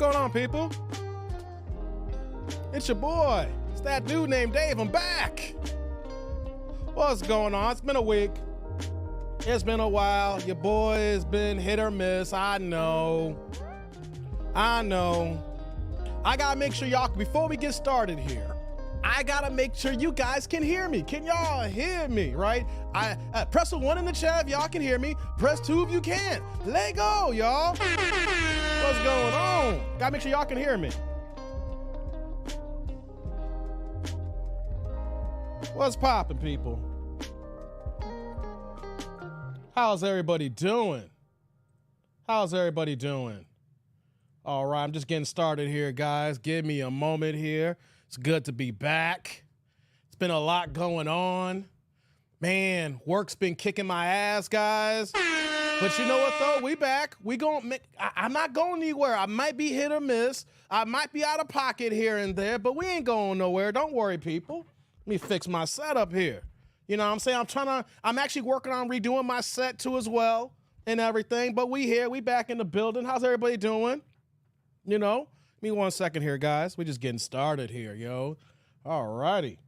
going on, people? It's your boy. It's that dude named Dave. I'm back. What's going on? It's been a week. It's been a while. Your boy has been hit or miss. I know. I gotta make sure y'all, before we get started here, I gotta make sure you guys can hear me. Can y'all hear me, right? Press a 1 in the chat if y'all can hear me. Press 2 if you can't. Let go, y'all. What's going on? Gotta make sure y'all can hear me. What's poppin', people? How's everybody doing? How's everybody doing? All right, I'm just getting started here, guys. Give me a moment here. It's good to be back. It's been a lot going on. Man, work's been kicking my ass, guys. But you know what, though? We back. I'm not going anywhere. I might be hit or miss. I might be out of pocket here and there, but we ain't going nowhere. Don't worry, people. Let me fix my setup here. You know what I'm saying? I'm actually working on redoing my set, too, as well, and everything. But we here. We back in the building. How's everybody doing? You know? Give me 1 second here, guys. We're just getting started here, yo. All righty.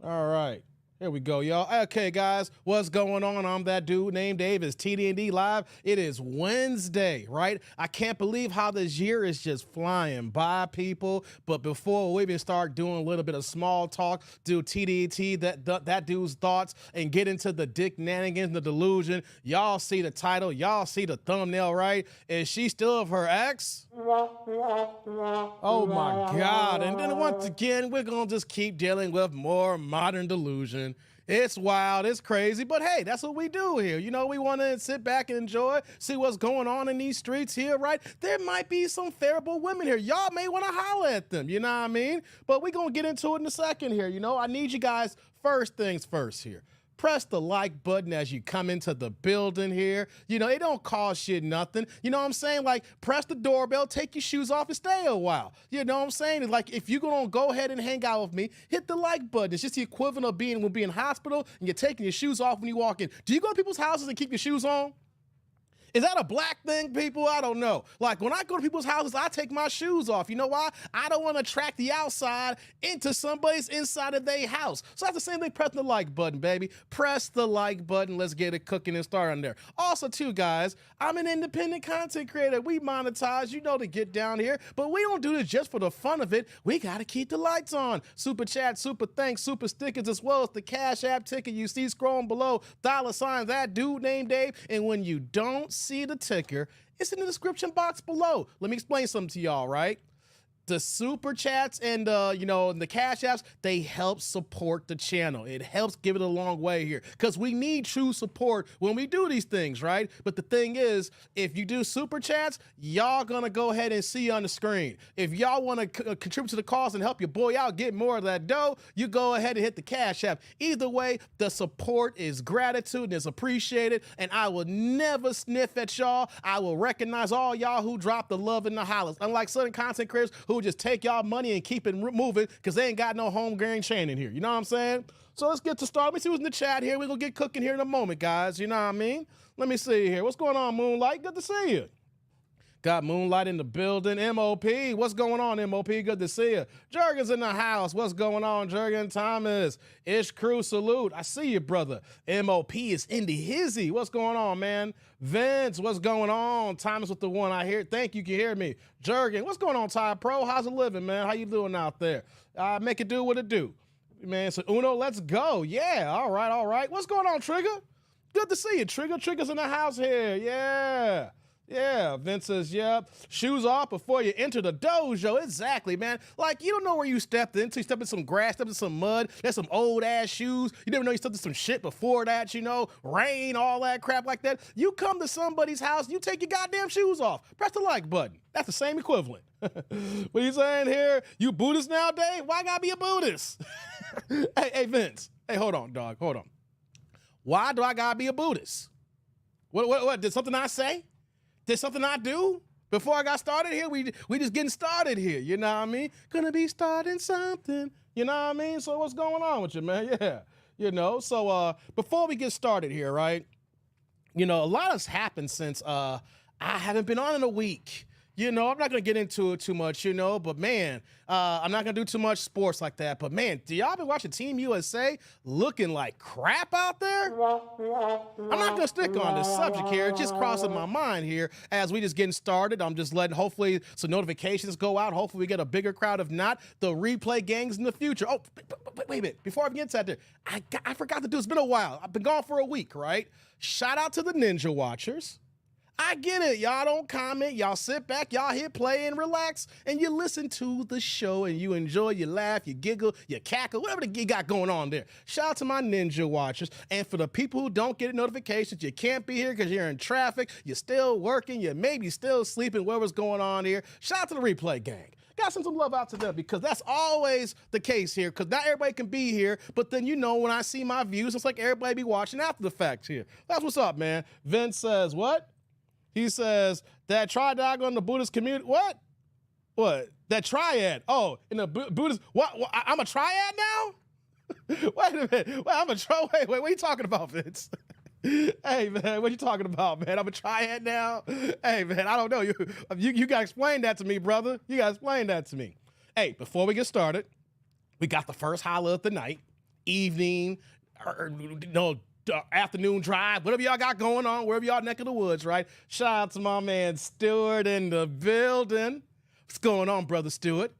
All right. Here we go, y'all. Okay, guys, what's going on? I'm that dude named Dave. It's TD&D Live. It is Wednesday, right? I can't believe how this year is just flying by, people. But before we even start doing a little bit of small talk, do TDT, that dude's thoughts, and get into the Dick Nanigans, the Delusion, y'all see the title. Y'all see the thumbnail, right? Is she still of her ex? Oh, my God. And then once again, we're going to just keep dealing with more modern delusion. It's wild, it's crazy, but hey, that's what we do here. You know, we want to sit back and enjoy, see what's going on in these streets here, right? There might be some favorable women here. Y'all may want to holler at them, you know what I mean? But we're going to get into it in a second here, you know? I need you guys, first things first here. Press the like button as you come into the building here. You know, it don't cost you nothing. You know what I'm saying? Like, press the doorbell, take your shoes off, and stay a while. You know what I'm saying? It's like, if you're going to go ahead and hang out with me, hit the like button. It's just the equivalent of being in hospital and you're taking your shoes off when you walk in. Do you go to people's houses and keep your shoes on? Is that a black thing, people? I don't know. Like, when I go to people's houses, I take my shoes off. You know why? I don't want to track the outside into somebody's inside of their house. So that's the same thing, press the like button, baby. Press the like button. Let's get it cooking and starting there. Also, too, guys, I'm an independent content creator. We monetize, you know, to get down here. But we don't do this just for the fun of it. We got to keep the lights on. Super chat, super thanks, super stickers, as well as the Cash App ticket you see scrolling below. $, that dude named Dave. And when you don't see the ticker, it's in the description box below. Let me explain something to y'all, right? The super chats and and the cash apps, they help support the channel. It helps give it a long way here because we need true support when we do these things, right? But the thing is, if you do super chats, y'all gonna go ahead and see on the screen. If y'all want to contribute to the cause and help your boy out get more of that dough, you go ahead and hit the cash app. Either way, the support is gratitude and it's appreciated, and I will never sniff at y'all. I will recognize all y'all who drop the love in the hollers. Unlike certain content creators who just take y'all money and keep it moving because they ain't got no homegrown chain in here. You know what I'm saying? So let's get to start. Let me see who's in the chat here. We're going to get cooking here in a moment, guys. You know what I mean? Let me see here. What's going on, Moonlight? Good to see you. Got Moonlight in the building. MOP, what's going on, MOP? Good to see you. Jurgen's in the house. What's going on, Jurgen? Thomas, Ish Crew, salute. I see you, brother. MOP is in the hizzy. What's going on, man? Vince, what's going on? Thomas with the one I hear. Thank you, can hear me. Jurgen, what's going on, Ty Pro? How's it living, man? How you doing out there? Make it do what it do. Man, so Uno, let's go. Yeah, all right, all right. What's going on, Trigger? Good to see you, Trigger. Trigger's in the house here. Yeah. Yeah, Vince says, yep. Shoes off before you enter the dojo. Exactly, man. Like, you don't know where you stepped into. You stepped in some grass, stepped in some mud. There's some old-ass shoes. You never know you stepped in some shit before that, you know, rain, all that crap like that. You come to somebody's house, you take your goddamn shoes off. Press the like button. That's the same equivalent. What are you saying here? You Buddhist now, Dave? Why I gotta be a Buddhist? Hey, Vince. Hey, hold on, dog. Hold on. Why do I gotta be a Buddhist? What? Did something I say? Did something I do before I got started here? We just getting started here, you know what I mean? Gonna be starting something, you know what I mean? So what's going on with you, man? Yeah, you know. So before we get started here, right? You know, a lot has happened since I haven't been on in a week. You know, I'm not going to get into it too much, you know, but man, I'm not going to do too much sports like that. But man, do y'all been watching Team USA looking like crap out there? I'm not going to stick on this subject here. It's just crossing my mind here as we just getting started. I'm just letting hopefully some notifications go out. Hopefully we get a bigger crowd. If not, the replay games in the future. Oh, wait a minute. Before I get to that there, I forgot to do, it's been a while. I've been gone for a week, right? Shout out to the Ninja Watchers. I get it. Y'all don't comment. Y'all sit back. Y'all hit play and relax. And you listen to the show and you enjoy, you laugh, you giggle, you cackle, whatever you got going on there. Shout out to my Ninja Watchers. And for the people who don't get notifications, you can't be here because you're in traffic, you're still working, you maybe still sleeping, whatever's going on here. Shout out to the replay gang. Got some love out to them because that's always the case here because not everybody can be here. But then, you know, when I see my views, it's like everybody be watching after the fact here. That's what's up, man. Vince says, what? He says that triad in the Buddhist community. What? What? That triad. Oh, in the Buddhist. What? I'm a triad now? Wait a minute. Wait, I'm a triad. Wait, what are you talking about, Vince? Hey, man, what are you talking about, man? I'm a triad now? Hey, man, I don't know. You got to explain that to me, brother. You got to explain that to me. Hey, before we get started, we got the first holla of the night, evening, or, no, afternoon drive, whatever y'all got going on, wherever y'all neck of the woods, right? Shout out to my man Stewart in the building. What's going on, brother Stewart?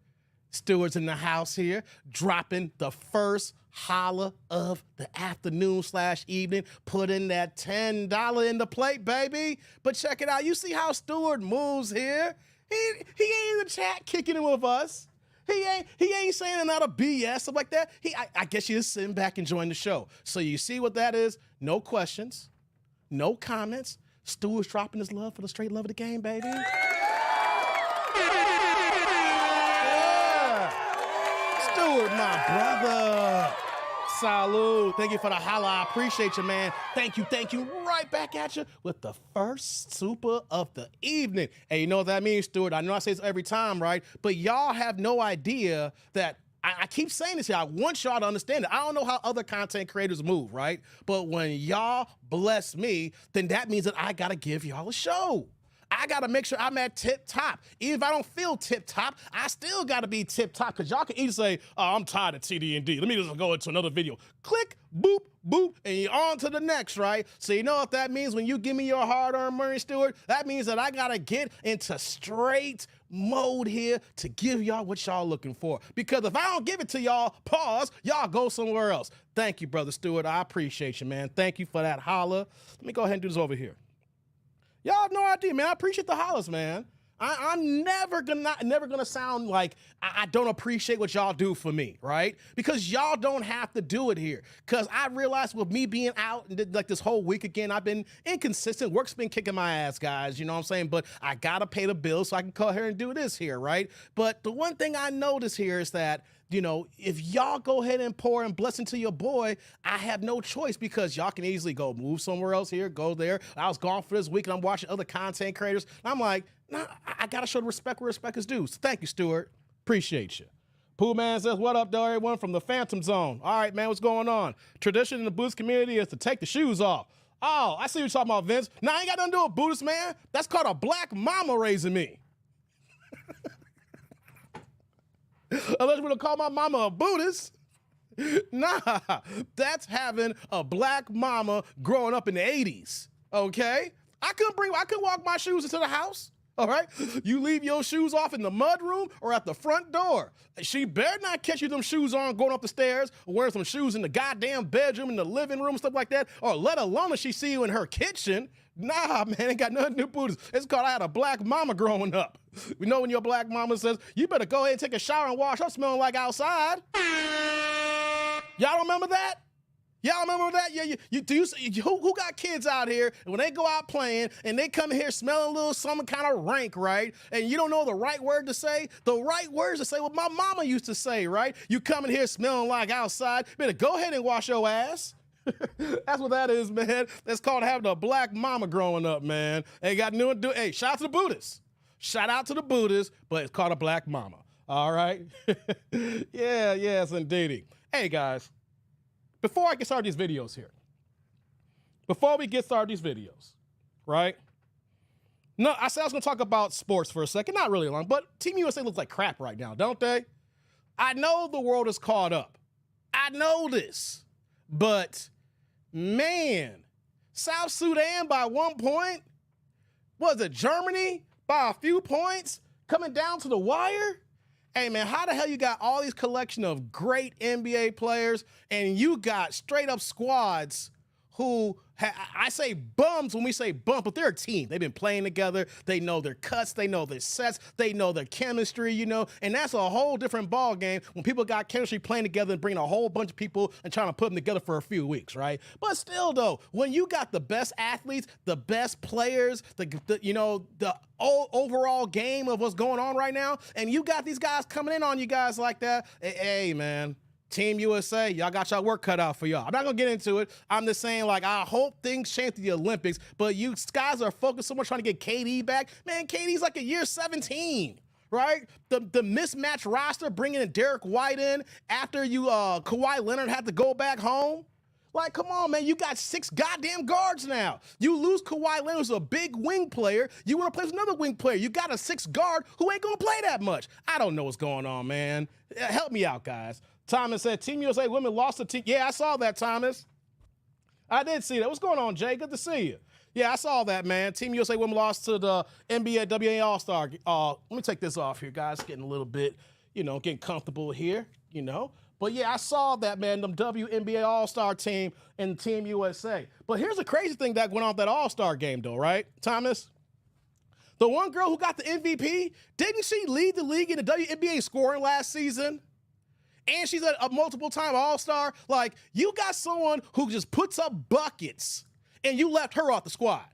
Stewart's in the house here, dropping the first holla of the afternoon/evening. Put in that $10 in the plate, baby. But check it out. You see how Stewart moves here? He ain't in the chat kicking it with us. He ain't saying another BS, stuff like that. I guess you're just sitting back enjoying the show. So you see what that is? No questions, no comments. Stewart's dropping his love for the straight love of the game, baby. Yeah. Stewart, my brother. Salud. Thank you for the holla. I appreciate you, man. Thank you. Right back at you with the first super of the evening. Hey, you know what that means, Stewart? I know I say this every time, right? But y'all have no idea that I keep saying this here. I want y'all to understand it. I don't know how other content creators move, right? But when y'all bless me, then that means that I got to give y'all a show. I got to make sure I'm at tip top. Even if I don't feel tip top, I still got to be tip top because y'all can easily say, oh, I'm tired of TD&D. Let me just go into another video. Click, boop, boop, and you're on to the next, right? So you know what that means when you give me your hard-earned money, Stewart? That means that I got to get into straight mode here to give y'all what y'all looking for. Because if I don't give it to y'all, pause, y'all go somewhere else. Thank you, Brother Stewart. I appreciate you, man. Thank you for that holla. Let me go ahead and do this over here. Y'all have no idea, man. I appreciate the hollers, man. I'm never gonna sound like I don't appreciate what y'all do for me, right? Because y'all don't have to do it here. Because I realized with me being out like this whole week again, I've been inconsistent. Work's been kicking my ass, guys. You know what I'm saying? But I gotta pay the bills so I can come here and do this here, right? But the one thing I notice here is that, you know, if y'all go ahead and pour and bless into your boy, I have no choice because y'all can easily go move somewhere else here, go there. I was gone for this week and I'm watching other content creators. And I'm like, nah, I got to show the respect where respect is due. So thank you, Stewart. Appreciate you. Pooh Man says, what up, though, everyone from the Phantom Zone? All right, man, what's going on? Tradition in the Buddhist community is to take the shoes off. Oh, I see what you're talking about, Vince. Nah, I ain't got nothing to do with Buddhist, man. That's called a black mama raising me. Unless you want to call my mama a Buddhist. Nah, that's having a black mama growing up in the 80s, okay? I couldn't walk my shoes into the house, all right? You leave your shoes off in the mud room or at the front door. She better not catch you them shoes on going up the stairs or wearing some shoes in the goddamn bedroom, in the living room, stuff like that, or let alone if she see you in her kitchen. Nah, man, ain't got nothing to do with Buddhist. It's called I had a black mama growing up. We know when your black mama says, you better go ahead and take a shower and wash up smelling like outside. Y'all don't remember that? Y'all remember that? Yeah, who got kids out here and when they go out playing and they come here smelling a little something kind of rank, right? And you don't know the right word to say? The right words to say what my mama used to say, right? You coming here smelling like outside, better go ahead and wash your ass. That's what that is, man. That's called having a black mama growing up, man. Ain't got nothing to do. Hey, shout out to the Buddhists. Shout out to the Buddhists, but it's called a black mama. All right? Yes, indeedy. Hey, guys, before I get started these videos here, right? No, I said I was going to talk about sports for a second. Not really long, but Team USA looks like crap right now, don't they? I know the world is caught up. I know this. But, man, South Sudan by 1 point? Was it Germany by a few points? Coming down to the wire? Hey, man, how the hell you got all these collection of great NBA players and you got straight up squads who, I say bums when we say bump, but they're a team. They've been playing together. They know their cuts. They know their sets. They know their chemistry, you know, and that's a whole different ball game when people got chemistry playing together and bringing a whole bunch of people and trying to put them together for a few weeks, right? But still, though, when you got the best athletes, the best players, the overall game of what's going on right now, and you got these guys coming in on you guys like that, hey, man. Team USA, y'all got y'all work cut out for y'all. I'm not going to get into it. I'm just saying, like, I hope things change to the Olympics, but you guys are focused so much trying to get KD back. Man, KD's like a year 17, right? The mismatched roster, bringing in Derek White in after you Kawhi Leonard had to go back home. Like, come on, man. You got 6 goddamn guards now. You lose Kawhi Leonard, who's a big wing player. You want to play with another wing player. You got a 6th guard who ain't going to play that much. I don't know what's going on, man. Help me out, guys. Thomas said, Team USA women lost the team. Yeah, I saw that, Thomas. I did see that. What's going on, Jay? Good to see you. Yeah, I saw that, man. Team USA women lost to the NBA WNBA All-Star. Let me take this off here, guys. Getting a little bit, getting comfortable here, But, yeah, I saw that, man, them WNBA All-Star team and Team USA. But here's the crazy thing that went on that All-Star game, though, right, Thomas? The one girl who got the MVP, didn't she lead the league in the WNBA scoring last season? And she's a multiple-time All-Star. Like, you got someone who just puts up buckets, and you left her off the squad.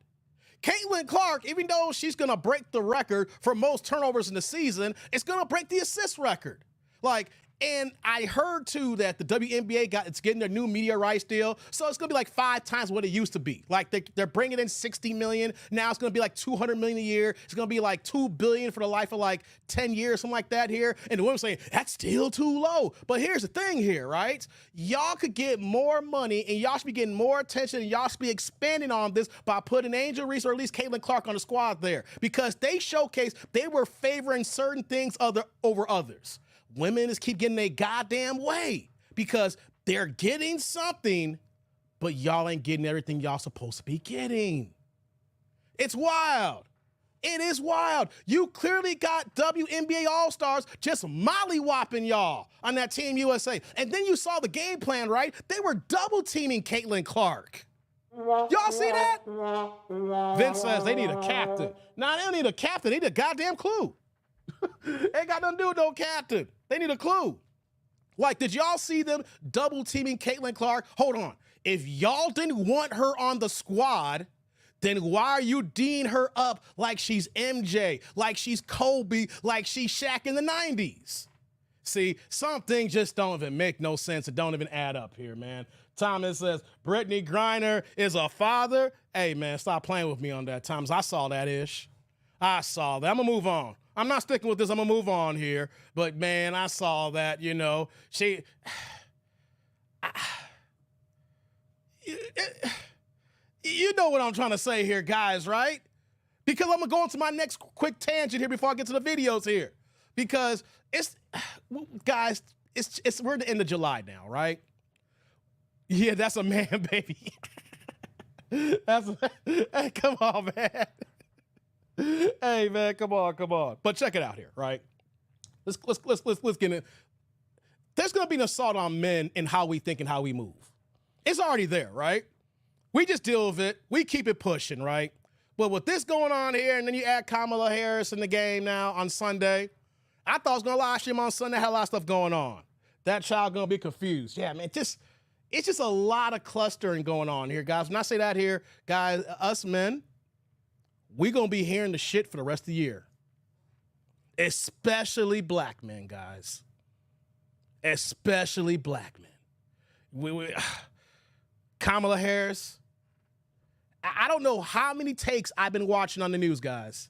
Caitlin Clark, even though she's going to break the record for most turnovers in the season, it's going to break the assist record. Like, and I heard, too, that the WNBA it's getting their new media rights deal, so it's going to be like 5 times what it used to be. Like, they're bringing in $60 million. Now it's going to be like $200 million a year. It's going to be like $2 billion for the life of like 10 years, something like that here. And the women's saying, that's still too low. But here's the thing here, right? Y'all could get more money, and y'all should be getting more attention, and y'all should be expanding on this by putting Angel Reese or at least Caitlin Clark on the squad there. Because they showcased they were favoring certain things over others. Women just keep getting their goddamn way because they're getting something, but y'all ain't getting everything y'all supposed to be getting. It's wild. It is wild. You clearly got WNBA All-Stars just molly-whopping y'all on that Team USA. And then you saw the game plan, right? They were double-teaming Caitlin Clark. Y'all see that? Vince says they need a captain. Nah, they don't need a captain. They need a goddamn clue. Ain't got nothing to do with no captain. They need a clue. Like, did y'all see them double teaming Caitlin Clark? Hold on. If y'all didn't want her on the squad, then why are you D'ing her up like she's MJ, like she's Kobe, like she's Shaq in the 90s? See, some things just don't even make no sense. It don't even add up here, man. Thomas says, Brittany Griner is a father. Hey, man, stop playing with me on that, Thomas. I saw that ish. I saw that. I'm going to move on. I'm not sticking with this. I'm going to move on here. But, man, I saw that, She... You know what I'm trying to say here, guys, right? Because I'm going to go into my next quick tangent here before I get to the videos here. Because guys, we're at the end of July now, right? Yeah, that's a man, baby. Hey, come on, man. Hey, man, come on. But check it out here, right? Let's get in. There's going to be an assault on men in how we think and how we move. It's already there, right? We just deal with it. We keep it pushing, right? But with this going on here, and then you add Kamala Harris in the game now on Sunday, I thought I was going to live stream on Sunday, had a lot of stuff going on. That child going to be confused. Yeah, man, it's just a lot of clustering going on here, guys. When I say that here, guys, us men, we going to be hearing the shit for the rest of the year. Especially black men, guys. Especially black men. Kamala Harris, I don't know how many takes I've been watching on the news, guys,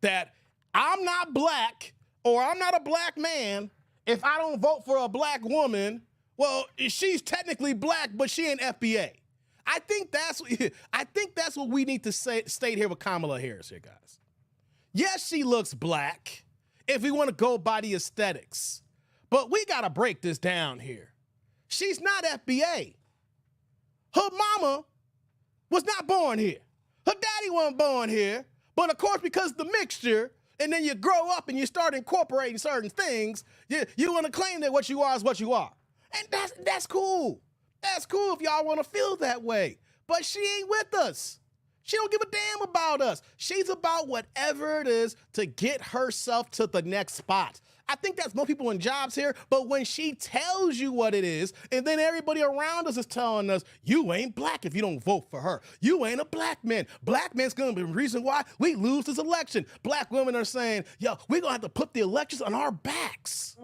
that I'm not black or I'm not a black man if I don't vote for a black woman. Well, she's technically black, but she ain't FBA. I think that's what we need to state here with Kamala Harris here, guys. Yes, she looks black if we want to go by the aesthetics. But we got to break this down here. She's not FBA. Her mama was not born here. Her daddy wasn't born here. But of course, because the mixture, and then you grow up and you start incorporating certain things, you want to claim that what you are is what you are. And that's cool. That's cool if y'all want to feel that way. But she ain't with us. She don't give a damn about us. She's about whatever it is to get herself to the next spot. I think that's most people in jobs here, but when she tells you what it is, and then everybody around us is telling us, you ain't black if you don't vote for her. You ain't a black man. Black man's gonna be the reason why we lose this election. Black women are saying, yo, we're gonna have to put the elections on our backs.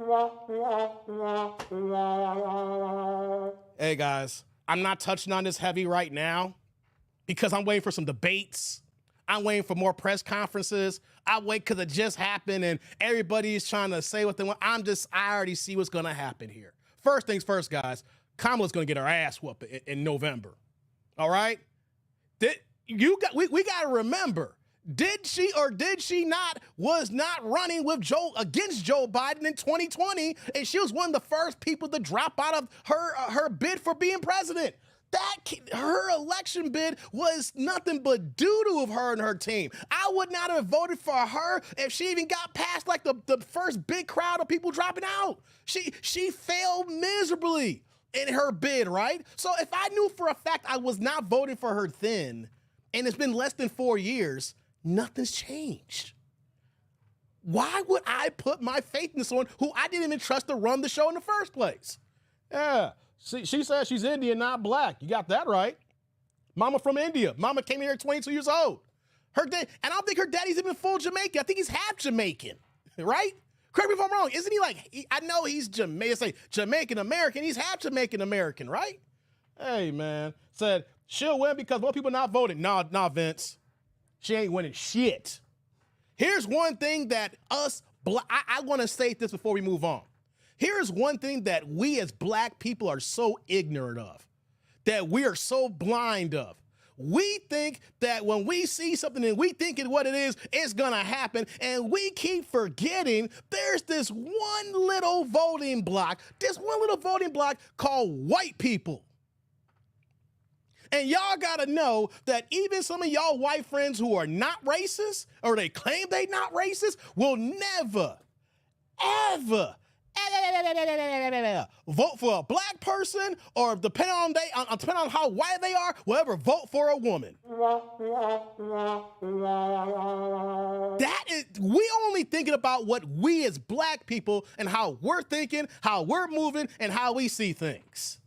Hey guys, I'm not touching on this heavy right now because I'm waiting for some debates. I'm waiting for more press conferences. I wait because it just happened and everybody's trying to say what they want. I already see what's gonna happen here. First things first, guys, Kamala's gonna get her ass whooped in November. All right? We gotta remember, did she or did she not was not running with against Joe Biden in 2020, and she was one of the first people to drop out of her bid for being president. Her election bid was nothing but doo-doo of her and her team. I would not have voted for her if she even got past like the first big crowd of people dropping out. She failed miserably in her bid, right? So if I knew for a fact I was not voting for her then, and it's been less than 4 years, nothing's changed. Why would I put my faith in someone who I didn't even trust to run the show in the first place? Yeah. She says she's Indian, not black. You got that right. Mama from India. Mama came here at 22 years old. And I don't think her daddy's even full Jamaican. I think he's half Jamaican, right? Correct me if I'm wrong. Isn't he like, I know he's Jamaican American. He's half Jamaican American, right? Hey, man. Said she'll win because more people not voting. Nah, Vince. She ain't winning shit. Here's one thing that I want to say this before we move on. Here's one thing that we as black people are so ignorant of, that we are so blind of. We think that when we see something and we think it what it is, it's gonna happen, and we keep forgetting there's this one little voting block called white people. And y'all gotta know that even some of y'all white friends who are not racist, or they claim they not racist, will never, ever vote for a black person, or depending on how white they are, will ever vote for a woman. We only thinking about what we as black people and how we're thinking, how we're moving, and how we see things,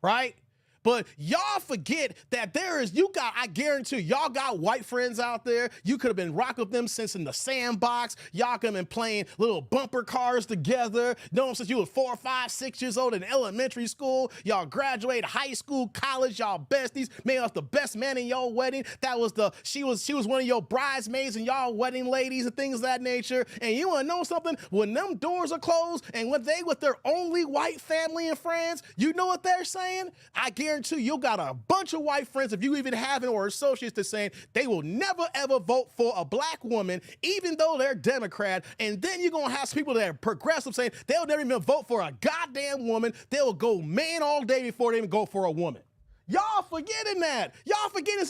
right? But y'all forget that I guarantee y'all got white friends out there. You could have been rocking with them since in the sandbox. Y'all could have been playing little bumper cars together. Know them since you were 4, 5, 6 years old in elementary school. Y'all graduated high school, college, y'all besties. Maybe I was the best man in your wedding. She was one of your bridesmaids and y'all wedding ladies and things of that nature. And you want to know something? When them doors are closed and when they with their only white family and friends, you know what they're saying? I guarantee you got a bunch of white friends, if you even have it, or associates, that's saying they will never ever vote for a black woman, even though they're Democrat. And then you're gonna have some people that are progressive saying they'll never even vote for a goddamn woman. They'll go man all day before they even go for a woman. Y'all forgetting that. Y'all forgetting this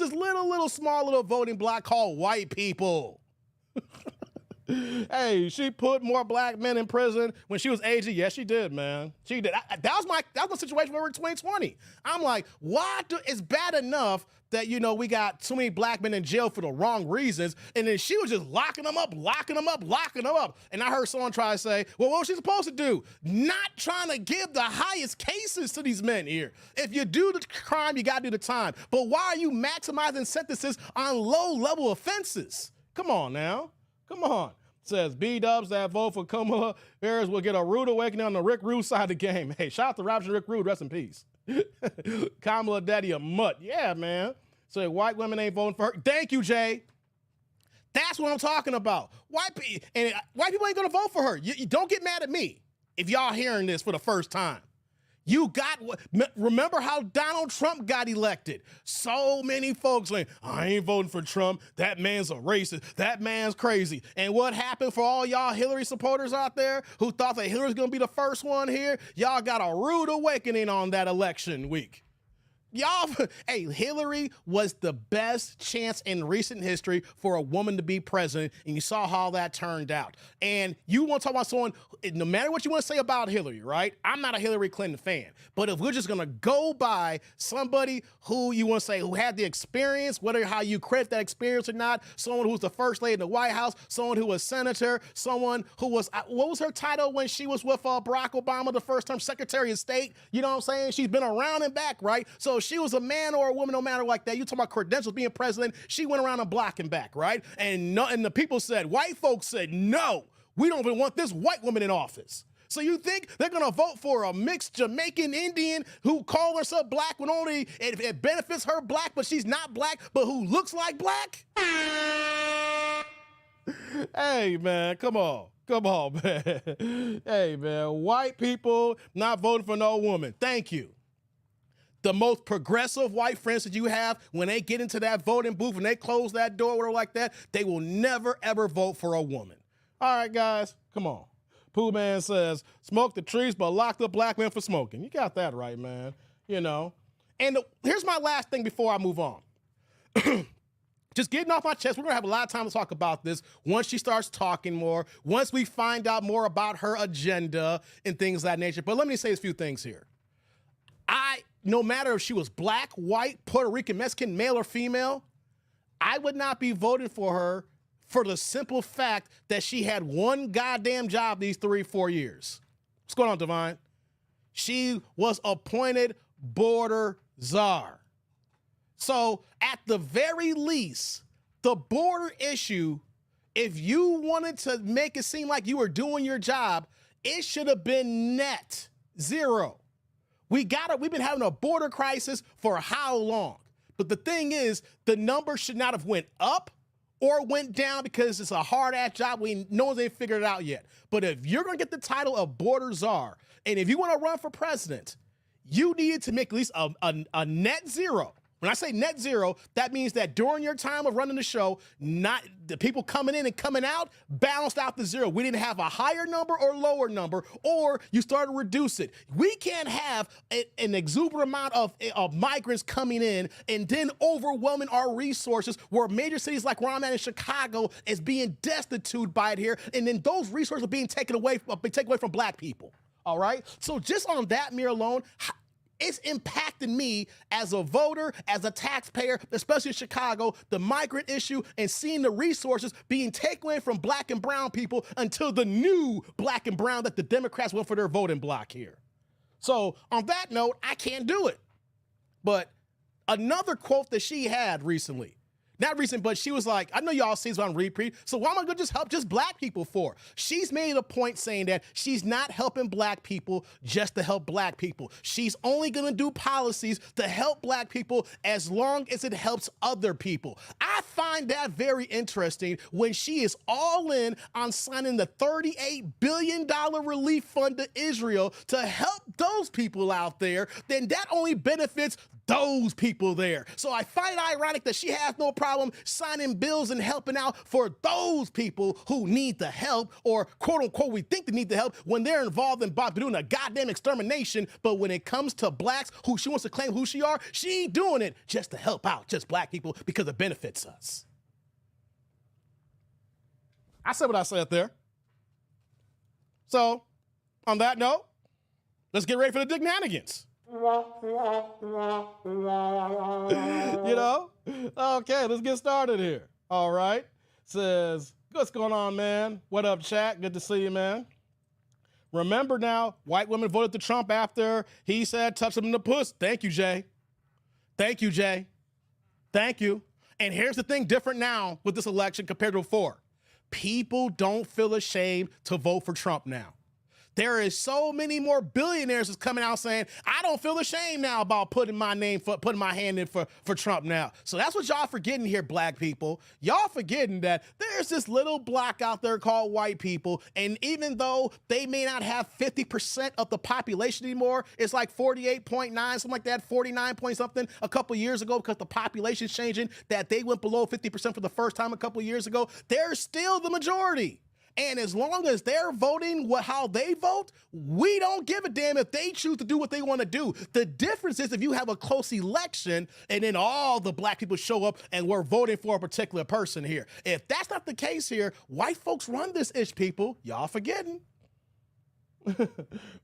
small little voting block called white people. Hey, she put more black men in prison when she was aging. Yes, she did, man. She did. That was my situation when we were in 2020. I'm like, it's bad enough that, we got too many black men in jail for the wrong reasons, and then she was just locking them up. And I heard someone try to say, well, what was she supposed to do? Not trying to give the highest cases to these men here. If you do the crime, you got to do the time. But why are you maximizing sentences on low-level offenses? Come on now. Come on. Says B-dubs that vote for Kamala Harris will get a rude awakening on the Rick Rude side of the game. Hey, shout out to Robert Rick Rude. Rest in peace. Kamala daddy a mutt. Yeah, man. So white women ain't voting for her. Thank you, Jay. That's what I'm talking about. White people ain't going to vote for her. You don't get mad at me if y'all hearing this for the first time. Remember how Donald Trump got elected? So many folks saying, I ain't voting for Trump. That man's a racist. That man's crazy. And what happened for all y'all Hillary supporters out there who thought that Hillary's going to be the first one here? Y'all got a rude awakening on that election week. Hey, Hillary was the best chance in recent history for a woman to be president, and you saw how that turned out. And you want to talk about someone, no matter what you want to say about Hillary, right? I'm not a Hillary Clinton fan, but if we're just going to go by somebody who you want to say who had the experience, whether how you credit that experience or not, someone who was the first lady in the White House, someone who was senator, someone who was, what was her title when she was with Barack Obama, the first term Secretary of State? You know what I'm saying? She's been around and back, right? So she was a man or a woman, no matter like that. You talk about credentials being president, she went around and block and back, right? And the people said, white folks said, no, we don't even want this white woman in office. So you think they're going to vote for a mixed Jamaican Indian who calls herself black when only it benefits her black, but she's not black, but who looks like black? Hey, man, come on. Come on, man. Hey, man, white people not voting for no woman. Thank you. The most progressive white friends that you have, when they get into that voting booth, when they close that door or like that, they will never, ever vote for a woman. All right, guys, come on. Pooh Man says, smoke the trees, but lock the black men for smoking. You got that right, man. You know. And here's my last thing before I move on. Just getting off my chest, we're going to have a lot of time to talk about this once she starts talking more, once we find out more about her agenda and things of that nature. But let me say a few things here. No matter if she was black, white, Puerto Rican, Mexican, male or female, I would not be voting for her for the simple fact that she had one goddamn job these 3-4 years. What's going on, Divine? She was appointed border czar. So at the very least, the border issue, if you wanted to make it seem like you were doing your job, it should have been net zero. We've been having a border crisis for how long? But the thing is, the number should not have went up or went down because it's a hard-ass job. No one's ain't figured it out yet. But if you're going to get the title of border czar, and if you want to run for president, you needed to make at least a net zero. When I say net zero, that means that during your time of running the show, not the people coming in and coming out balanced out the zero. We didn't have a higher number or lower number, or you started to reduce it. We can't have an exuberant amount of migrants coming in and then overwhelming our resources where major cities like where I'm at in Chicago is being destitute by it here, and then those resources are being taken away from black people. All right? So just on that mere alone, it's impacted me as a voter, as a taxpayer, especially in Chicago, the migrant issue and seeing the resources being taken away from black and brown people until the new black and brown that the Democrats want for their voting block here. So on that note, I can't do it. But another quote that she had recently, not recent, but she was like, I know y'all see this on repeat, so why am I gonna just help just black people for? She's made a point saying that she's not helping black people just to help black people. She's only gonna do policies to help black people as long as it helps other people. I find that very interesting when she is all in on signing the $38 billion relief fund to Israel to help those people out there, then that only benefits those people there. So I find it ironic that she has no problem signing bills and helping out for those people who need the help, or quote unquote, we think they need the help when they're involved in doing a goddamn extermination. But when it comes to blacks who she wants to claim who she are, she ain't doing it just to help out just black people because it benefits us. I said what I said there. So on that note, let's get ready for the Dignanigans. You know? Okay, let's get started here. All right. Says, what's going on, man? What up, chat? Good to see you, man. Remember now, white women voted for Trump after he said, touch them in the puss. Thank you, Jay. Thank you, Jay. Thank you. And here's the thing different now with this election compared to before. People don't feel ashamed to vote for Trump now. There is so many more billionaires that's coming out saying, I don't feel ashamed now about putting my hand in for Trump now. So that's what y'all forgetting here, black people. Y'all forgetting that there's this little block out there called white people. And even though they may not have 50% of the population anymore, it's like 48.9, something like that, 49 point something a couple years ago, because the population's changing, that they went below 50% for the first time a couple years ago. They're still the majority. And as long as they're voting how they vote, we don't give a damn if they choose to do what they want to do. The difference is if you have a close election and then all the black people show up and we're voting for a particular person here. If that's not the case here, white folks run this ish, people. Y'all forgetting.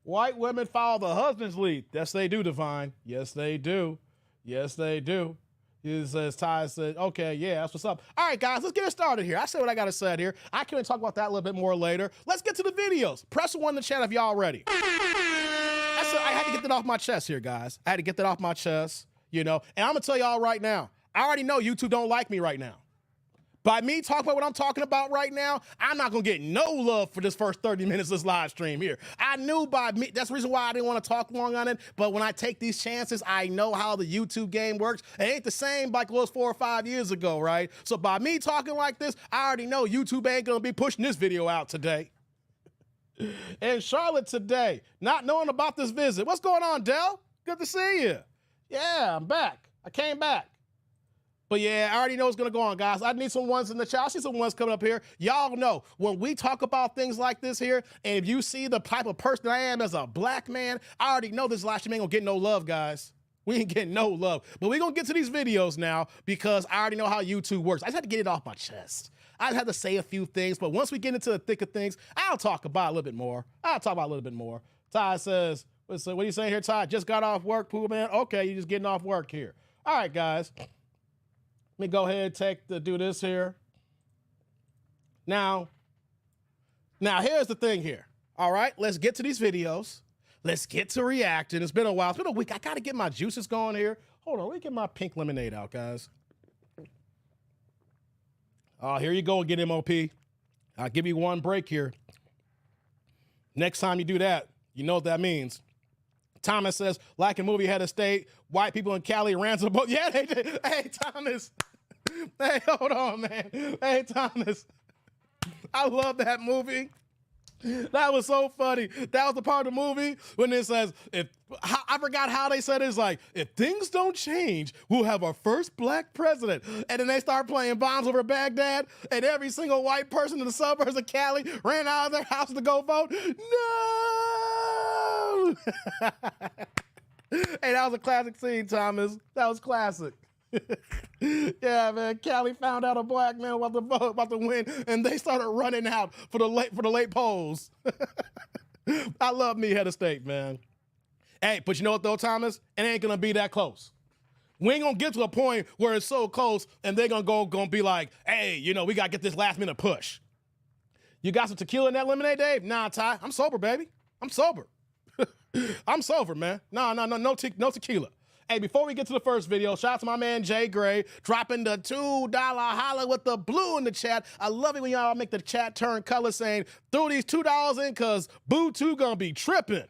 White women follow the husband's lead. Yes, they do, Divine. Yes, they do. Yes, they do. As Ty said, okay, yeah, that's what's up. All right, guys, let's get it started here. I said what I got to say here. I can talk about that a little bit more later. Let's get to the videos. Press one in the chat if y'all ready. I had to get that off my chest here, guys. I had to get that off my chest, and I'm going to tell y'all right now, I already know YouTube don't like me right now. By me talking about what I'm talking about right now, I'm not going to get no love for this first 30 minutes of this live stream here. I knew by me, that's the reason why I didn't want to talk long on it, but when I take these chances, I know how the YouTube game works. It ain't the same like it was 4 or 5 years ago, right? So by me talking like this, I already know YouTube ain't going to be pushing this video out today. In Charlotte today, not knowing about this visit. What's going on, Del? Good to see you. Yeah, I'm back. I came back. But yeah, I already know what's going to go on, guys. I need some ones in the chat. I see some ones coming up here. Y'all know, when we talk about things like this here, and if you see the type of person I am as a black man, I already know this live stream ain't going to get no love, guys. We ain't getting no love. But we're going to get to these videos now because I already know how YouTube works. I just had to get it off my chest. I had to say a few things, but once we get into the thick of things, I'll talk about it a little bit more. Ty says, what are you saying here, Ty? Just got off work, Pooh Man? Okay, you're just getting off work here. All right, guys. Let me go ahead and do this here. Now, here's the thing here. All right, let's get to these videos. Let's get to reacting. It's been a while. It's been a week. I got to get my juices going here. Hold on, let me get my pink lemonade out, guys. Here you go again, MOP. I'll give you one break here. Next time you do that, you know what that means. Thomas says, like a movie head of state, white people in Cali ran to both. Yeah, they did. Hey, Thomas. Hey, hold on, man. Hey, Thomas. I love that movie. That was so funny. That was the part of the movie when it says, I forgot how they said it. It's like, if things don't change, we'll have our first black president. And then they start playing bombs over Baghdad, and every single white person in the suburbs of Cali ran out of their house to go vote. No! Hey, that was a classic scene, Thomas. That was classic. Yeah, man. Cali found out a black man about to win, and they started running out for the late polls. I love me head of state, man. Hey, but you know what though, Thomas? It ain't gonna be that close. We ain't gonna get to a point where it's so close, and they're gonna be like, hey, we gotta get this last minute push. You got some tequila in that lemonade, Dave? Nah, Ty. I'm sober, baby. I'm sober. I'm sober, man. No tequila. Hey, before we get to the first video, shout out to my man Jay Gray, dropping the $2 holla with the blue in the chat. I love it when y'all make the chat turn color saying, throw these $2 in because Boo 2 gonna be tripping.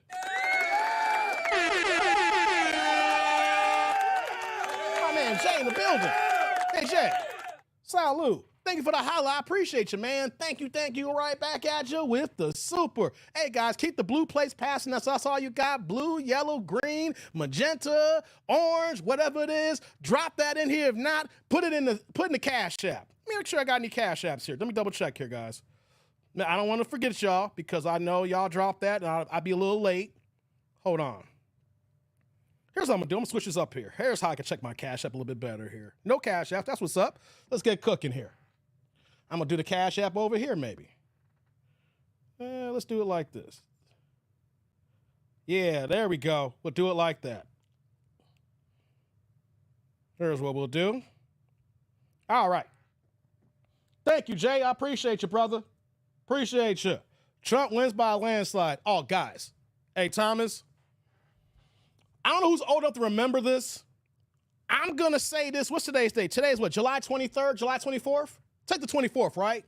My man Jay in the building. Hey, Jay. Salute. Thank you for the holla. I appreciate you, man. Thank you. Right back at you with the super. Hey, guys, keep the blue plates passing. That's all you got. Blue, yellow, green, magenta, orange, whatever it is. Drop that in here. If not, put it in the Cash App. Let me make sure I got any Cash Apps here. Let me double check here, guys. Now, I don't want to forget y'all because I know y'all dropped that and I'll be a little late. Hold on. Here's what I'm going to do. I'm going to switch this up here. Here's how I can check my Cash App a little bit better here. No Cash App. That's what's up. Let's get cooking here. I'm going to do the Cash App over here, maybe. Let's do it like this. Yeah, there we go. We'll do it like that. Here's what we'll do. All right. Thank you, Jay. I appreciate you, brother. Appreciate you. Trump wins by a landslide. Oh, guys. Hey, Thomas. I don't know who's old enough to remember this. I'm going to say this. What's today's date? Today's what? July 23rd? July 24th? Take the 24th, right?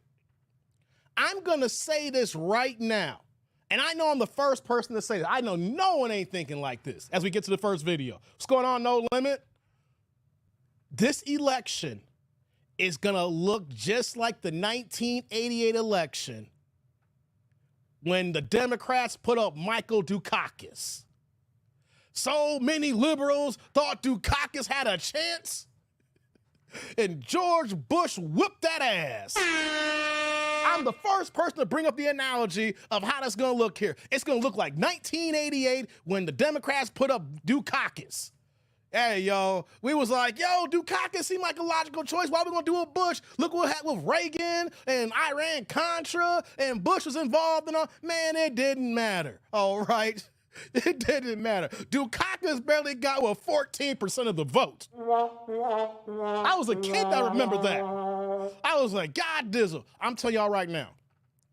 I'm going to say this right now. And I know I'm the first person to say that. I know no one ain't thinking like this as we get to the first video. What's going on, No Limit? This election is going to look just like the 1988 election when the Democrats put up Michael Dukakis. So many liberals thought Dukakis had a chance, and George Bush whooped that ass. I'm the first person to bring up the analogy of how that's going to look here. It's going to look like 1988 when the Democrats put up Dukakis. Hey, yo, we was like, yo, Dukakis seemed like a logical choice. Why are we going to do a Bush? Look what happened with Reagan and Iran-Contra, and Bush was involved and all. Man, it didn't matter, all right? It didn't matter. Dukakis barely got, 14% of the vote. I was a kid that remembered that. I was like, God dizzle. I'm telling y'all right now,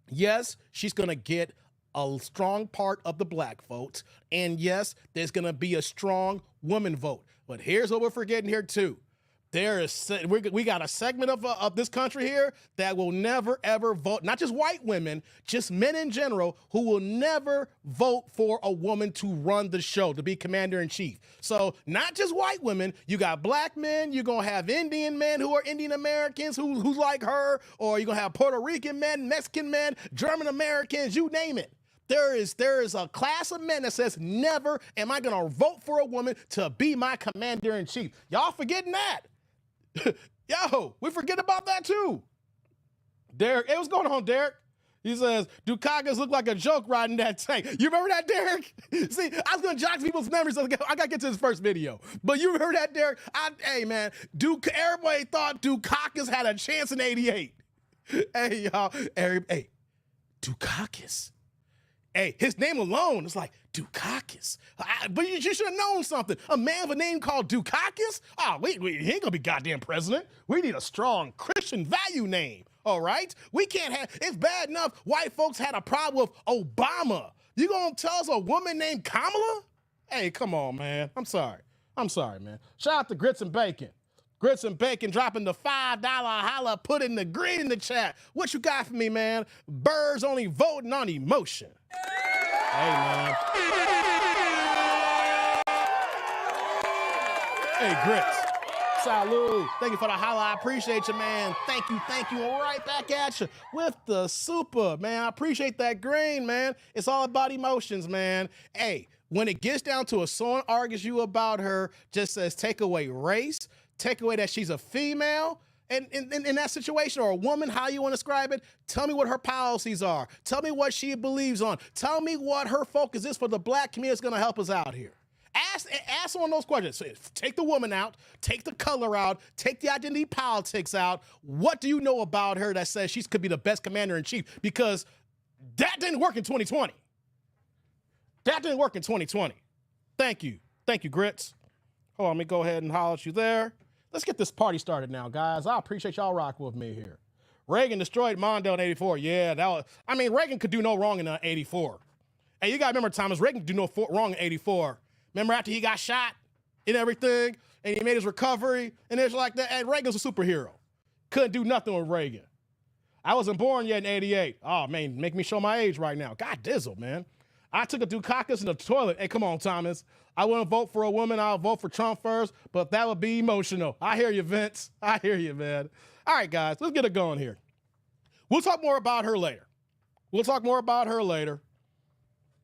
yes, she's going to get a strong part of the black vote. And yes, there's going to be a strong woman vote. But here's what we're forgetting here too. We got a segment of this country here that will never, ever vote, not just white women, just men in general, who will never vote for a woman to run the show, to be commander-in-chief. So not just white women, you got black men, you're going to have Indian men who are Indian Americans who like her, or you're going to have Puerto Rican men, Mexican men, German Americans, you name it. There is a class of men that says, never am I going to vote for a woman to be my commander-in-chief. Y'all forgetting that. Yo, we forget about that too. Derek, hey, what's going on, Derek? He says, Dukakis look like a joke riding that tank. You remember that, Derek? See, I was going to jog people's memories. So I got to get to this first video. But you remember that, Derek? Hey, man, everybody thought Dukakis had a chance in 88. Hey, y'all. Hey, Dukakis. Hey, his name alone is like Dukakis. But you should have known something. A man with a name called Dukakis? Oh, he ain't gonna be goddamn president. We need a strong Christian value name, all right? We can't have, it's bad enough white folks had a problem with Obama. You gonna tell us a woman named Kamala? Hey, come on, man. I'm sorry, man. Shout out to Grits and Bacon. Grits and Bacon dropping the $5 holla, put in the green in the chat. What you got for me, man? Birds only voting on emotion. Hey, man. Hey, Grits. Salud. Thank you for the holla. I appreciate you, man. Thank you. Right back at you with the super, man. I appreciate that green, man. It's all about emotions, man. Hey, when it gets down to someone argues you about her, just says take away race, take away that she's a female, and in that situation, or a woman, how you want to describe it, tell me what her policies are. Tell me what she believes on. Tell me what her focus is for the black community that's going to help us out here. Ask someone those questions. So take the woman out, take the color out, take the identity politics out. What do you know about her that says she could be the best commander-in-chief? Because that didn't work in 2020. That didn't work in 2020. Thank you, Grits. Hold on, let me go ahead and holler at you there. Let's get this party started now, guys. I appreciate y'all rocking with me here. Reagan destroyed Mondale in 84. Yeah, Reagan could do no wrong in 84. Hey, you got to remember, Thomas, Reagan could do no wrong in 84. Remember after he got shot and everything, and he made his recovery, and it's like that, and Reagan's a superhero. Couldn't do nothing with Reagan. I wasn't born yet in 88. Oh, man, make me show my age right now. God dizzle, man. I took a Dukakis in the toilet. Hey, come on, Thomas. I wouldn't vote for a woman. I'll vote for Trump first, but that would be emotional. I hear you, Vince. I hear you, man. All right, guys, let's get it going here. We'll talk more about her later.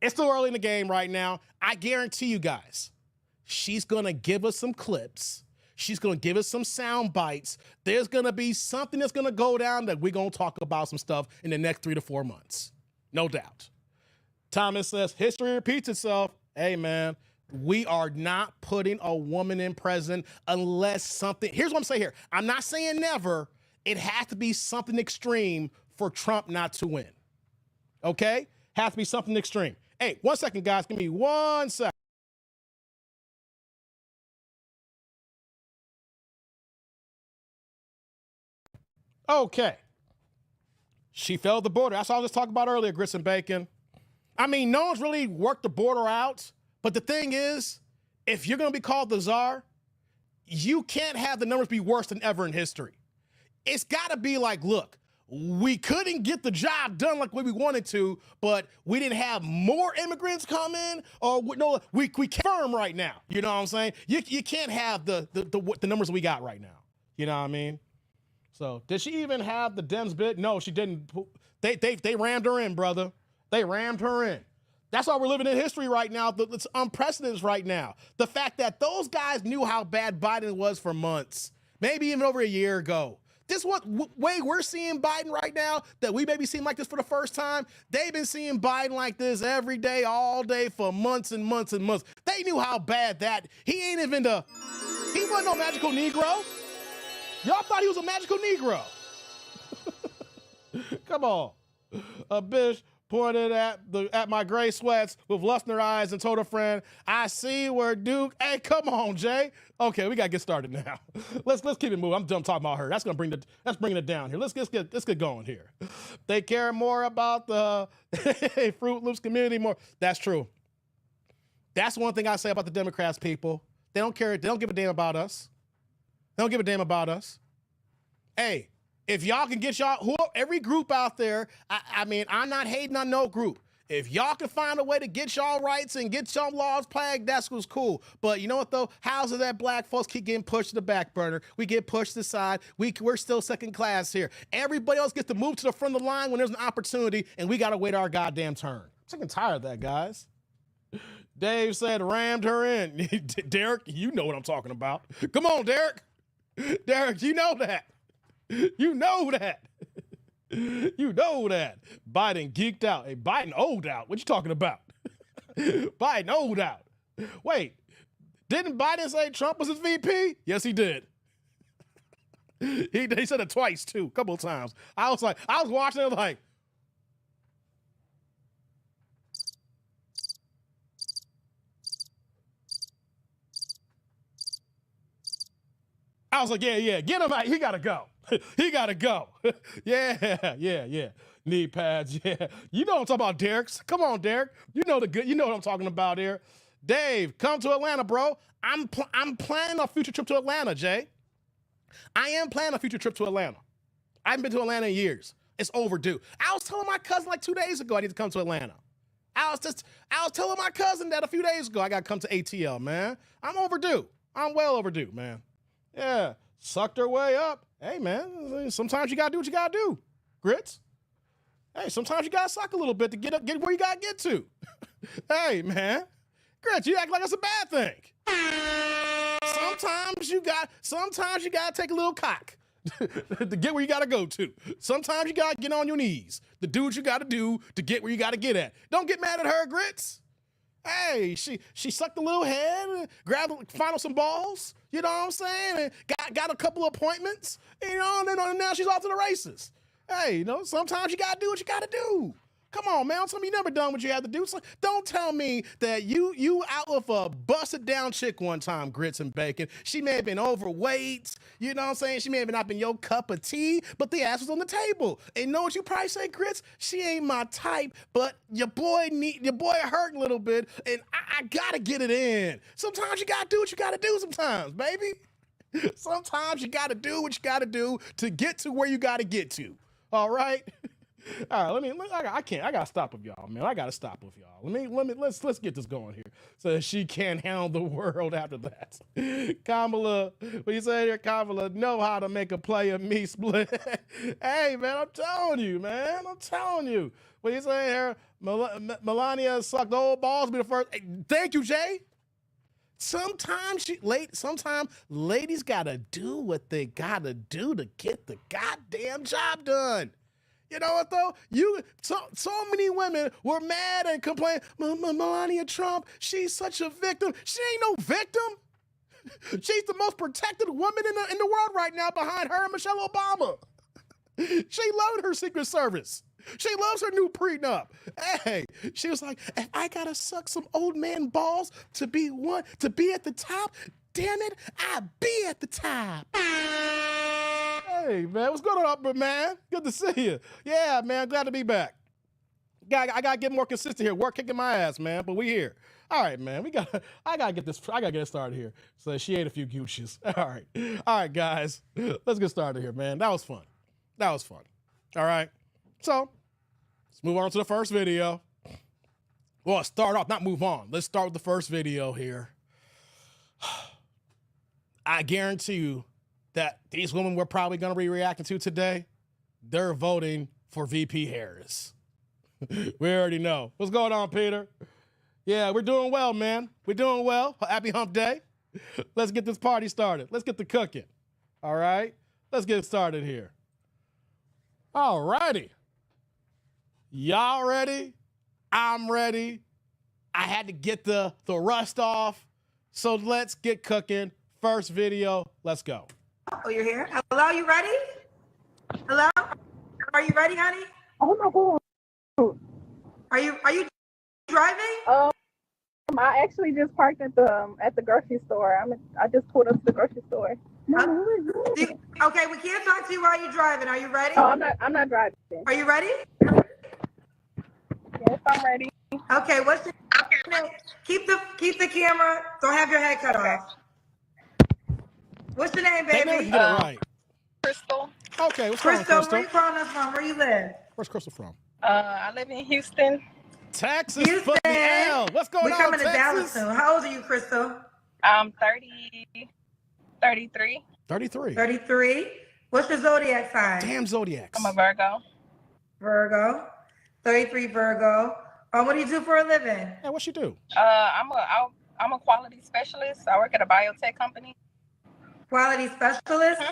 It's still early in the game right now. I guarantee you guys, she's going to give us some clips. She's going to give us some sound bites. There's going to be something that's going to go down that we're going to talk about some stuff in the next 3 to 4 months. No doubt. Thomas says, history repeats itself. Hey, man, we are not putting a woman in president unless something, here's what I'm saying here. I'm not saying never. It has to be something extreme for Trump not to win. Okay? Has to be something extreme. Hey, 1 second, guys. Give me 1 second. Okay. She failed the border. That's what I was just talking about earlier, Grits and Bacon. I mean, no one's really worked the border out. But the thing is, if you're going to be called the czar, you can't have the numbers be worse than ever in history. It's got to be like, look, we couldn't get the job done like we wanted to, but we didn't have more immigrants come in, or no, we confirm right now. You know what I'm saying? You can't have the numbers we got right now. You know what I mean? So did she even have the Dems bid? No, she didn't. They rammed her in, brother. They rammed her in. That's why we're living in history right now. It's unprecedented right now. The fact that those guys knew how bad Biden was for months, maybe even over a year ago. This what way we're seeing Biden right now, that we maybe seen like this for the first time. They've been seeing Biden like this every day, all day for months and months and months. They knew how bad that. He wasn't no magical Negro. Y'all thought he was a magical Negro. Come on. A bitch pointed at my gray sweats with lust in her eyes and told her friend, I see where Duke. Hey, come on, Jay. Okay, we gotta get started now. Let's keep it moving. I'm done talking about her. That's bringing it down here. Let's get going here. They care more about the Fruit Loops community more. That's true. That's one thing I say about the Democrats, people. They don't care. They don't give a damn about us. They don't give a damn about us. Hey, if y'all can get every group out there, I mean, I'm not hating on no group. If y'all can find a way to get y'all rights and get y'all laws plagued, that's what's cool. But you know what, though? How's it that black folks keep getting pushed to the back burner? We get pushed aside. We're still second class here. Everybody else gets to move to the front of the line when there's an opportunity, and we got to wait our goddamn turn. I'm sick and tired of that, guys. Dave said rammed her in. Derek, you know what I'm talking about. Come on, Derek. Derek, you know that. You know that. You know that. Biden geeked out. Hey, Biden old out. What you talking about? Biden old out. Wait, didn't Biden say Trump was his VP? Yes, he did. He said it twice, too, a couple of times. I was watching it like, yeah, get him out. He got to go. He got to go. Yeah. Knee pads, yeah. You know what I'm talking about, Derek. Come on, Derek. You know what I'm talking about here. Dave, come to Atlanta, bro. I'm planning a future trip to Atlanta, Jay. I am planning a future trip to Atlanta. I haven't been to Atlanta in years. It's overdue. I was telling my cousin like 2 days ago I need to come to Atlanta. I was telling my cousin that a few days ago I got to come to ATL, man. I'm overdue. I'm well overdue, man. Yeah, sucked her way up. Hey, man, sometimes you got to do what you got to do, Grits. Hey, sometimes you got to suck a little bit to get where you got to get to. Hey, man. Grits, you act like it's a bad thing. Sometimes you got to take a little cock to get where you got to go to. Sometimes you got to get on your knees to do what you got to do to get where you got to get at. Don't get mad at her, Grits. Hey, she sucked a little head, found some balls, you know what I'm saying? And got a couple of appointments, you know, and now she's off to the races. Hey, you know, sometimes you got to do what you got to do. Come on, man. Don't tell me you never done what you had to do. So don't tell me that you out with a busted down chick one time, Grits and Bacon. She may have been overweight. You know what I'm saying? She may have not been your cup of tea, but the ass was on the table. And you know what you probably say, Grits? She ain't my type, but your boy hurt a little bit, and I gotta get it in. Sometimes you gotta do what you gotta do sometimes, baby. Sometimes you gotta do what you gotta do to get to where you gotta get to. All right? All right, I gotta stop with y'all, man. I gotta stop with y'all. Let's get this going here. So she can't handle the world after that. Kamala, what you say here? Kamala know how to make a player me split. Hey, man, I'm telling you, man. I'm telling you. What you say here? Melania sucked old balls to be the first. Hey, thank you, Jay. Sometimes ladies gotta do what they gotta do to get the goddamn job done. You know what, though? So many women were mad and complained, Melania Trump, she's such a victim. She ain't no victim. She's the most protected woman in the world right now behind her and Michelle Obama. She loved her Secret Service. She loves her new prenup. Hey, she was like, if I gotta suck some old man balls to be at the top, damn it, I'll be at the top. Hey, man, what's going on, man? Good to see you. Yeah, man, glad to be back. I gotta get more consistent here. Work kicking my ass, man, but we here. All right, man, I gotta get it started here. So she ate a few gooches. All right, guys, let's get started here, man. That was fun. All right. So let's move on to the first video. Well, start off, not move on. Let's start with the first video here. I guarantee you that these women we're probably going to be reacting to today, they're voting for VP Harris. We already know. What's going on, Peter? Yeah, we're doing well, man. We're doing well. Happy hump day. Let's get this party started. Let's get the cooking. All right? Let's get started here. All righty. Y'all ready? I'm ready. I had to get the rust off. So let's get cooking. First video. Let's go. Oh, you're here? Hello, you ready? Hello? Are you ready, honey? Oh my God. Are you driving? I actually just parked at the grocery store. I just pulled up to the grocery store. Okay, we can't talk to you while you're driving. Are you ready? Oh, I'm not driving. Are you ready? Yes, I'm ready. Okay, what's your name? Keep the camera. Don't have your head cut off. What's your name, baby? They never can get it right. Crystal. Okay, what's going on, Crystal, Crystal? where you calling us from? Where you live? Where's Crystal from? I live in Houston. Texas. Houston. Foot the L. What's going We're on, coming Texas? to Dallas soon. How old are you, Crystal? I'm 33. 33. 33. What's your zodiac sign? Damn Zodiacs. I'm a Virgo. Virgo. 33 Virgo. What do you do for a living? Hey, what you do? I'm a quality specialist. I work at a biotech company. Quality specialist.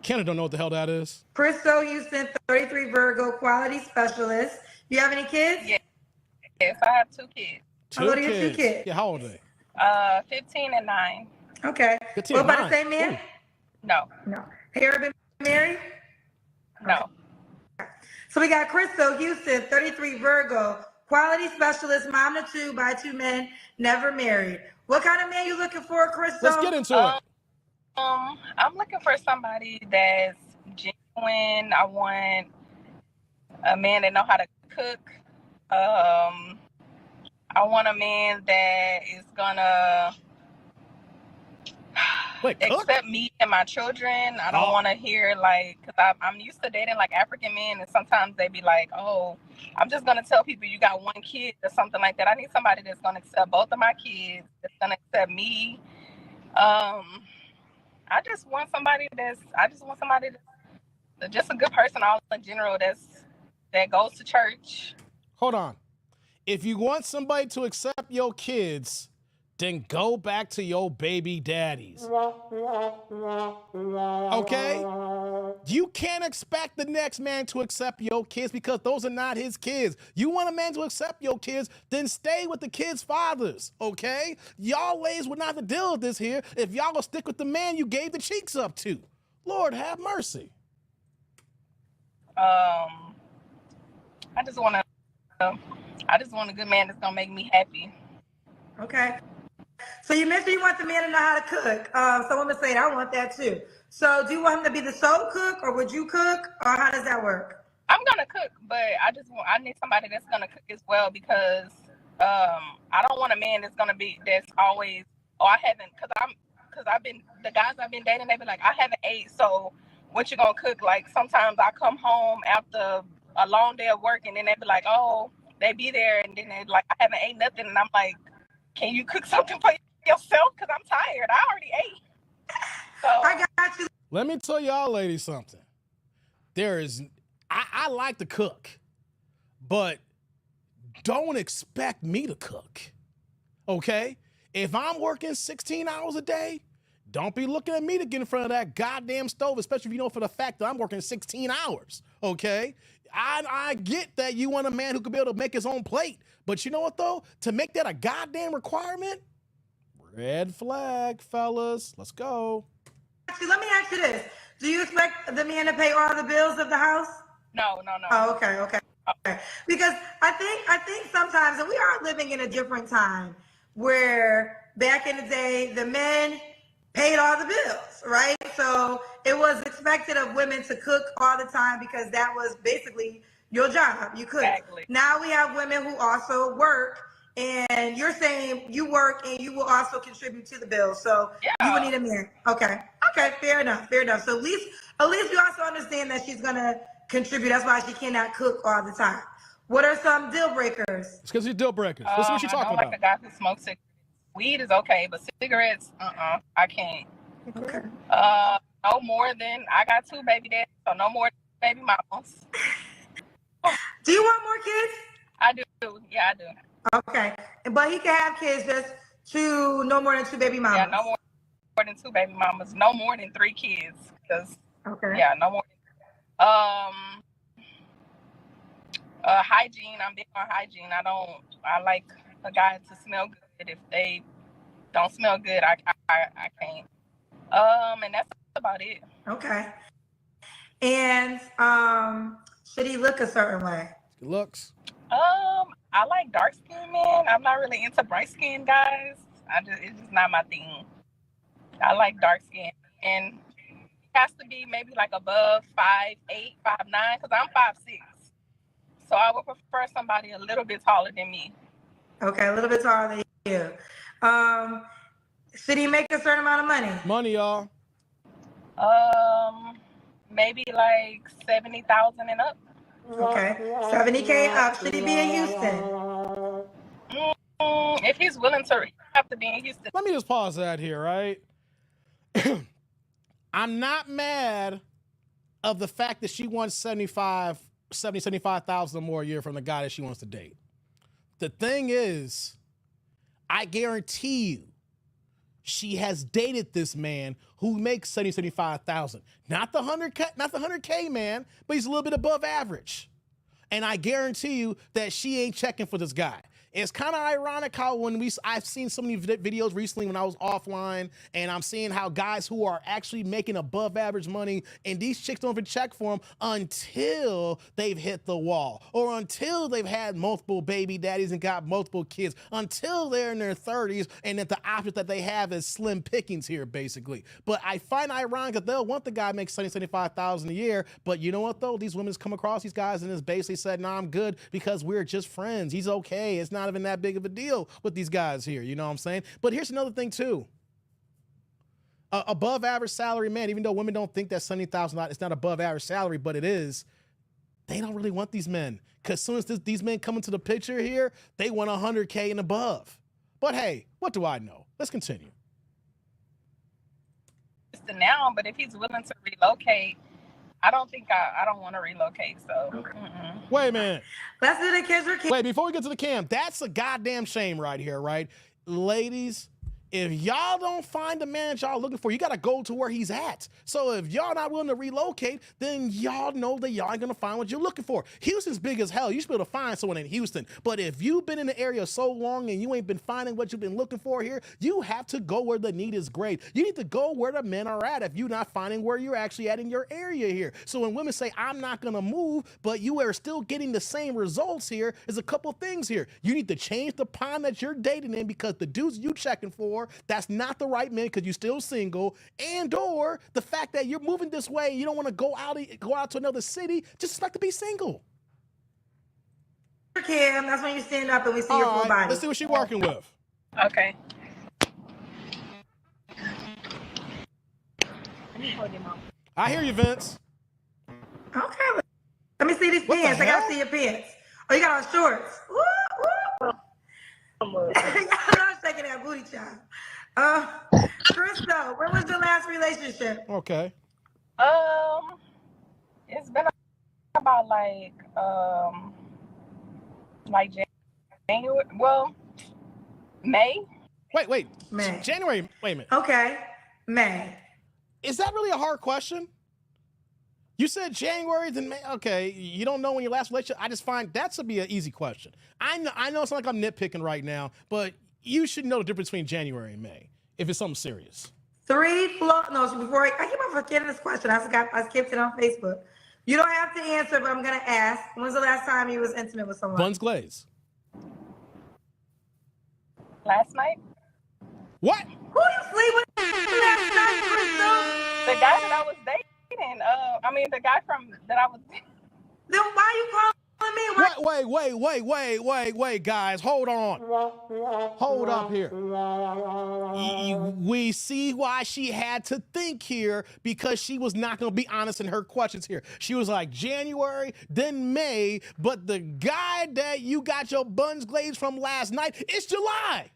Kenna don't know what the hell that is. Crystal Houston, 33 Virgo, quality specialist. You have any kids? Yes, I have 2 kids. Two How old are your kids. 2 kids? Yeah, how old are they? 15 and 9. Okay. 15 What and about the 9? same man? Ooh. No. No. Have you ever been married? No. So we got Crystal Houston, 33 Virgo, quality specialist, mom to 2 by 2 men, never married. What kind of man you looking for, Crystal? Let's get into it. I'm looking for somebody that's genuine. I want a man that know how to cook. I want a man that is gonna accept me and my children. I don't want to hear because I'm used to dating African men, and sometimes they be like, "Oh, I'm just gonna tell people you got 1 kid" or something like that. I need somebody that's gonna accept both of my kids. That's gonna accept me. I just want somebody that's just a good person all in general that goes to church. Hold on. If you want somebody to accept your kids, then go back to your baby daddies. Okay? You can't expect the next man to accept your kids because those are not his kids. You want a man to accept your kids, then stay with the kids' fathers, okay? Y'all ladies would not have to deal with this here if y'all will stick with the man you gave the cheeks up to. Lord have mercy. I just want a good man that's gonna make me happy. Okay. So you mentioned you want the man to know how to cook. Some women say, I want that too. So do you want him to be the sole cook, or would you cook, or how does that work? I'm gonna cook, but I need somebody that's gonna cook as well, because I don't want a man that's always, because I've been, the guys I've been dating, they be like, I haven't ate, so what you gonna cook? Sometimes I come home after a long day of work, and then they be like, oh, they be there, and then they like, I haven't ate nothing, and I'm like, can you cook something for yourself? Because I'm tired. I already ate. So I got you. Let me tell y'all ladies something. I like to cook, but don't expect me to cook, okay? If I'm working 16 hours a day, don't be looking at me to get in front of that goddamn stove, especially if you know for the fact that I'm working 16 hours, okay? I get that you want a man who could be able to make his own plate, but you know what, though? To make that a goddamn requirement, red flag, fellas. Let's go. Let me ask you this. Do you expect the man to pay all the bills of the house? No. Oh, okay. Because I think sometimes, and we are living in a different time, where back in the day, the men paid all the bills, right? So it was expected of women to cook all the time because that was basically your job. You could. Exactly. Now we have women who also work, and you're saying you work and you will also contribute to the bills. So you would need a man. Okay, fair enough. So at least we also understand that she's gonna contribute. That's why she cannot cook all the time. What are some deal breakers? It's because you're deal breakers. This is what you're talking I don't about. like a guy who smokes cigarettes. Weed is okay, but cigarettes, I can't. Okay. No more than, I got 2 baby daddies, so no more baby mamas. Do you want more kids? I do. Yeah, I do. Okay. But he can have kids, just no more than 2 baby mamas. Yeah, no more than 2 baby mamas. No more than 3 kids. Okay. Yeah, no more. Hygiene. I'm big on hygiene. I like a guy to smell good. If they don't smell good, I can't. And that's about it. Okay. And should he look a certain way? Looks. I like dark skinned men. I'm not really into bright skinned guys. It's just not my thing. I like dark skin, and it has to be maybe like above 5'8", 5'9", because I'm 5'6". So I would prefer somebody a little bit taller than me. Okay, a little bit taller than you. Should he make a certain amount of money? Money, y'all. Maybe like 70,000 and up. Okay, 70K up. Should he be in Houston? If he's willing to, you have to be in Houston. Let me just pause that here, right? I'm not mad of the fact that she wants 75,000 more a year from the guy that she wants to date. The thing is, I guarantee you, she has dated this man who makes 75,000. Not the 100K man, but he's a little bit above average. And I guarantee you that she ain't checking for this guy. It's kind of ironic how I've seen so many videos recently when I was offline, and I'm seeing how guys who are actually making above average money, and these chicks don't even check for them until they've hit the wall, or until they've had multiple baby daddies and got multiple kids, until they're in their 30s, and that the options that they have is slim pickings here, basically. But I find ironic that they'll want the guy to make 75,000 a year, but you know what though? These women come across these guys and it's basically said, nah, I'm good because we're just friends. He's okay. It's not even that big of a deal with these guys here, you know what I'm saying? But here's another thing too. Above average salary man, even though women don't think that $70,000 is not above average salary, but it is, they don't really want these men. Because as soon as these men come into the picture here, they want 100K and above. But hey, what do I know? Let's continue. Now, but if he's willing to relocate, I don't want to relocate, so. Wait a minute. Let's do the kids for kids. Wait, before we get to the cam, that's a goddamn shame right here, right? Ladies, if y'all don't find the man that y'all looking for, you got to go to where he's at. So if y'all not willing to relocate, then y'all know that y'all ain't going to find what you're looking for. Houston's big as hell. You should be able to find someone in Houston. But if you've been in the area so long and you ain't been finding what you've been looking for here, you have to go where the need is great. You need to go where the men are at if you're not finding where you're actually at in your area here. So when women say, I'm not going to move, but you are still getting the same results here, there's a couple things here. You need to change the pond that you're dating in because the dudes you checking for, that's not the right man because you're still single, and or the fact that you're moving this way, you don't want to go out to another city, just expect to be single. Kim, that's when you stand up and we see your full body. Let's see what she's working with. Okay. I hear you, Vince. Okay. Let me see these pants. I got to see your pants. Oh, you got on shorts. Woo, woo. I'm shaking that booty, child. Crystal, when was your last relationship? Okay. It's been about like January. Well, May. Wait. May. January. Wait a minute. Okay. May. Is that really a hard question? You said January, then May. Okay, you don't know when your last relationship. I just find that to be an easy question. I know it's not like I'm nitpicking right now, but you should know the difference between January and May if it's something serious. Before I keep on forgetting this question. I skipped it on Facebook. You don't have to answer, but I'm gonna ask. When's the last time you was intimate with someone? Buns Glaze. Last night. What? Who you sleep with last night, Crystal? The guy that I was dating. The guy that I was. Then why you calling Wait, guys, hold on. Hold up here. We see why she had to think here, because she was not going to be honest in her questions here. She was like January, then May, but the guy that you got your buns glazed from last night, it's July.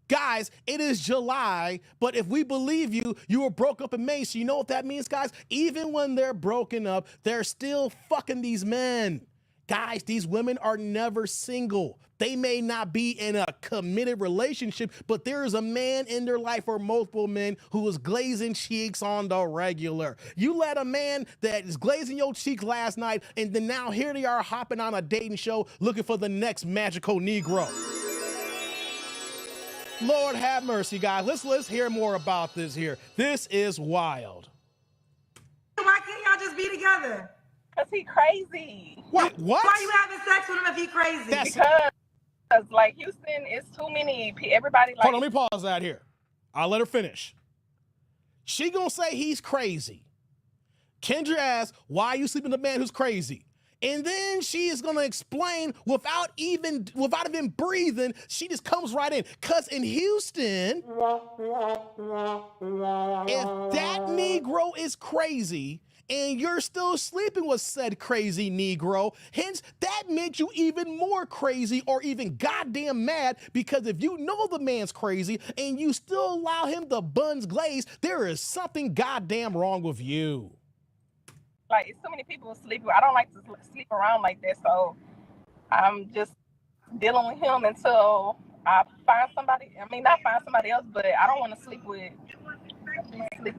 Guys, it is July, but if we believe you, you were broke up in May. So you know what that means, guys? Even when they're broken up, they're still fucking these men. Guys, these women are never single. They may not be in a committed relationship, but there is a man in their life, or multiple men, who is glazing cheeks on the regular. You let a man that is glazing your cheeks last night, and then now here they are hopping on a dating show looking for the next magical Negro. Lord have mercy, guys. Let's hear more about this here. This is wild. Why can't y'all just be together? Because he crazy. Wait, what? Why are you having sex with him if he crazy? Because like Houston is too many. Everybody like. Hold on, let me pause that here. I'll let her finish. She gonna say he's crazy. Kendra asks, why are you sleeping with a man who's crazy? And then she is gonna explain without even breathing. She just comes right in. Cause in Houston, if that Negro is crazy and you're still sleeping with said crazy Negro, hence that makes you even more crazy or even goddamn mad, because if you know the man's crazy and you still allow him the buns glazed, there is something goddamn wrong with you. Like, it's so many people sleeping. I don't like to sleep around like that, so I'm just dealing with him until I find somebody. I mean, not find somebody else, but I don't want to sleep with.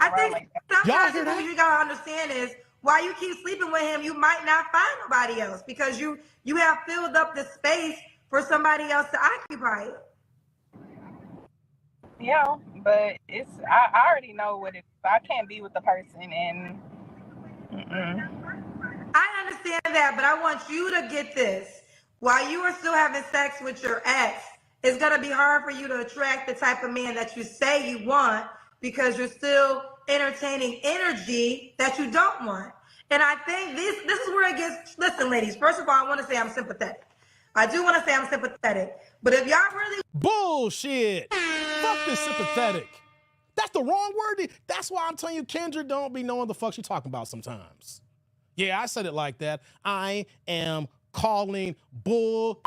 I think like sometimes what you gotta understand is, while you keep sleeping with him, you might not find nobody else, because you have filled up the space for somebody else to occupy it. Yeah, but I already know what it is. I can't be with the person, and. I understand that, but I want you to get this. While you are still having sex with your ex, it's going to be hard for you to attract the type of man that you say you want, because you're still entertaining energy that you don't want. And I think this is where it gets, listen, ladies, first of all, I want to say I'm sympathetic. I do want to say I'm sympathetic. But if y'all really... Bullshit. Fuck this sympathetic. That's the wrong word. That's why I'm telling you, Kendra don't be knowing the fuck she talking about sometimes. Yeah, I said it like that. I am calling bull.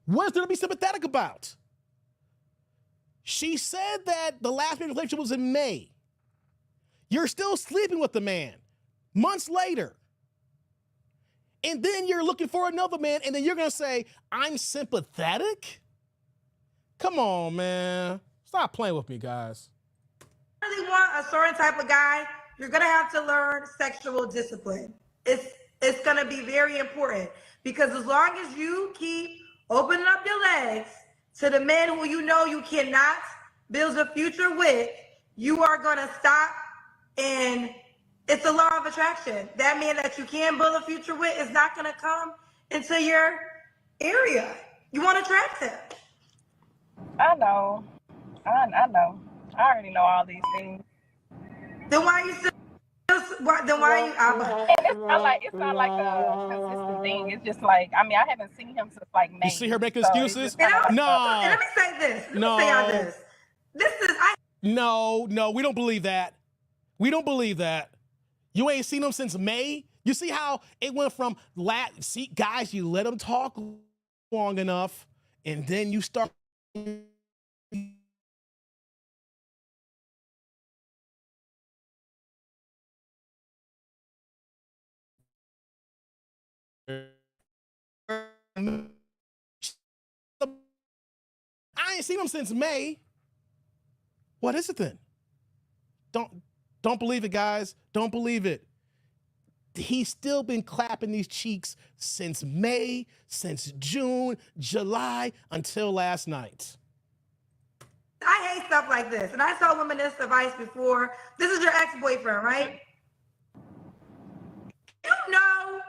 What is there to be sympathetic about? She said that the last relationship was in May. You're still sleeping with the man months later. And then you're looking for another man, and then you're going to say, I'm sympathetic? Come on, man. Stop playing with me, guys. If you really want a certain type of guy, you're going to have to learn sexual discipline. It's going to be very important, because as long as you keep opening up your legs to the men who you know you cannot build a future with, you are going to stop, and it's a law of attraction. That man that you can build a future with is not going to come into your area. You want to attract him. I know. I know. I already know all these things. Then why are you still? Then why are you? And it's not like a consistent thing. It's just like, I mean, I haven't seen him since like May. You see her making excuses? No. And let me say this. Let me say all this. No, we don't believe that. We don't believe that. You ain't seen him since May. You see how it went from see, guys, you let him talk long enough, and then you start. I ain't seen him since May. What is it then? Don't believe it, guys. Don't believe it. He's still been clapping these cheeks since May, since June, July, until last night. I hate stuff like this. And I told women this advice before. This is your ex-boyfriend, right? You know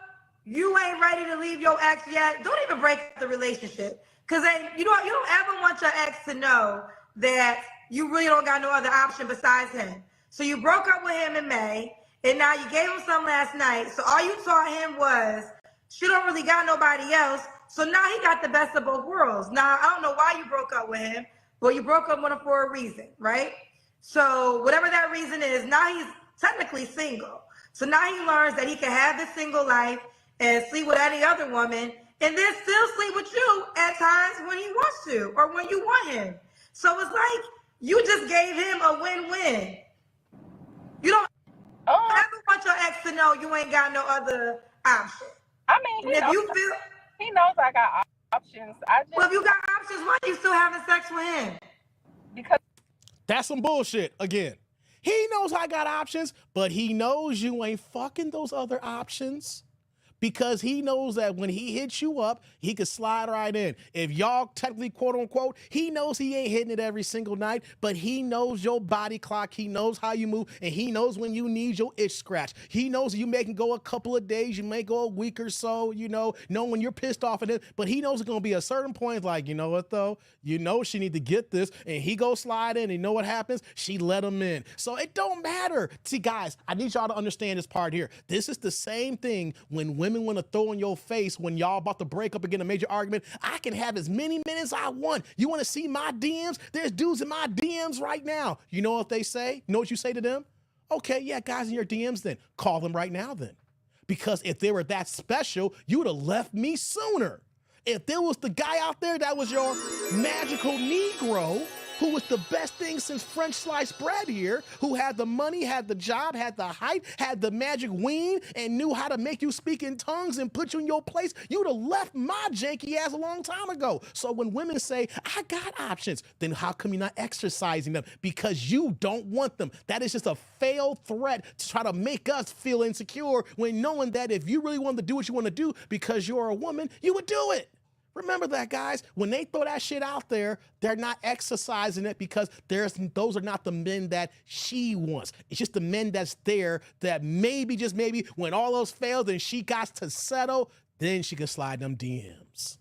you ain't ready to leave your ex yet. Don't even break up the relationship. Because you don't ever want your ex to know that you really don't got no other option besides him. So you broke up with him in May, and now you gave him some last night. So all you taught him was she don't really got nobody else. So now he got the best of both worlds. Now I don't know why you broke up with him, but you broke up with him for a reason, right? So whatever that reason is, now he's technically single. So now he learns that he can have this single life and sleep with any other woman and then still sleep with you at times when he wants to or when you want him. So it's like you just gave him a win-win. You don't ever want your ex to know you ain't got no other option. I mean, he knows I got options. Well, if you got options, why are you still having sex with him? Because that's some bullshit again. He knows I got options, but he knows you ain't fucking those other options because he knows that when he hits you up, he could slide right in. If y'all technically, quote unquote, he knows he ain't hitting it every single night, but he knows your body clock. He knows how you move, and he knows when you need your itch scratch. He knows you may can go a couple of days, you may go a week or so, you know when you're pissed off at him, but he knows it's going to be a certain point like, you know what though? You know she need to get this, and he go slide in, and you know what happens? She let him in. So it don't matter. See, guys, I need y'all to understand this part here. This is the same thing when women want to throw in your face when y'all about to break up again, a major argument. I can have as many minutes I want. You want to see my DMs? There's dudes in my DMs right now. You know what they say? You know what you say to them? Okay, yeah, guys in your DMs then. Call them right now then. Because if they were that special, you would have left me sooner. If there was the guy out there that was your magical Negro, who was the best thing since French sliced bread here, who had the money, had the job, had the height, had the magic ween, and knew how to make you speak in tongues and put you in your place, you would have left my janky ass a long time ago. So when women say, I got options, then how come you're not exercising them? Because you don't want them. That is just a failed threat to try to make us feel insecure when knowing that if you really wanted to do what you want to do because you're a woman, you would do it. Remember that, guys. When they throw that shit out there, they're not exercising it because those are not the men that she wants. It's just the men that's there that maybe, just maybe, when all those failed and she got to settle, then she can slide them DMs.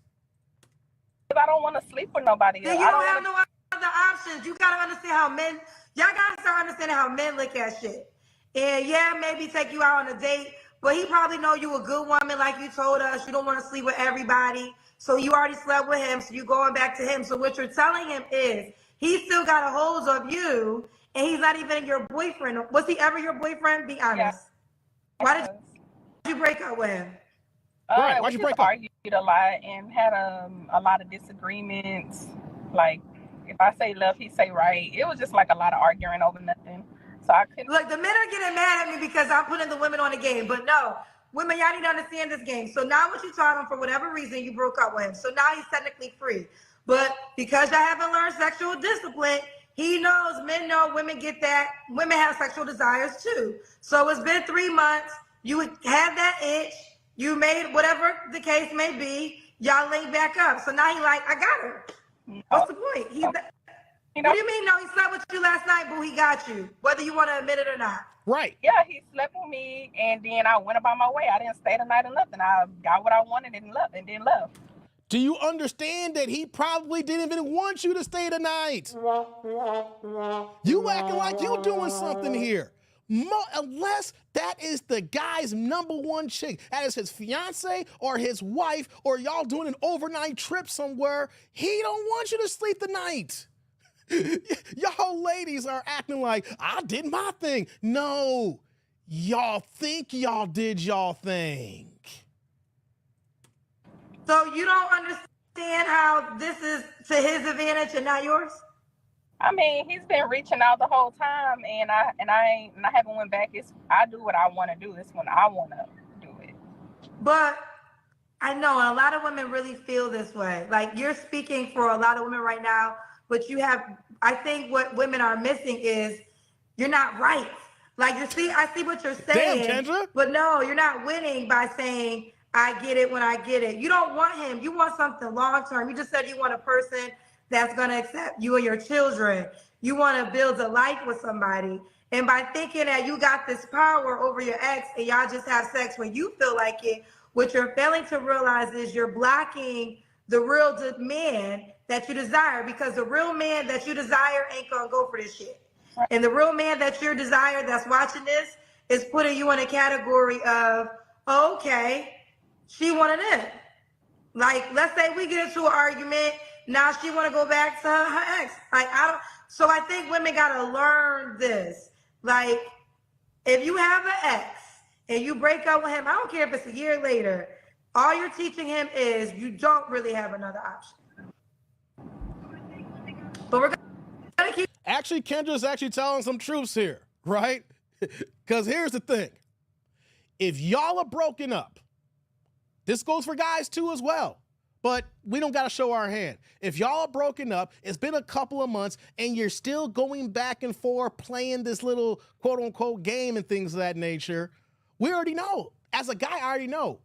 I don't want to sleep with nobody else. Then you don't have no other options. You got to understand how men, y'all got to start understanding how men look at shit. And yeah, maybe take you out on a date, but he probably know you a good woman like you told us. You don't want to sleep with everybody. So you already slept with him, so you going back to him. So what you're telling him is he still got a hold of you, and he's not even your boyfriend. Was he ever your boyfriend? Be honest. Yeah. Why did you break up with him? Right. Why'd you break up? We argued a lot and had a lot of disagreements. Like, if I say left, he say right. It was just like a lot of arguing over nothing. So I couldn't. Look, the men are getting mad at me because I'm putting the women on the game, but no. Women, y'all need to understand this game. So now what you taught him, for whatever reason, you broke up with him. So now he's technically free. But because y'all haven't learned sexual discipline, he knows, men know, women get that. Women have sexual desires too. So it's been 3 months. You had that itch. You made whatever the case may be. Y'all linked back up. So now he like, I got her. What's the point? What do you mean? No, he slept with you last night, boo. He got you, whether you want to admit it or not. Right. Yeah, he slept with me, and then I went about my way. I didn't stay the night or nothing. I got what I wanted and then left. Do you understand that he probably didn't even want you to stay the night? You acting like you doing something here. Unless that is the guy's number one chick, that is his fiance or his wife, or y'all doing an overnight trip somewhere, he don't want you to sleep the night. Y'all ladies are acting like, I did my thing. No, y'all think y'all did y'all thing. So you don't understand how this is to his advantage and not yours? I mean, he's been reaching out the whole time, and I haven't went back. I do what I want to do. It's when I want to do it. But I know a lot of women really feel this way. Like, you're speaking for a lot of women right now. But I think what women are missing is you're not right. Like, I see what you're saying. Damn, Kendra. But no, you're not winning by saying, I get it when I get it. You don't want him. You want something long-term. You just said you want a person that's going to accept you and your children. You want to build a life with somebody. And by thinking that you got this power over your ex and y'all just have sex when you feel like it, what you're failing to realize is you're blocking the real man that you desire, because the real man that you desire ain't gonna go for this shit. And the real man that you desire that's watching this is putting you in a category of, okay, she wanted it. Like, let's say we get into an argument, now she want to go back to her ex. Like, so I think women got to learn this. Like, if you have an ex and you break up with him, I don't care if it's a year later, all you're teaching him is you don't really have another option. But we're gonna keep. Actually, Kendra's actually telling some truths here, right? Because here's the thing. If y'all are broken up, this goes for guys too as well, but we don't got to show our hand. If y'all are broken up, it's been a couple of months, and you're still going back and forth playing this little quote-unquote game and things of that nature, we already know. As a guy, I already know.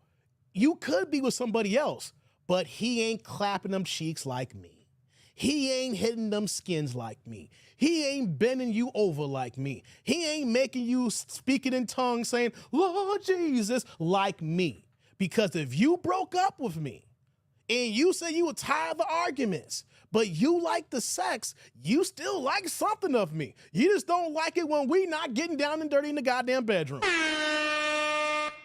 You could be with somebody else, but he ain't clapping them cheeks like me. He ain't hitting them skins like me. He ain't bending you over like me. He ain't making you speaking in tongues saying, Lord Jesus, like me. Because if you broke up with me and you say you were tired of the arguments, but you like the sex, you still like something of me. You just don't like it when we not getting down and dirty in the goddamn bedroom.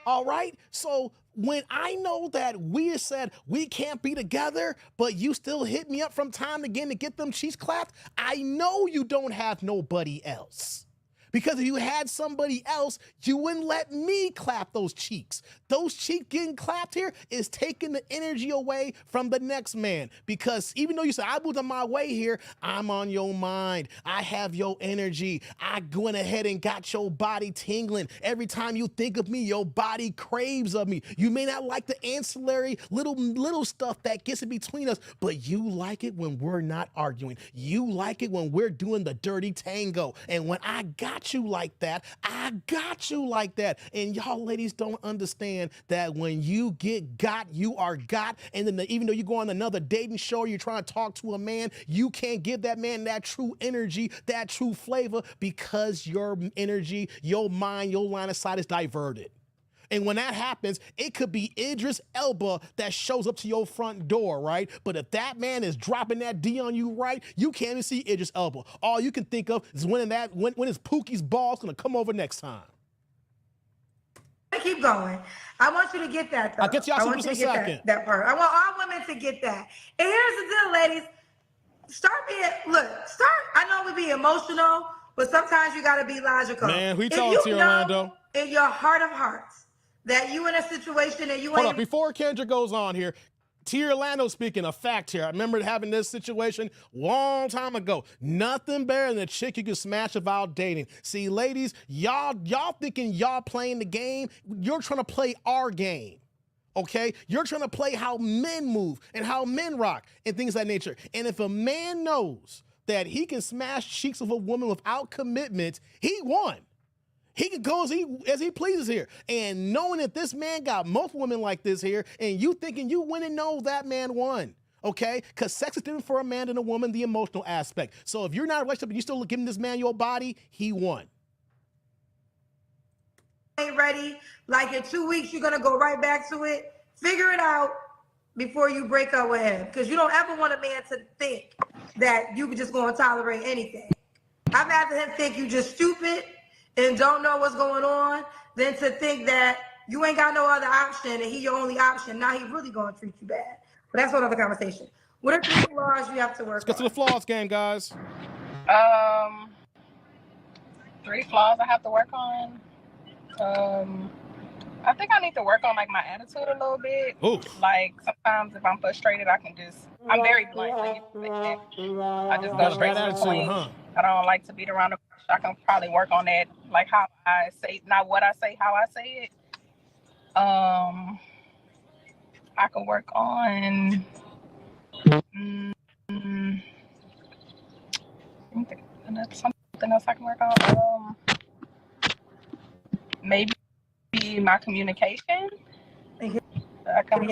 All right? So when I know that we said we can't be together, but you still hit me up from time to again to get them cheeks clapped, I know you don't have nobody else. Because if you had somebody else, you wouldn't let me clap those cheeks. Those cheeks getting clapped here is taking the energy away from the next man. Because even though you said, I moved on my way here, I'm on your mind. I have your energy. I went ahead and got your body tingling. Every time you think of me, your body craves of me. You may not like the ancillary little stuff that gets in between us, but you like it when we're not arguing. You like it when we're doing the dirty tango. And when I got you like that, I got you like that. And y'all ladies don't understand that when you get got, you are got. And then even though you go on another dating show, or you're trying to talk to a man, you can't give that man that true energy, that true flavor, because your energy, your mind, your line of sight is diverted. And when that happens, it could be Idris Elba that shows up to your front door, right? But if that man is dropping that D on you, right, you can't even see Idris Elba. All you can think of is when is Pookie's balls gonna come over next time. Keep going. I want you to get that, though. I'll get y'all I some want you to in a get second. that part. I want all women to get that. And here's the deal, ladies. I know we be emotional, but sometimes you gotta be logical. Man, who you talking to, Orlando? In your heart of hearts, that you in a situation and you Hold ain't. up, before Kendra goes on here, T. Orlando speaking a fact here. I remember having this situation long time ago. Nothing better than a chick you can smash about dating. See, ladies, y'all thinking y'all playing the game. You're trying to play our game. Okay? You're trying to play how men move and how men rock and things of that nature. And if a man knows that he can smash cheeks of a woman without commitment, he won. He can go as he pleases here. And knowing that this man got multiple women like this here, and you thinking you win and know that man won. Okay? Because sex is different for a man than a woman, the emotional aspect. So if you're not in a relationship and you still giving this man your body, he won. Ain't ready, like in 2 weeks, you're gonna go right back to it. Figure it out before you break up with him. Because you don't ever want a man to think that you just gonna tolerate anything. I'd rather him think you just stupid and don't know what's going on than to think that you ain't got no other option and he your only option. Now he really gonna treat you bad. But that's another conversation. What are 3 flaws you have to work on? Let's get to the flaws game, guys. 3 flaws I have to work on. I think I need to work on like my attitude a little bit. Ooh. Like sometimes if I'm frustrated, I'm very blunt. I just go straight to the point. I don't like to beat around the bush. I can probably work on that, like how I say, not what I say, how I say it. I can work on. Something else I can work on. Maybe my communication. I can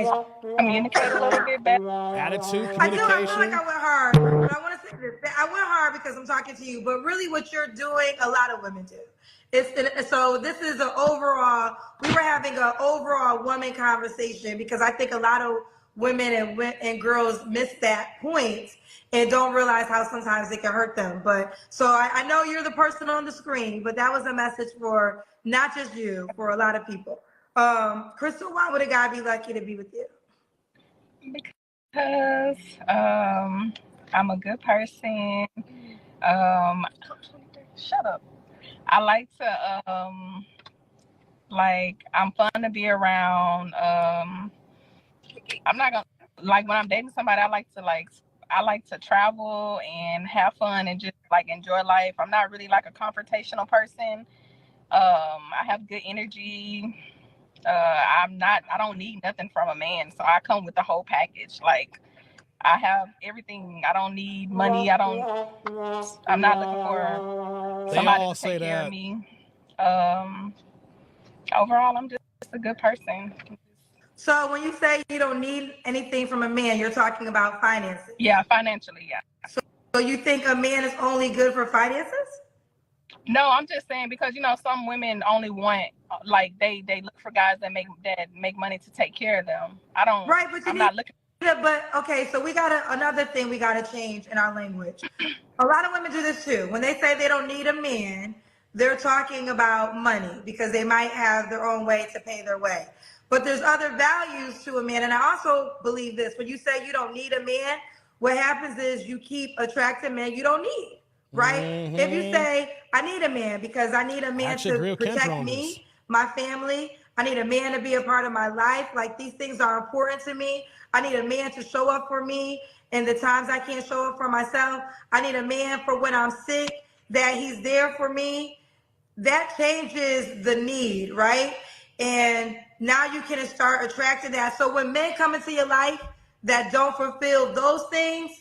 communicate a little bit better. Attitude, communication. I feel like I went hard, but I want to say this. I went hard because I'm talking to you, but really what you're doing, a lot of women do. So this is an overall, we were having an overall woman conversation because I think a lot of women and girls miss that point and don't realize how sometimes it can hurt them. But so I know you're the person on the screen, but that was a message for not just you, for a lot of people. Crystal, why would a guy be lucky to be with you? Because I'm a good person. Shut up. I like to I'm fun to be around. I'm not gonna like when I'm dating somebody. I like to travel and have fun and just like enjoy life. I'm not really like a confrontational person. I have good energy. I don't need nothing from a man, so I come with the whole package. Like I have everything. I don't need money. I'm not looking for somebody to take care of me. Overall, I'm just a good person. So when you say you don't need anything from a man, you're talking about finances. Yeah, financially, yeah. So you think a man is only good for finances? No, I'm just saying because some women only want they look for guys that make money to take care of them. I don't. Right, but I'm not looking. Yeah, but okay, so we got another thing we got to change in our language. A lot of women do this too. When they say they don't need a man, they're talking about money because they might have their own way to pay their way. But there's other values to a man. And I also believe this. When you say you don't need a man, what happens is you keep attracting men you don't need, right? Mm-hmm. If you say, I need a man because I need a man to protect me, my family. I need a man to be a part of my life. Like these things are important to me. I need a man to show up for me in the times I can't show up for myself. I need a man for when I'm sick, that he's there for me. That changes the need, right? And now you can start attracting that. So when men come into your life that don't fulfill those things,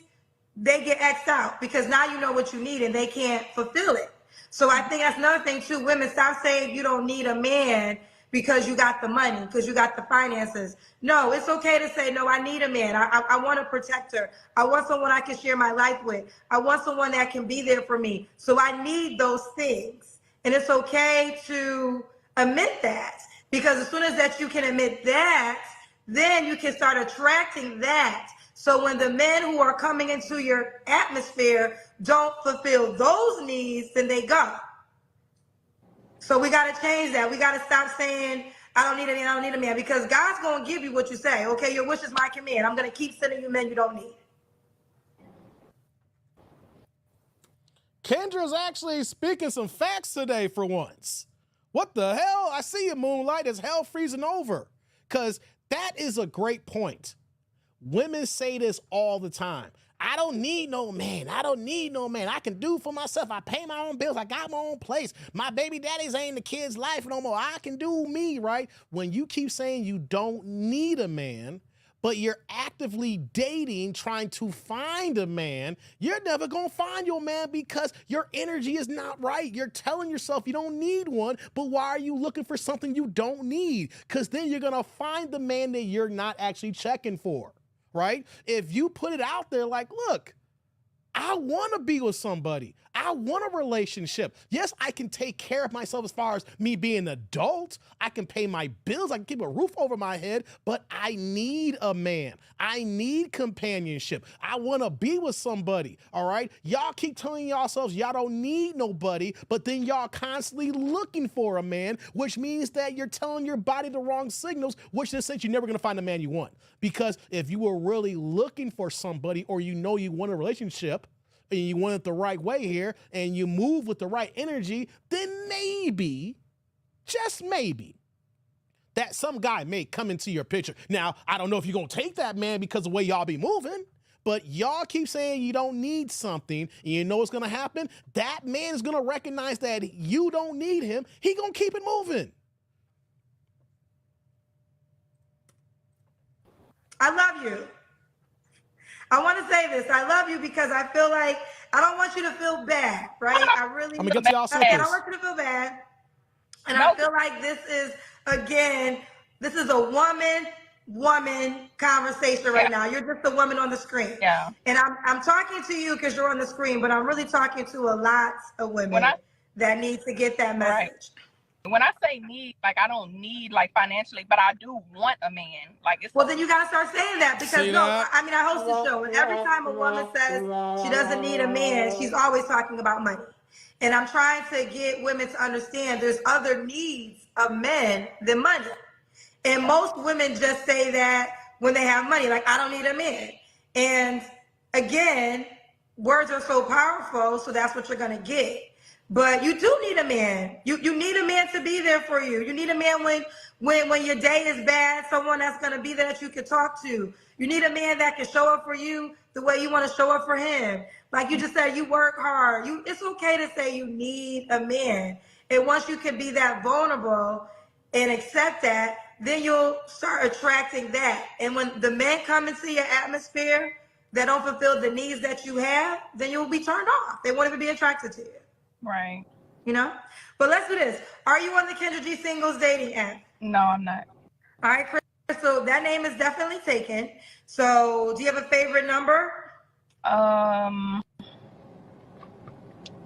they get X'd out because now you know what you need and they can't fulfill it. So I think that's another thing too. Women, stop saying you don't need a man because you got the money, because you got the finances. No, it's okay to say, no, I need a man. I want a protector. I want someone I can share my life with. I want someone that can be there for me. So I need those things. And it's okay to admit that, because as soon as that you can admit that, then you can start attracting that. So when the men who are coming into your atmosphere don't fulfill those needs, then they go. So we got to change that. We got to stop saying, I don't need a man, I don't need a man, because God's going to give you what you say. Okay, your wish is my command. I'm going to keep sending you men you don't need. Kendra's actually speaking some facts today for once. What the hell? I see you, Moonlight. Is hell freezing over? Because that is a great point. Women say this all the time. I don't need no man. I don't need no man. I can do for myself. I pay my own bills. I got my own place. My baby daddies ain't the kid's life no more. I can do me, right? When you keep saying you don't need a man, but you're actively dating, trying to find a man, you're never going to find your man because your energy is not right. You're telling yourself you don't need one, but why are you looking for something you don't need? Because then you're going to find the man that you're not actually checking for, right? If you put it out there like, look, I want to be with somebody. I want a relationship. Yes, I can take care of myself as far as me being an adult. I can pay my bills. I can keep a roof over my head, but I need a man. I need companionship. I want to be with somebody, all right? Y'all keep telling yourselves y'all don't need nobody, but then y'all constantly looking for a man, which means that you're telling your body the wrong signals, which in a sense you're never going to find the man you want. Because if you were really looking for somebody, or you know you want a relationship, and you want it the right way here, and you move with the right energy, then maybe, just maybe, that some guy may come into your picture. Now, I don't know if you're going to take that man because of the way y'all be moving, but y'all keep saying you don't need something, and you know what's going to happen? That man is going to recognize that you don't need him. He going to keep it moving. I love you. I want to say this. I love you because I feel like I don't want you to feel bad, right? I really I'm gonna get to y'all I don't want you to feel bad. And I feel like this is, again, this is a woman conversation right now. You're just a woman on the screen. Yeah. And I'm talking to you because you're on the screen, but I'm really talking to a lot of women that need to get that message. when I say need, like I don't need like financially, but I do want a man. Like it's well, then you gotta start saying that because See no, that? I mean I host the show, and every time a woman says she doesn't need a man, she's always talking about money. And I'm trying to get women to understand there's other needs of men than money. And most women just say that when they have money, like I don't need a man. And again, words are so powerful, so that's what you're gonna get. But you do need a man. You need a man to be there for you. You need a man when your day is bad, someone that's gonna be there that you can talk to. You need a man that can show up for you the way you want to show up for him. Like you just said, you work hard. It's okay to say you need a man. And once you can be that vulnerable and accept that, then you'll start attracting that. And when the men come into your atmosphere that don't fulfill the needs that you have, then you'll be turned off. They won't even be attracted to you. right. You know? But let's do this. Are you on the Kendra G Singles dating app? No, I'm not. All right, Crystal, that name is definitely taken. So do you have a favorite number?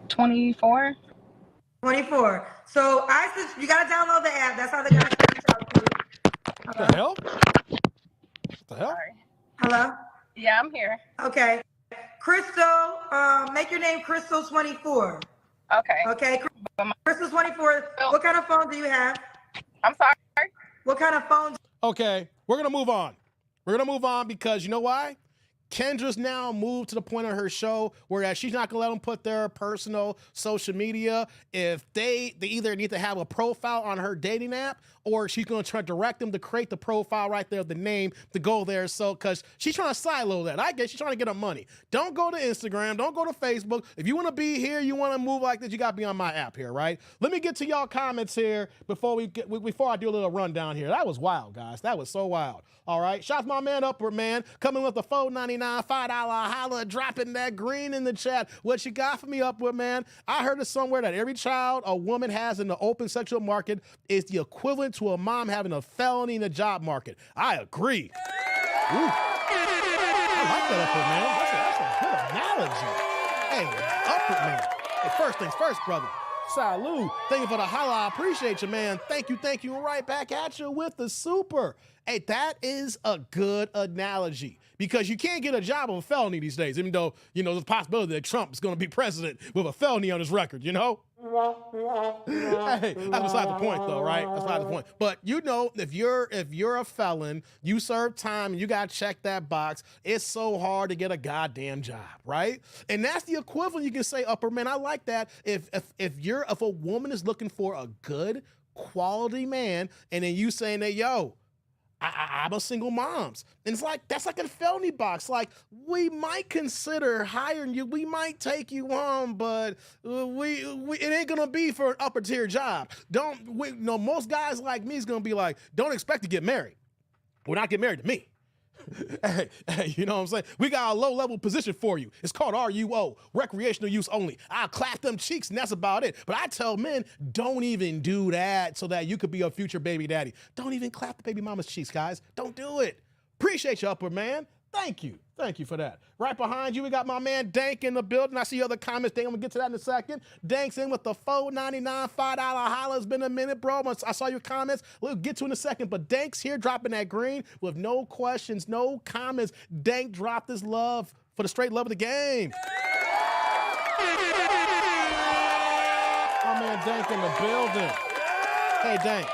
24. 24. So you gotta download the app. That's how they're gonna reach out to you. What the hell? What the hell? Sorry. Hello? Yeah, I'm here. Okay. Crystal, make your name Crystal 24. Okay. Okay. Crystal 24. What kind of phone do you have? I'm sorry. What kind of phone? Okay, we're gonna move on. We're gonna move on because you know why? Kendra's now moved to the point of her show where she's not gonna let them put their personal social media. If they either need to have a profile on her dating app or she's gonna try to direct them to create the profile right there, the name to go there. So, cause she's trying to silo that. I guess she's trying to get her money. Don't go to Instagram. Don't go to Facebook. If you want to be here, you want to move like this, you gotta be on my app here, right? Let me get to y'all comments here before I do a little rundown here. That was wild, guys. That was so wild. All right, shout my man Upward Man coming with the $4.99 $5 holla, dropping that green in the chat. What you got for me, Upward Man? I heard it somewhere that every child a woman has in the open sexual market is the equivalent to a mom having a felony in the job market. I agree. Ooh. I like that, Upward Man. That's a good analogy. Hey, Upward Man. Hey, first things first, brother. Salute. Thank you for the holla. I appreciate you, man. Thank you. Right back at you with the super. Hey, that is a good analogy because you can't get a job with a felony these days, even though, you know, there's a possibility that Trump is going to be president with a felony on his record, you know? Hey, that's beside the point, though, right? That's beside the point. But, you know, if you're a felon, you serve time and you got to check that box, it's so hard to get a goddamn job, right? And that's the equivalent you can say, Upper Man. I like that. If a woman is looking for a good quality man and then you saying that, yo, I'm a single moms. And it's like, that's like a felony box. Like, we might consider hiring you. We might take you on, but it ain't gonna be for an upper tier job. Most guys like me is gonna be like, don't expect to get married. Well, not get married to me. Hey, you know what I'm saying? We got a low-level position for you. It's called RUO, recreational use only. I'll clap them cheeks, and that's about it. But I tell men, don't even do that so that you could be a future baby daddy. Don't even clap the baby mama's cheeks, guys. Don't do it. Appreciate you, Upward Man. Thank you. Thank you for that. Right behind you, we got my man Dank in the building. I see other comments. Dank, I'm going to get to that in a second. Dank's in with the $4.99 $5 holla. It's been a minute, bro. I saw your comments. We'll get to it in a second. But Dank's here dropping that green with no questions, no comments. Dank dropped his love for the straight love of the game. My man Dank in the building. Hey, Dank.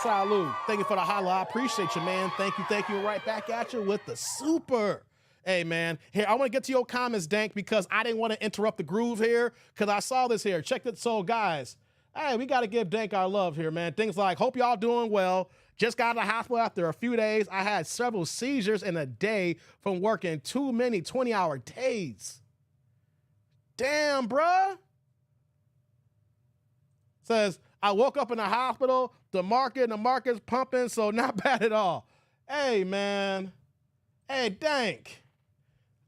Salute. Thank you for the holla. I appreciate you, man. Thank you. Right back at you with the super. Hey, man. Here, I want to get to your comments, Dank, because I didn't want to interrupt the groove here because I saw this here. Check it. So, guys, hey, we got to give Dank our love here, man. Things like, hope y'all doing well. Just got out of the hospital after a few days. I had several seizures in a day from working too many 20-hour days. Damn, bruh. Says, I woke up in the hospital, the market's pumping, so not bad at all. Hey, man. Hey, Dank.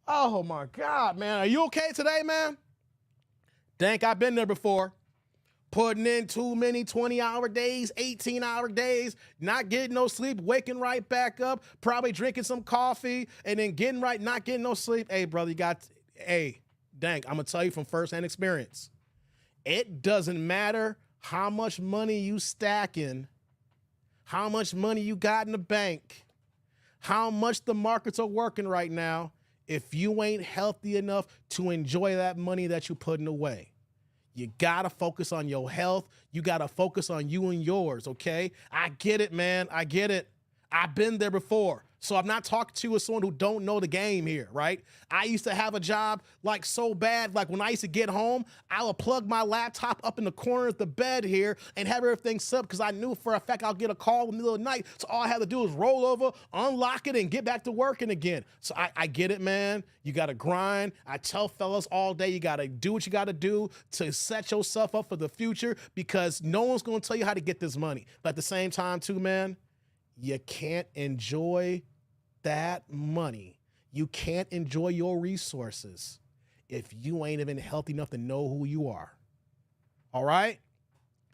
Oh, my God, man. Are you okay today, man? Dank, I've been there before. Putting in too many 20-hour days, 18-hour days, not getting no sleep, waking right back up, probably drinking some coffee, and then not getting no sleep. Hey, brother, Dank, I'm going to tell you from firsthand experience. It doesn't matter how much money you stacking, how much money you got in the bank, how much the markets are working right now, if you ain't healthy enough to enjoy that money that you're putting away. You gotta focus on your health. You gotta focus on you and yours, okay? I get it, man. I get it. I've been there before. So I'm not talking to you as someone who don't know the game here, right? I used to have a job like so bad, like when I used to get home, I would plug my laptop up in the corner of the bed here and have everything set up because I knew for a fact I'll get a call in the middle of the night. So all I had to do is roll over, unlock it, and get back to working again. So I get it, man. You got to grind. I tell fellas all day, you got to do what you got to do to set yourself up for the future because no one's going to tell you how to get this money. But at the same time, too, man, you can't enjoy that money. You can't enjoy your resources if you ain't even healthy enough to know who you are. All right?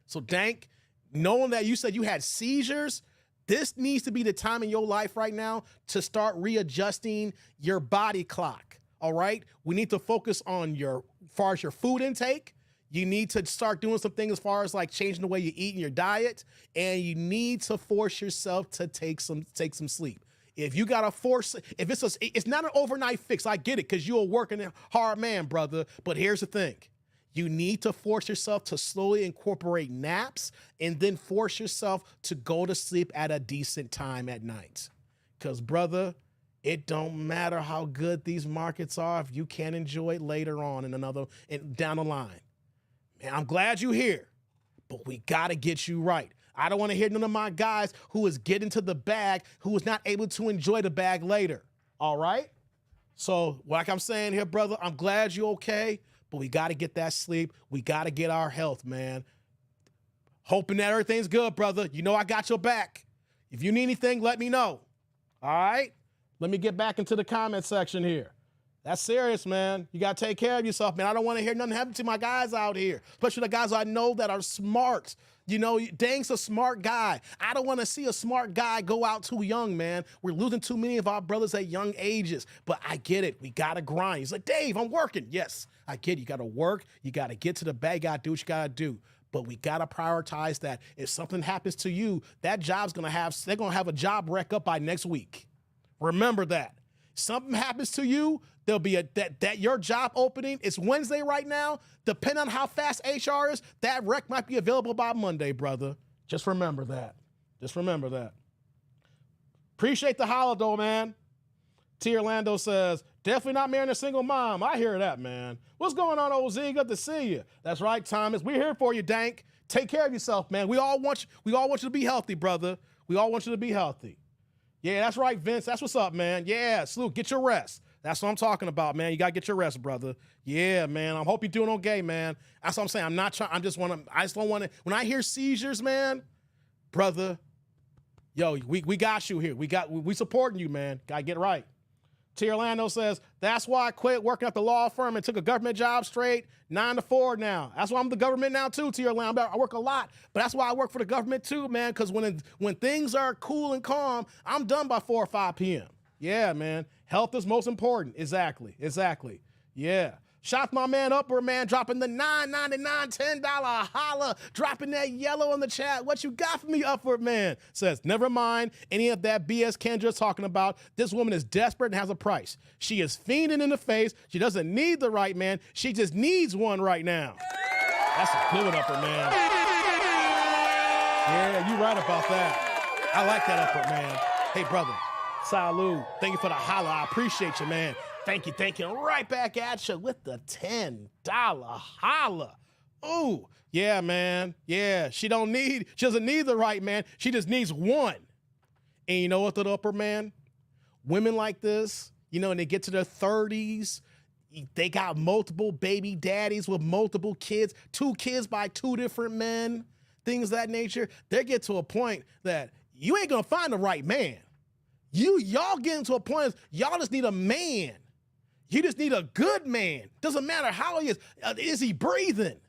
So, Dank, knowing that you said you had seizures, this needs to be the time in your life right now to start readjusting your body clock. All right? We need to focus on as far as your food intake. You need to start doing some things as far as like changing the way you eat in your diet, and you need to force yourself to take some sleep. If you gotta force, if it's not an overnight fix, I get it, because you're a working hard man, brother. But here's the thing. You need to force yourself to slowly incorporate naps and then force yourself to go to sleep at a decent time at night. Because, brother, it don't matter how good these markets are if you can't enjoy it later on down the line. Man, I'm glad you're here, but we gotta get you right. I don't want to hear none of my guys who is getting to the bag who is not able to enjoy the bag later. All right? So, like I'm saying here, brother, I'm glad you're okay, but we got to get that sleep. We got to get our health, man. Hoping that everything's good, brother. You know I got your back. If you need anything, let me know. All right? Let me get back into the comment section here. That's serious, man. You got to take care of yourself, man. I don't want to hear nothing happen to my guys out here, especially the guys I know that are smart. You know, Dang's a smart guy. I don't want to see a smart guy go out too young, man. We're losing too many of our brothers at young ages. But I get it. We got to grind. He's like, Dave, I'm working. Yes, I get it. You got to work. You got to get to the bag. You got to do what you got to do. But we got to prioritize that. If something happens to you, that job's going to they're going to have a job wreck up by next week. Remember that. Something happens to you, there'll be your job opening. It's Wednesday right now. Depending on how fast HR is, that rec might be available by Monday, brother. Just remember that. Just remember that. Appreciate the holla, though, man. T. Orlando says, definitely not marrying a single mom. I hear that, man. What's going on, OZ? Good to see you. That's right, Thomas. We're here for you, Dank. Take care of yourself, man. We all want you to be healthy, brother. We all want you to be healthy. Yeah, that's right, Vince. That's what's up, man. Yeah, Sloop, get your rest. That's what I'm talking about, man. You got to get your rest, brother. Yeah, man. I hope you're doing okay, man. That's what I'm saying. I'm not trying. I just don't want to. When I hear seizures, man, brother, yo, we got you here. We supporting you, man. Got to get right. T. Orlando says, that's why I quit working at the law firm and took a government job straight 9 to 4 now. That's why I'm the government now too, T. Orlando. I work a lot, but that's why I work for the government too, man, because when things are cool and calm, I'm done by 4 or 5 p.m. Yeah, man. Health is most important. Exactly. Yeah. Shout my man Upper, man, dropping the $9.99, $10 holla, dropping that yellow in the chat. What you got for me, Upward, man? Says, never mind any of that BS Kendra's talking about. This woman is desperate and has a price. She is fiending in the face. She doesn't need the right man. She just needs one right now. That's a good one, Upper, man. Yeah, you right about that. I like that, Upward, man. Hey, brother. Salud. Thank you for the holla. I appreciate you, man. Thank you. Right back at you with the $10 holla. Ooh, yeah, man. Yeah, she doesn't need the right man. She just needs one. And you know what, the Upper, man? Women like this, you know, and they get to their 30s, they got multiple baby daddies with multiple kids, 2 kids by 2 different men, things of that nature. They get to a point that you ain't gonna find the right man. Y'all getting to a point, y'all just need a man. You just need a good man. Doesn't matter how he is. Is he breathing?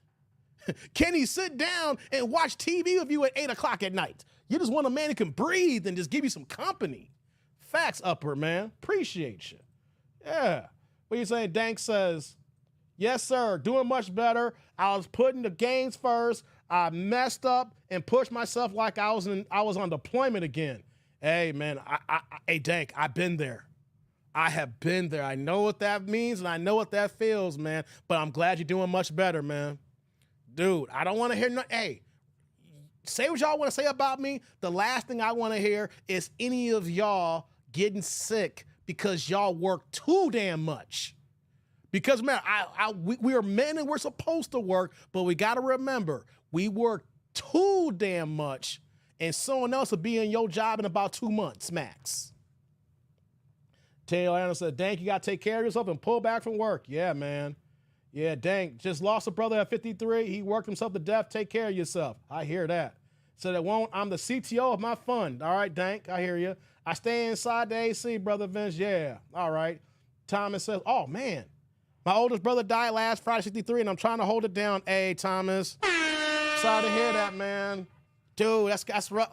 Can he sit down and watch TV with you at 8 o'clock at night? You just want a man who can breathe and just give you some company. Facts, Upper, man. Appreciate you. Yeah. What you saying? Dank says, yes, sir. Doing much better. I was putting the gains first. I messed up and pushed myself like I was on deployment again. Hey, man, hey, Dank, I've been there. I have been there. I know what that means and I know what that feels, man. But I'm glad you're doing much better, man. Dude, I don't want to hear hey, say what y'all want to say about me. The last thing I want to hear is any of y'all getting sick because y'all work too damn much. Because, man, we are men and we're supposed to work, but we got to remember, we work too damn much and someone else will be in your job in about 2 months, max. Taylor Anderson said, Dank, you got to take care of yourself and pull back from work. Yeah, man. Yeah, Dank, just lost a brother at 53. He worked himself to death. Take care of yourself. I hear that. Said it won't. I'm the CTO of my fund. All right, Dank, I hear you. I stay inside the AC, brother Vince. Yeah, all right. Thomas says, oh, man. My oldest brother died last Friday, 63, and I'm trying to hold it down. Hey, Thomas. Sorry to hear that, man. Dude, that's rough.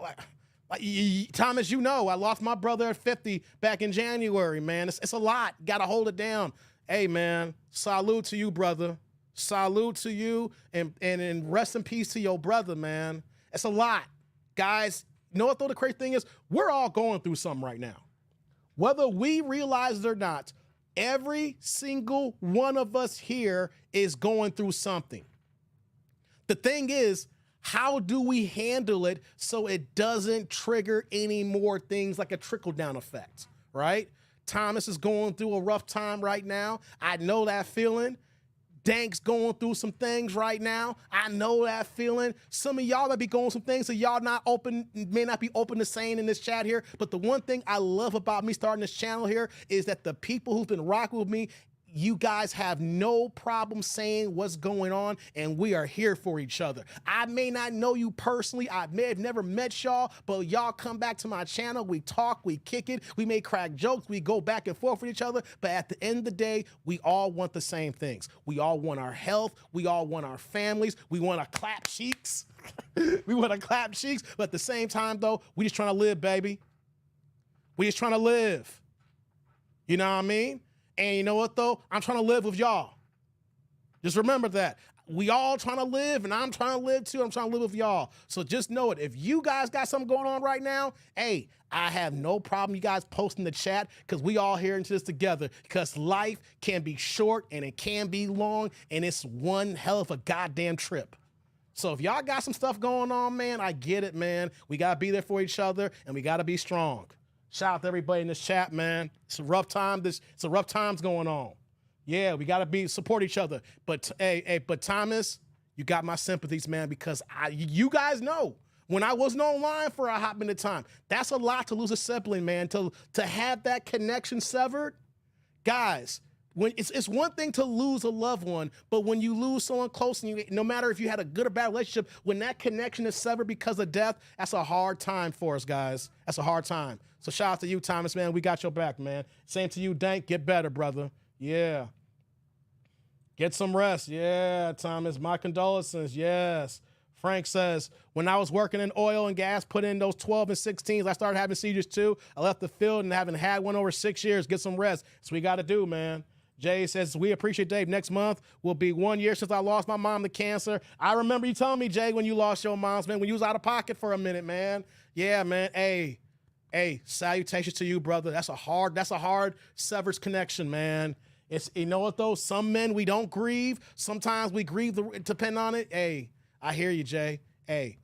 Thomas, you know, I lost my brother at 50 back in January, man. It's a lot. Got to hold it down. Hey, man, salute to you, brother. Salute to you, and rest in peace to your brother, man. It's a lot. Guys, you know what, though, the crazy thing is? We're all going through something right now. Whether we realize it or not, every single one of us here is going through something. The thing is, how do we handle it so it doesn't trigger any more things like a trickle-down effect, right? Thomas is going through a rough time right now. I know that feeling. Dank's going through some things right now. I know that feeling. Some of y'all might be going through some things that y'all may not be open to saying in this chat here. But the one thing I love about me starting this channel here is that the people who've been rocking with me, you guys have no problem saying what's going on, and we are here for each other. I may not know you personally. I may have never met y'all, but y'all come back to my channel. We talk, we kick it, we may crack jokes, we go back and forth with each other, but at the end of the day, we all want the same things. We all want our health. We all want our families. We want to clap cheeks. We want to clap cheeks, but at the same time, though, we just trying to live, baby. We just trying to live. You know what I mean? And you know what, though? I'm trying to live with y'all. Just remember that. We all trying to live, and I'm trying to live, too. I'm trying to live with y'all. So just know it. If you guys got something going on right now, hey, I have no problem you guys posting the chat because we all here into this together because life can be short, and it can be long, and it's one hell of a goddamn trip. So if y'all got some stuff going on, man, I get it, man. We got to be there for each other, and we got to be strong. Shout out to everybody in this chat, man. It's a rough time. It's a rough times going on. Yeah, we gotta support each other. But but Thomas, you got my sympathies, man, because you guys know when I wasn't online for a hot minute time, that's a lot to lose a sibling, man. To have that connection severed, guys. When it's one thing to lose a loved one, but when you lose someone close, and no matter if you had a good or bad relationship, when that connection is severed because of death, that's a hard time for us, guys. That's a hard time. So shout out to you, Thomas, man. We got your back, man. Same to you, Dank. Get better, brother. Yeah. Get some rest. Yeah, Thomas. My condolences. Yes. Frank says, when I was working in oil and gas, put in those 12 and 16s, I started having seizures too. I left the field and haven't had one over 6 years. Get some rest. That's what we got to do, man. Jay says, we appreciate Dave. Next month will be 1 year since I lost my mom to cancer. I remember you telling me, Jay, when you lost your mom's, man, when you was out of pocket for a minute, man. Yeah, man. Hey, salutations to you, brother. That's a hard severs connection, man. It's, you know what, though? Some men, we don't grieve. Sometimes we grieve, depend on it. Hey, I hear you, Jay. Hey,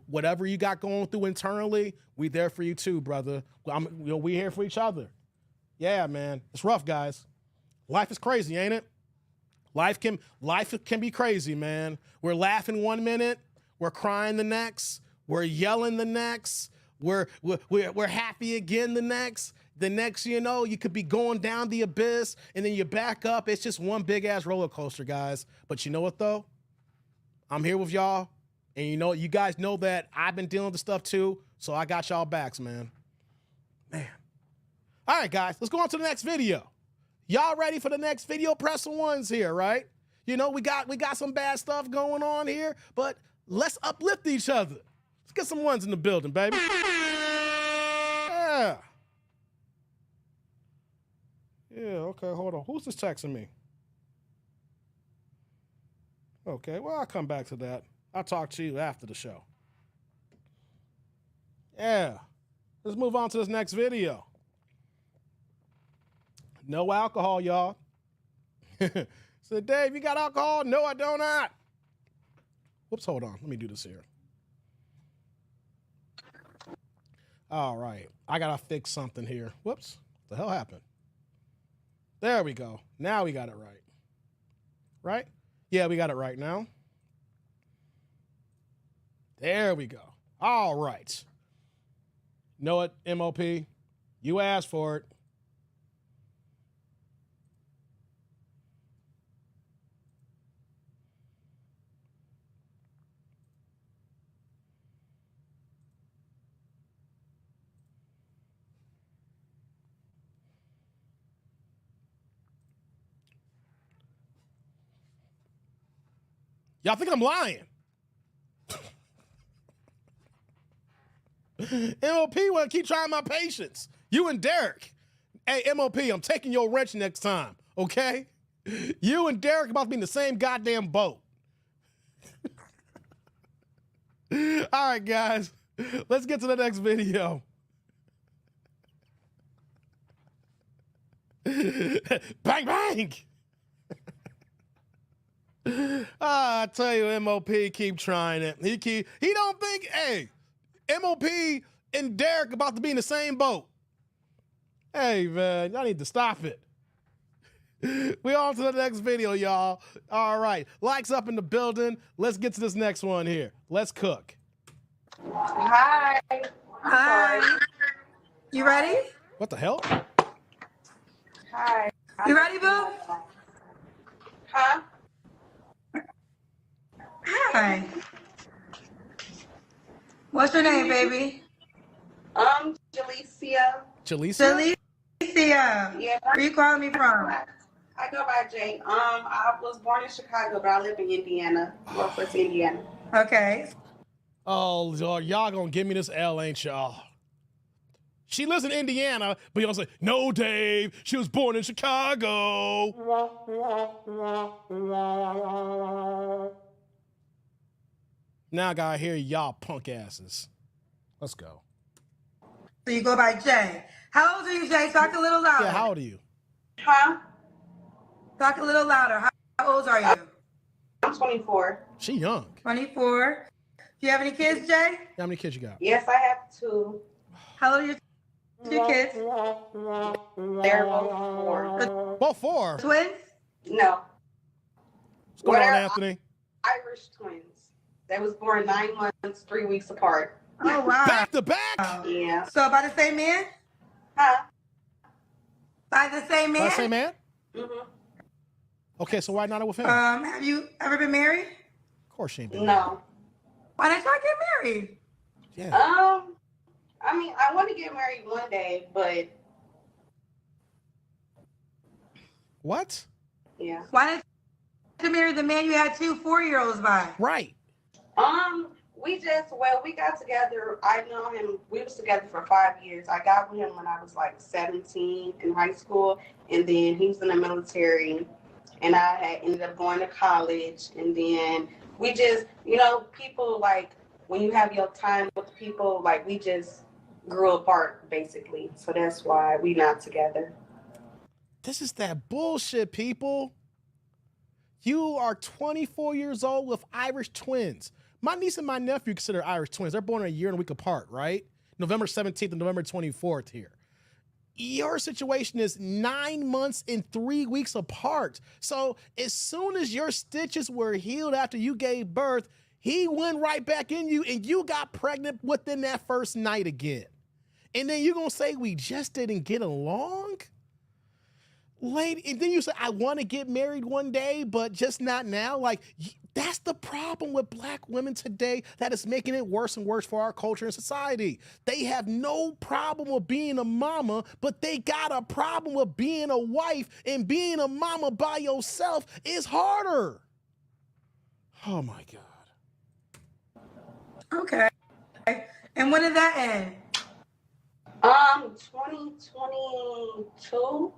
whatever you got going through internally, we there for you too, brother. We here for each other. Yeah, man. It's rough, guys. Life is crazy, ain't it? Life can be crazy, man. We're laughing 1 minute, we're crying the next, we're yelling the next, we're happy again the next. The next, you know, you could be going down the abyss, and then you back up. It's just one big ass roller coaster, guys. But you know what, though? I'm here with y'all, and you guys know that I've been dealing with the stuff too, so I got y'all backs, man. Man. All right, guys, let's go on to the next video. Y'all ready for the next video? Press the ones here, right? You know, we got some bad stuff going on here, but let's uplift each other. Let's get some ones in the building, baby. Yeah. Yeah, okay, hold on. Who's this texting me? Okay, well, I'll come back to that. I'll talk to you after the show. Yeah. Let's move on to this next video. No alcohol, y'all. So, Dave, you got alcohol? No, I do not. Whoops, hold on. Let me do this here. All right. I got to fix something here. Whoops. What the hell happened? There we go. Now we got it right. Right? Yeah, we got it right now. There we go. All right. Know what, MOP? You asked for it. Y'all think I'm lying? MOP want to keep trying my patience. You and Derek. Hey, MOP, I'm taking your wrench next time, okay? You and Derek about to be in the same goddamn boat. All right, guys. Let's get to the next video. Bang, bang. I tell you, MOP keep trying it. He don't think, hey, MOP and Derek about to be in the same boat. Hey, man, y'all need to stop it. We on to the next video, y'all. All right, likes up in the building. Let's get to this next one here. Let's cook. Hi. Hi. You ready? What the hell? Hi. You ready, boo? Huh? Hi. What's your name, baby? Jalecia. Jalecia? Jalecia. Yeah. Where you calling me from? I go by Jay. I was born in Chicago, but I live in Indiana, Northwest Indiana. Okay. Oh, Lord, y'all gonna give me this L, ain't y'all? She lives in Indiana, but y'all say, no, Dave, she was born in Chicago. Now I gotta hear y'all punk asses. Let's go. So you go by Jay. How old are you, Jay? Talk a little louder. Yeah, how old are you? Huh? Talk a little louder. How old are you? I'm 24. She young. 24. Do you have any kids, Jay? How many kids you got? Yes, I have two. How old are your two kids? They're both 4. Both 4. Twins? No. What's going on, They're Anthony? Irish twins. They was born 9 months, 3 weeks apart. Oh, wow. Back to back? Yeah. So by the same man? Huh? By the same man? By the same man? Mm-hmm. Okay, so why not with him? Have you ever been married? Of course she ain't been. No. Why didn't y'all get married? Yeah. I mean, I want to get married one day, but What? yeah. Why didn't you marry the man you had 2 4-year-olds by? Right. We got together. I know him. We was together for 5 years. I got with him when I was like 17 in high school, and then he was in the military, and I had ended up going to college, and then we just, people like when you have your time with people, like we just grew apart basically. So that's why we not together. This is that bullshit, people. You are 24 years old with Irish twins. My niece and my nephew consider Irish twins. They're born a year and a week apart, right? November 17th and November 24th here. Your situation is 9 months and 3 weeks apart. So as soon as your stitches were healed after you gave birth, he went right back in you and you got pregnant within that first night again. And then you're going to say we just didn't get along? Lady, and then you say, I want to get married one day, but just not now. Like, that's the problem with black women today that is making it worse and worse for our culture and society. They have no problem with being a mama, but they got a problem with being a wife, and being a mama by yourself is harder. Oh my God. Okay. And when did that end? 2022.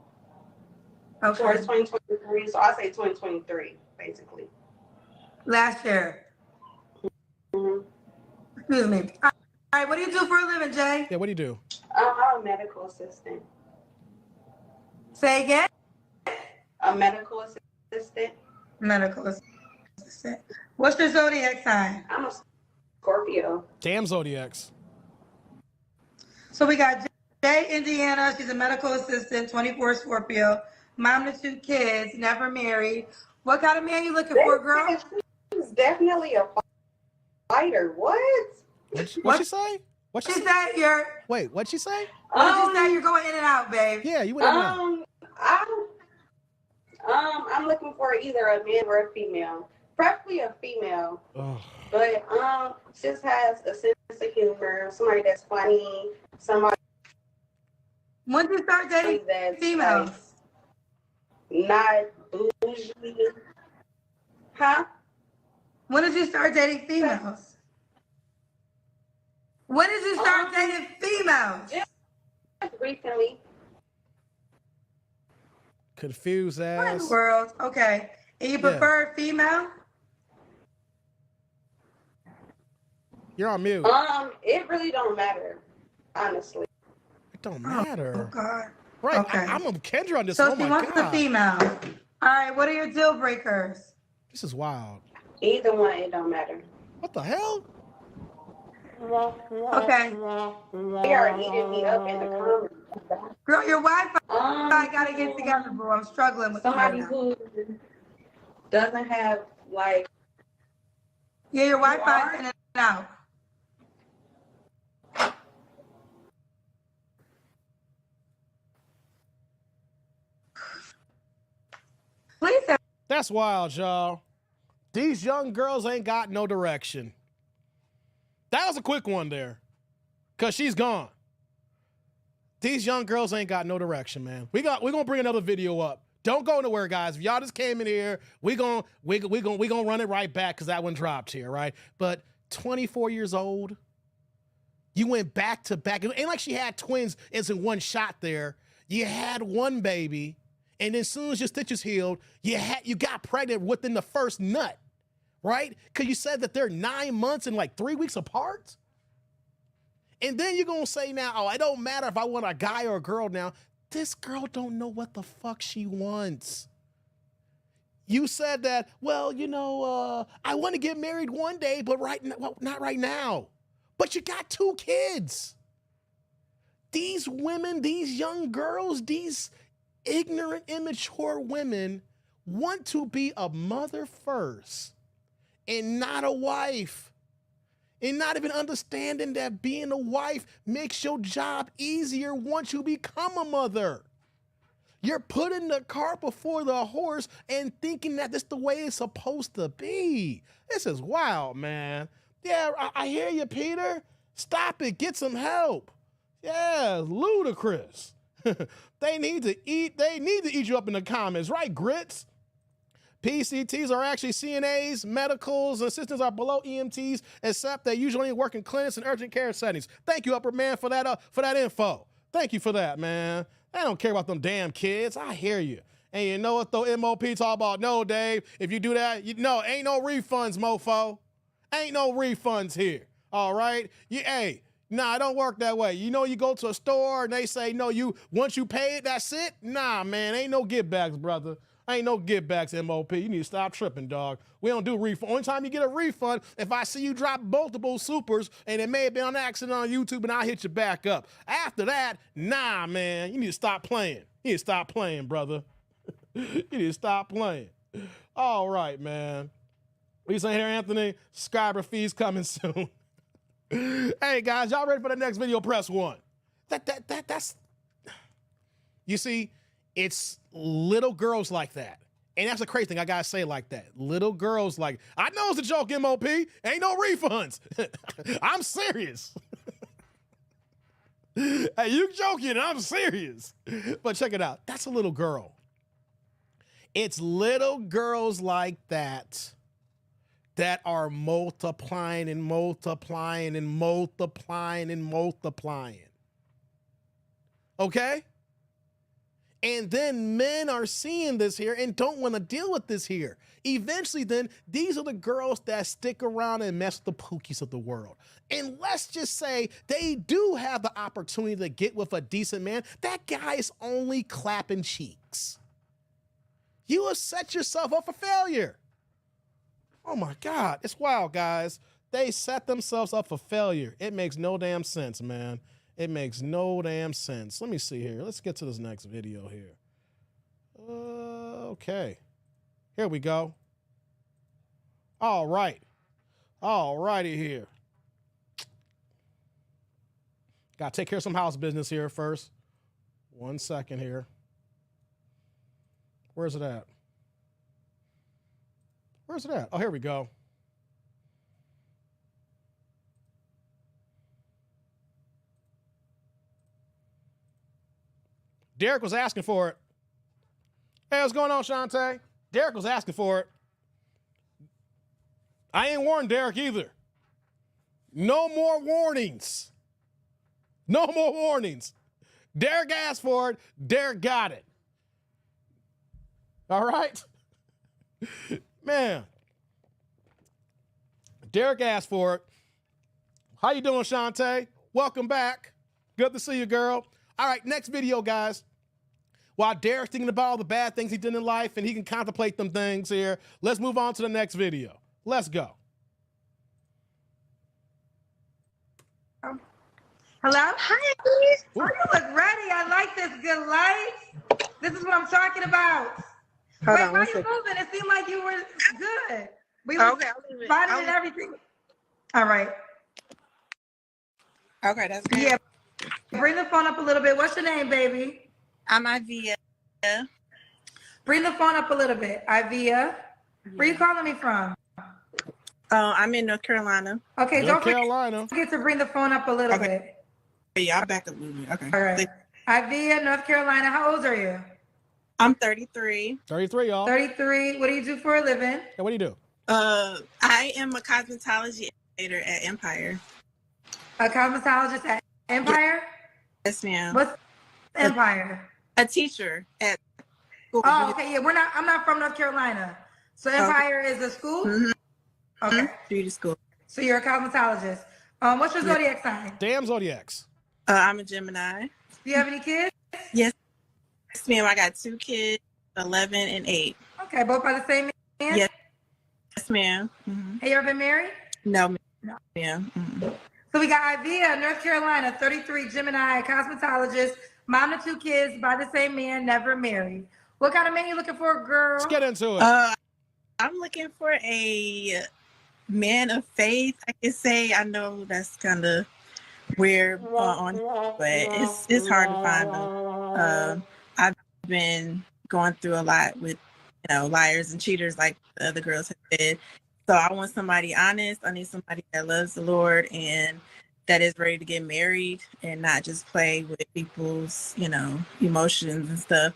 Okay. Towards 2023, so I say 2023, basically. Last year. Excuse me. All right, what do you do for a living, Jay? Yeah, what do you do? I'm a medical assistant. Say again? A medical assistant. Medical assistant. What's your zodiac sign? I'm a Scorpio. Damn Zodiacs. So we got Jay, Indiana. She's a medical assistant, 24 Scorpio. Mom to 2 kids, never married. What kind of man you looking for, girl? She's definitely a fighter. What? What'd she say? What'd she She say? said you're. Wait, what'd she say? What you say? You're going in and out, babe. Yeah, you went in and out. I'm looking for either a man or a female, preferably a female. Ugh. But just has a sense of humor, somebody that's funny, somebody When did you start dating that's females? like, not bougie. Huh? When did you start dating females? When did you start dating females? Just recently. Confused What in the ass. world? Okay. And you prefer female? You're on mute. It really don't matter, honestly. It don't Oh, matter. God. Right. Okay. I'm a Kendra on this. So Oh she my wants the God. female. All right. What are your deal breakers? This is wild. Either one, it don't matter. What the hell? Okay. They are eating me up in the comments. Girl, your Wi-Fi I gotta get together, bro. I'm struggling with Somebody you right who doesn't have like. Yeah, your Wi-Fi's in and out. Please. That's wild, y'all. These young girls ain't got no direction. That was a quick one there. Cause she's gone. These young girls ain't got no direction, man. We're gonna bring another video up. Don't go nowhere, guys. If y'all just came in here, we gonna run it right back because that one dropped here, right? But 24 years old, you went back to back. It ain't like she had twins. It's in one shot there. You had one baby, and then as soon as your stitches healed, you got pregnant within the first nut, right? Because you said that they're 9 months and like 3 weeks apart. And then you're going to say now, oh, it don't matter if I want a guy or a girl now. This girl don't know what the fuck she wants. You said that, well, I want to get married one day, but not right now. But you got 2 kids. These women, these young girls, these ignorant, immature women want to be a mother first and not a wife. And not even understanding that being a wife makes your job easier once you become a mother. You're putting the cart before the horse and thinking that this is the way it's supposed to be. This is wild, man. Yeah, I hear you, Peter. Stop it. Get some help. Yeah, ludicrous. They need to eat you up in the comments, right, Grits? PCTs are actually CNAs, medicals, and assistants are below EMTs, except they usually work in clinics and urgent care settings. Thank you, Upper Man, for that info. Thank you for that, man. I don't care about them damn kids. I hear you. And you know what, though, MOP talk about? No, Dave, if you do that, ain't no refunds, mofo. Ain't no refunds here, all right? It don't work that way. You go to a store and they say, no, once you pay it, that's it? Nah, man, ain't no give backs, brother. Ain't no give backs, MOP. You need to stop tripping, dog. We don't do refund. Only time you get a refund, if I see you drop multiple supers and it may have been on accident on YouTube and I'll hit you back up. After that, nah, man, you need to stop playing. You need to stop playing, brother. You need to stop playing. All right, man. What you saying here, Anthony? Subscriber fees coming soon. Hey, guys, y'all ready for the next video? Press 1. That's... You see, it's little girls like that. And that's the crazy thing. I got to say it like that. Little girls like, I know it's a joke, MOP. Ain't no refunds. I'm serious. Hey, you joking. I'm serious. But check it out. That's a little girl. It's little girls like that are multiplying and multiplying and multiplying and multiplying. Okay? And then men are seeing this here and don't want to deal with this here. Eventually, then, these are the girls that stick around and mess with the Pookies of the world. And let's just say they do have the opportunity to get with a decent man. That guy is only clapping cheeks. You have set yourself up for failure. Oh my God, it's wild, guys. They set themselves up for failure. It makes no damn sense, man. It makes no damn sense. Let me see here. Let's get to this next video here. Okay. Here we go. All right. All righty here. Got to take care of some house business here first. 1 second here. Where's it at? Where's it at? Oh, here we go. Derek was asking for it. Hey, what's going on, Shantae? Derek was asking for it. I ain't warned Derek either. No more warnings. No more warnings. Derek asked for it. Derek got it. All right? Man. Derek asked for it. How you doing, Shantae? Welcome back. Good to see you, girl. All right, next video, guys. While Derek's thinking about all the bad things he did in life and he can contemplate them things here, let's move on to the next video. Let's go. Hello? Hi. Oh, you look ready. I like this good light. This is what I'm talking about. Hold Wait, on why one you second. moving? It seemed like you were good. We Okay, were I'll leave it. spotted and everything. All right. Okay, that's good. Yeah. Bring the phone up a little bit. What's your name, baby? I'm Ivia. Bring the phone up a little bit. Ivia. Where you calling me from? I'm in North Carolina. Okay, North don't Carolina. forget to bring the phone up a little Okay. bit. Yeah, I'll back up a little bit. Okay. All right. Ivia, North Carolina. How old are you? I'm 33. 33, y'all. 33. What do you do for a living? Hey, what do you do? I am a cosmetology educator at Empire. A cosmetologist at Empire? Yes, ma'am. What's Empire? A teacher at school. Oh, okay. Yeah, I'm not from North Carolina. So Empire is a school? Mhm. Okay. Beauty school. So you're a cosmetologist. What's your Yeah. zodiac sign? Damn Zodiacs. I'm a Gemini. Do you have any kids? Yes, ma'am. I got 2 kids, 11 and 8. Okay, both by the same man? Yes. Yes, ma'am. Mm-hmm. Have you ever been married? No, No. ma'am. Mm-hmm. So we got Ivia, North Carolina, 33, Gemini, cosmetologist, mom of 2 kids by the same man, never married. What kind of man you looking for, girl? Let's get into it. I'm looking for a man of faith, I can say. I know that's kind of weird on, but it's hard to find them. I've been going through a lot with, liars and cheaters, like the other girls have said. So I want somebody honest. I need somebody that loves the Lord and that is ready to get married and not just play with people's, emotions and stuff.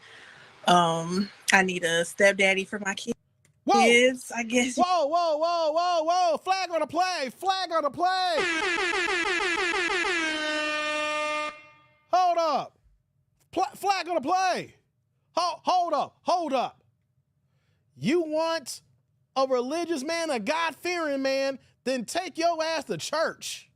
I need a stepdaddy for my kids. Whoa. I guess. Whoa, whoa, whoa, whoa, whoa. Flag on the play. Flag on the play. Hold up. Flag on the play. Hold up. Hold up. You want a religious man, a God-fearing man, then take your ass to church.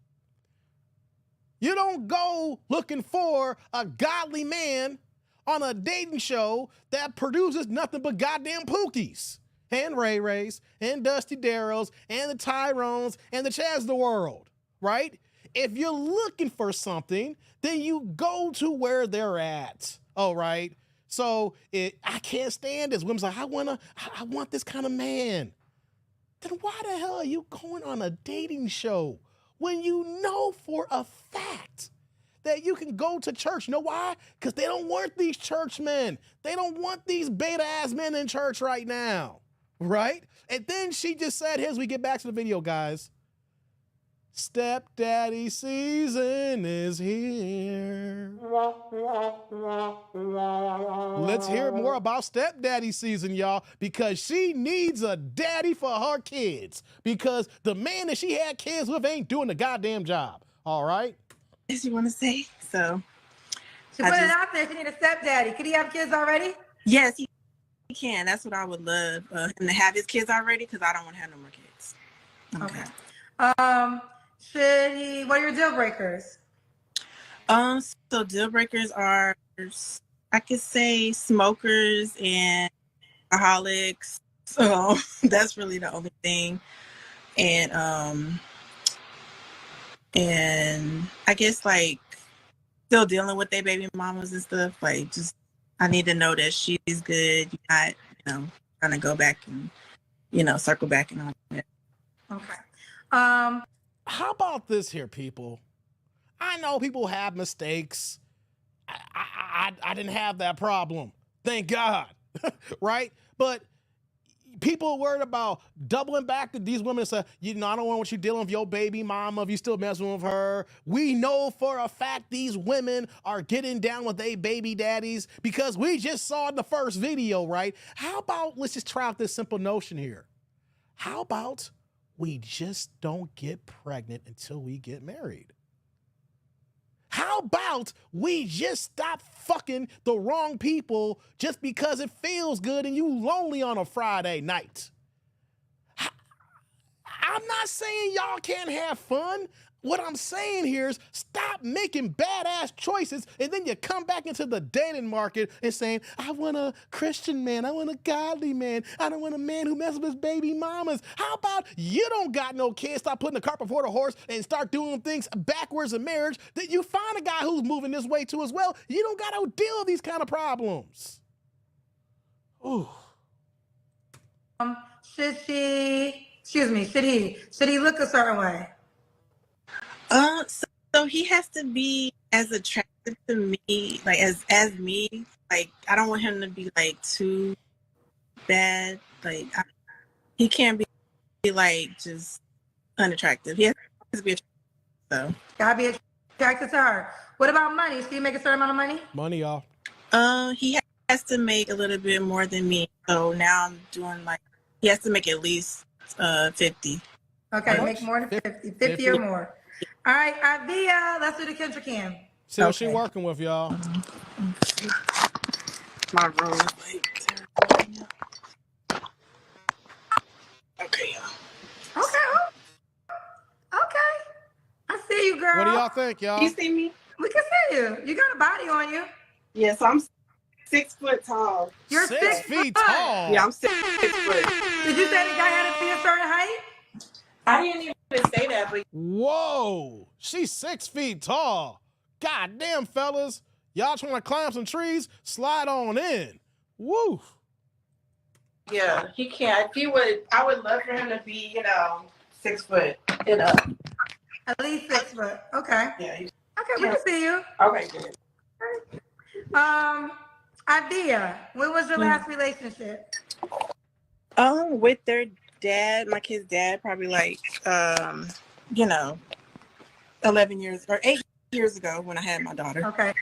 You don't go looking for a godly man on a dating show that produces nothing but goddamn Pookies and Ray Rays and Dusty Darrows and the Tyrones and the Chaz of the world, right? If you're looking for something, then you go to where they're at, all right? So I can't stand this. Women's like, I want this kind of man. Then why the hell are you going on a dating show when you know for a fact that you can go to church? You know why? Because they don't want these churchmen. They don't want these beta-ass men in church right now, right? And then she just said, here's we get back to the video, guys. Stepdaddy season is here. Let's hear more about stepdaddy season, y'all, because she needs a daddy for her kids because the man that she had kids with ain't doing the goddamn job. All right? As you want to say. So She put it out there. She need a stepdaddy. Could he have kids already? Yes, he can. That's what I would love him to have his kids already, because I don't want to have no more kids. Okay. Should he? What are your deal breakers? So deal breakers are, I could say, smokers and alcoholics. So that's really the only thing. And I guess like still dealing with their baby mamas and stuff. Like, just I need to know that she's good. Not, trying to go back and circle back and all that. Okay. How about this here, people? I know people have mistakes. I didn't have that problem. Thank God. Right? But people are worried about doubling back to these women and say, I don't want you dealing with your baby mama if you still messing with her. We know for a fact these women are getting down with their baby daddies because we just saw in the first video, right? How about let's just try out this simple notion here. How about we just don't get pregnant until we get married? How about we just stop fucking the wrong people just because it feels good and you lonely on a Friday night? I'm not saying y'all can't have fun. What I'm saying here is stop making badass choices and then you come back into the dating market and saying, I want a Christian man. I want a godly man. I don't want a man who messes with his baby mamas. How about you don't got no kids, stop putting the cart before the horse and start doing things backwards in marriage, that you find a guy who's moving this way too as well. You don't got to deal with these kind of problems. Ooh. Should he look a certain way? So he has to be as attractive to me, like as me. Like, I don't want him to be like too bad. Like, he can't be like just unattractive. He has to be attractive. So Gotta be attracted to her. What about money? Should he make a certain amount of money? Money, y'all. He has to make a little bit more than me. So now I'm doing like, he has to make at least 50. Okay, make more than 50 or more. All right, Avia, let's do the Kendra Cam. See what she working with, y'all. My room is like, okay, y'all. Okay. I see you, girl. What do y'all think, y'all? You see me? We can see you. You got a body on you. Yeah, so I'm 6 foot tall. You're 6 feet tall. Yeah, I'm 6 foot. Did you say the guy had to be a certain height? I didn't even say that, but Whoa, she's 6 feet tall. God damn, fellas. Y'all trying to climb some trees? Slide on in. Woo. yeah, he can't. If he would, I would love for him to be, 6 foot and up. At least 6 foot. Okay. Yeah. Okay, we can see you. Okay, good. Avia, when was your last relationship? With their dad, my kid's dad, probably like 11 years or 8 years ago when I had my daughter. Okay.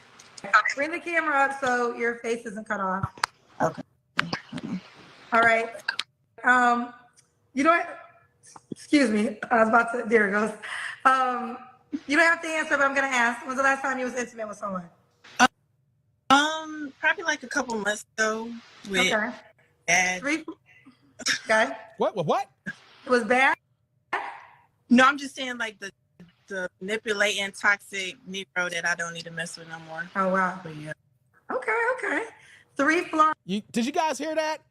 Bring the camera up so your face isn't cut off. Okay. All right. You know what? Excuse me. I was about to, there it goes. You don't have to answer, but I'm going to ask. When was the last time you was intimate with someone? Probably like a couple months ago with dad. Okay. What? It was bad? No, I'm just saying like the manipulating toxic Negro that I don't need to mess with no more. Oh, wow. But yeah. Okay. 3 flaws. Did you guys hear that?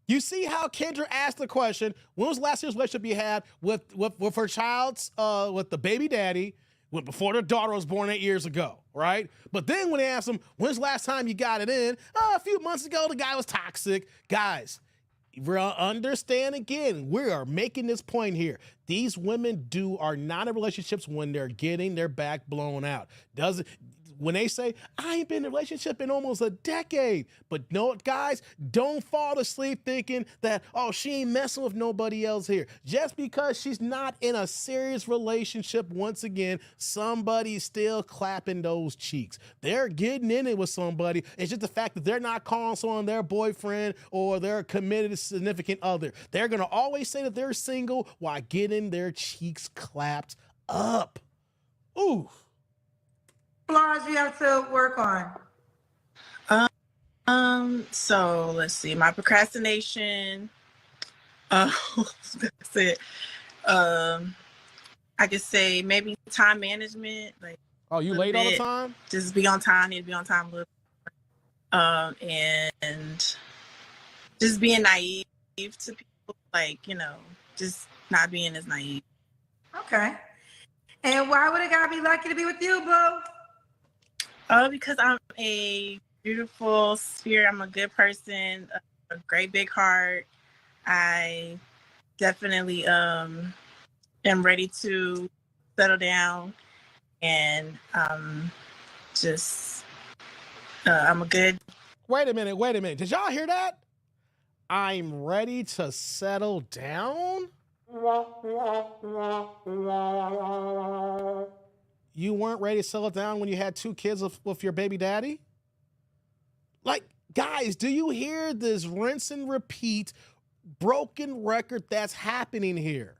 You see how Kendra asked the question, when was the last year's relationship you had with her child's, with the baby daddy, before their daughter was born 8 years ago, right? But then when they asked him, when's the last time you got it in? A few months ago, the guy was toxic. Guys, understand again, we are making this point here. These women are not in relationships when they're getting their back blown out. When they say, I ain't been in a relationship in almost a decade. But no, guys, don't fall asleep thinking that, oh, she ain't messing with nobody else here. Just because she's not in a serious relationship, once again, somebody's still clapping those cheeks. They're getting in it with somebody. It's just the fact that they're not calling someone their boyfriend or their committed significant other. They're going to always say that they're single while getting their cheeks clapped up. Ooh. Flaws you have to work on? So let's see. My procrastination. That's it. I could say maybe time management. Like, Oh, you late all the time? Just be on time. Need to be on time a little. And just being naive to people. Like, just not being as naive. Okay. And why would a guy be lucky to be with you, boo? Because I'm a beautiful spirit. I'm a good person. A great big heart. I definitely am ready to settle down, and just I'm a good. Wait a minute. Did y'all hear that? I'm ready to settle down? You weren't ready to settle down when you had 2 kids with your baby daddy? Like, guys, do you hear this rinse and repeat broken record that's happening here?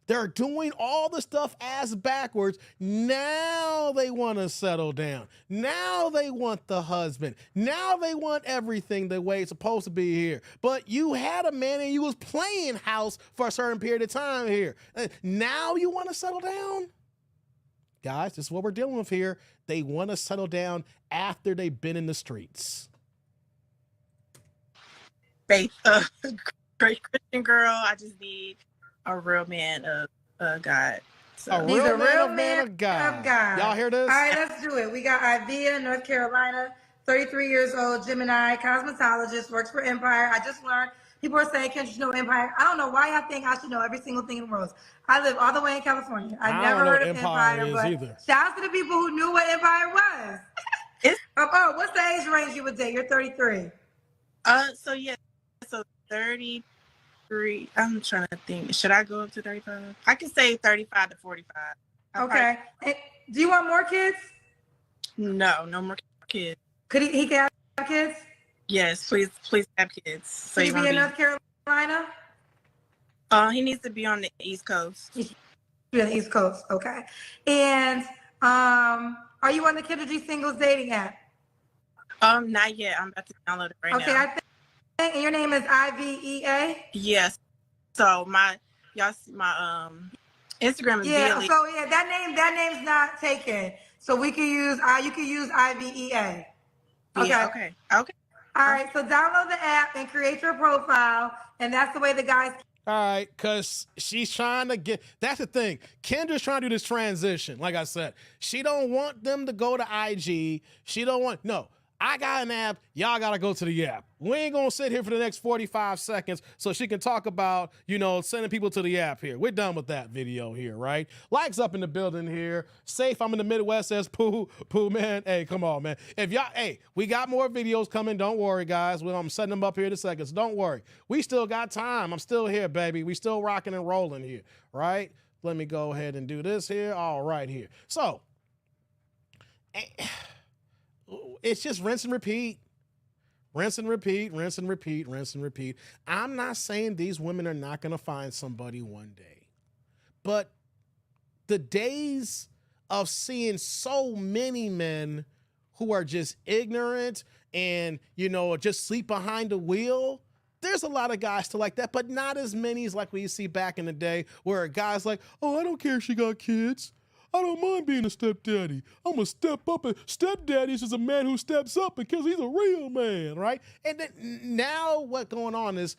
They're doing all the stuff ass backwards. Now they want to settle down. Now they want the husband. Now they want everything the way it's supposed to be here. But you had a man and you was playing house for a certain period of time here. Now you want to settle down? Guys, this is what we're dealing with here. They want to settle down after they've been in the streets. Faith, great Christian girl. I just need a real man of God. So. He's a real man of God. Y'all hear this? All right, let's do it. We got Ivia, North Carolina, 33 years old, Gemini, cosmetologist, works for Empire. I just learned. People are saying, "Can't you know Empire?" I don't know why I think I should know every single thing in the world. I live all the way in California. I've never heard of Empire, but either. shout out to the people who knew what Empire was. What's the age range you would date? You're 33. So 33. I'm trying to think. Should I go up to 35? I can say 35 to 45. Okay. And do you want more kids? No more kids. Could he have kids? Yes, please have kids. So Could he be in North Carolina? He needs to be on the East Coast. He should be on the East Coast. Okay. And are you on the Kindred Singles dating app? Not yet. I'm about to download it right now. Okay, I think and your name is IVEA? Yes. So my Instagram is Delusion. So that name's not taken. So we can use you can use IVEA. Okay. Yeah, okay. All right. So download the app and create your profile, and that's the way the guys. All right, because she's trying to get, that's the thing. Kendra's trying to do this transition. Like I said, she don't want them to go to IG. She don't want, no, I got an app. Y'all got to go to the app. We ain't going to sit here for the next 45 seconds so she can talk about, sending people to the app here. We're done with that video here, right? Likes up in the building here. Safe, I'm in the Midwest, says Pooh, man. Hey, come on, man. We got more videos coming. Don't worry, guys. I'm setting them up here in a second, so don't worry. We still got time. I'm still here, baby. We still rocking and rolling here, right? Let me go ahead and do this here. All right, here. So, it's just rinse and repeat. Rinse and repeat, rinse and repeat, rinse and repeat. I'm not saying these women are not going to find somebody one day. But the days of seeing so many men who are just ignorant and, just sleep behind the wheel, there's a lot of guys still like that, but not as many as like we see back in the day where a guy's like, oh, I don't care if she got kids. I don't mind being a stepdaddy. I'm going to step up. And stepdaddy is just a man who steps up because he's a real man, right? And then now what's going on is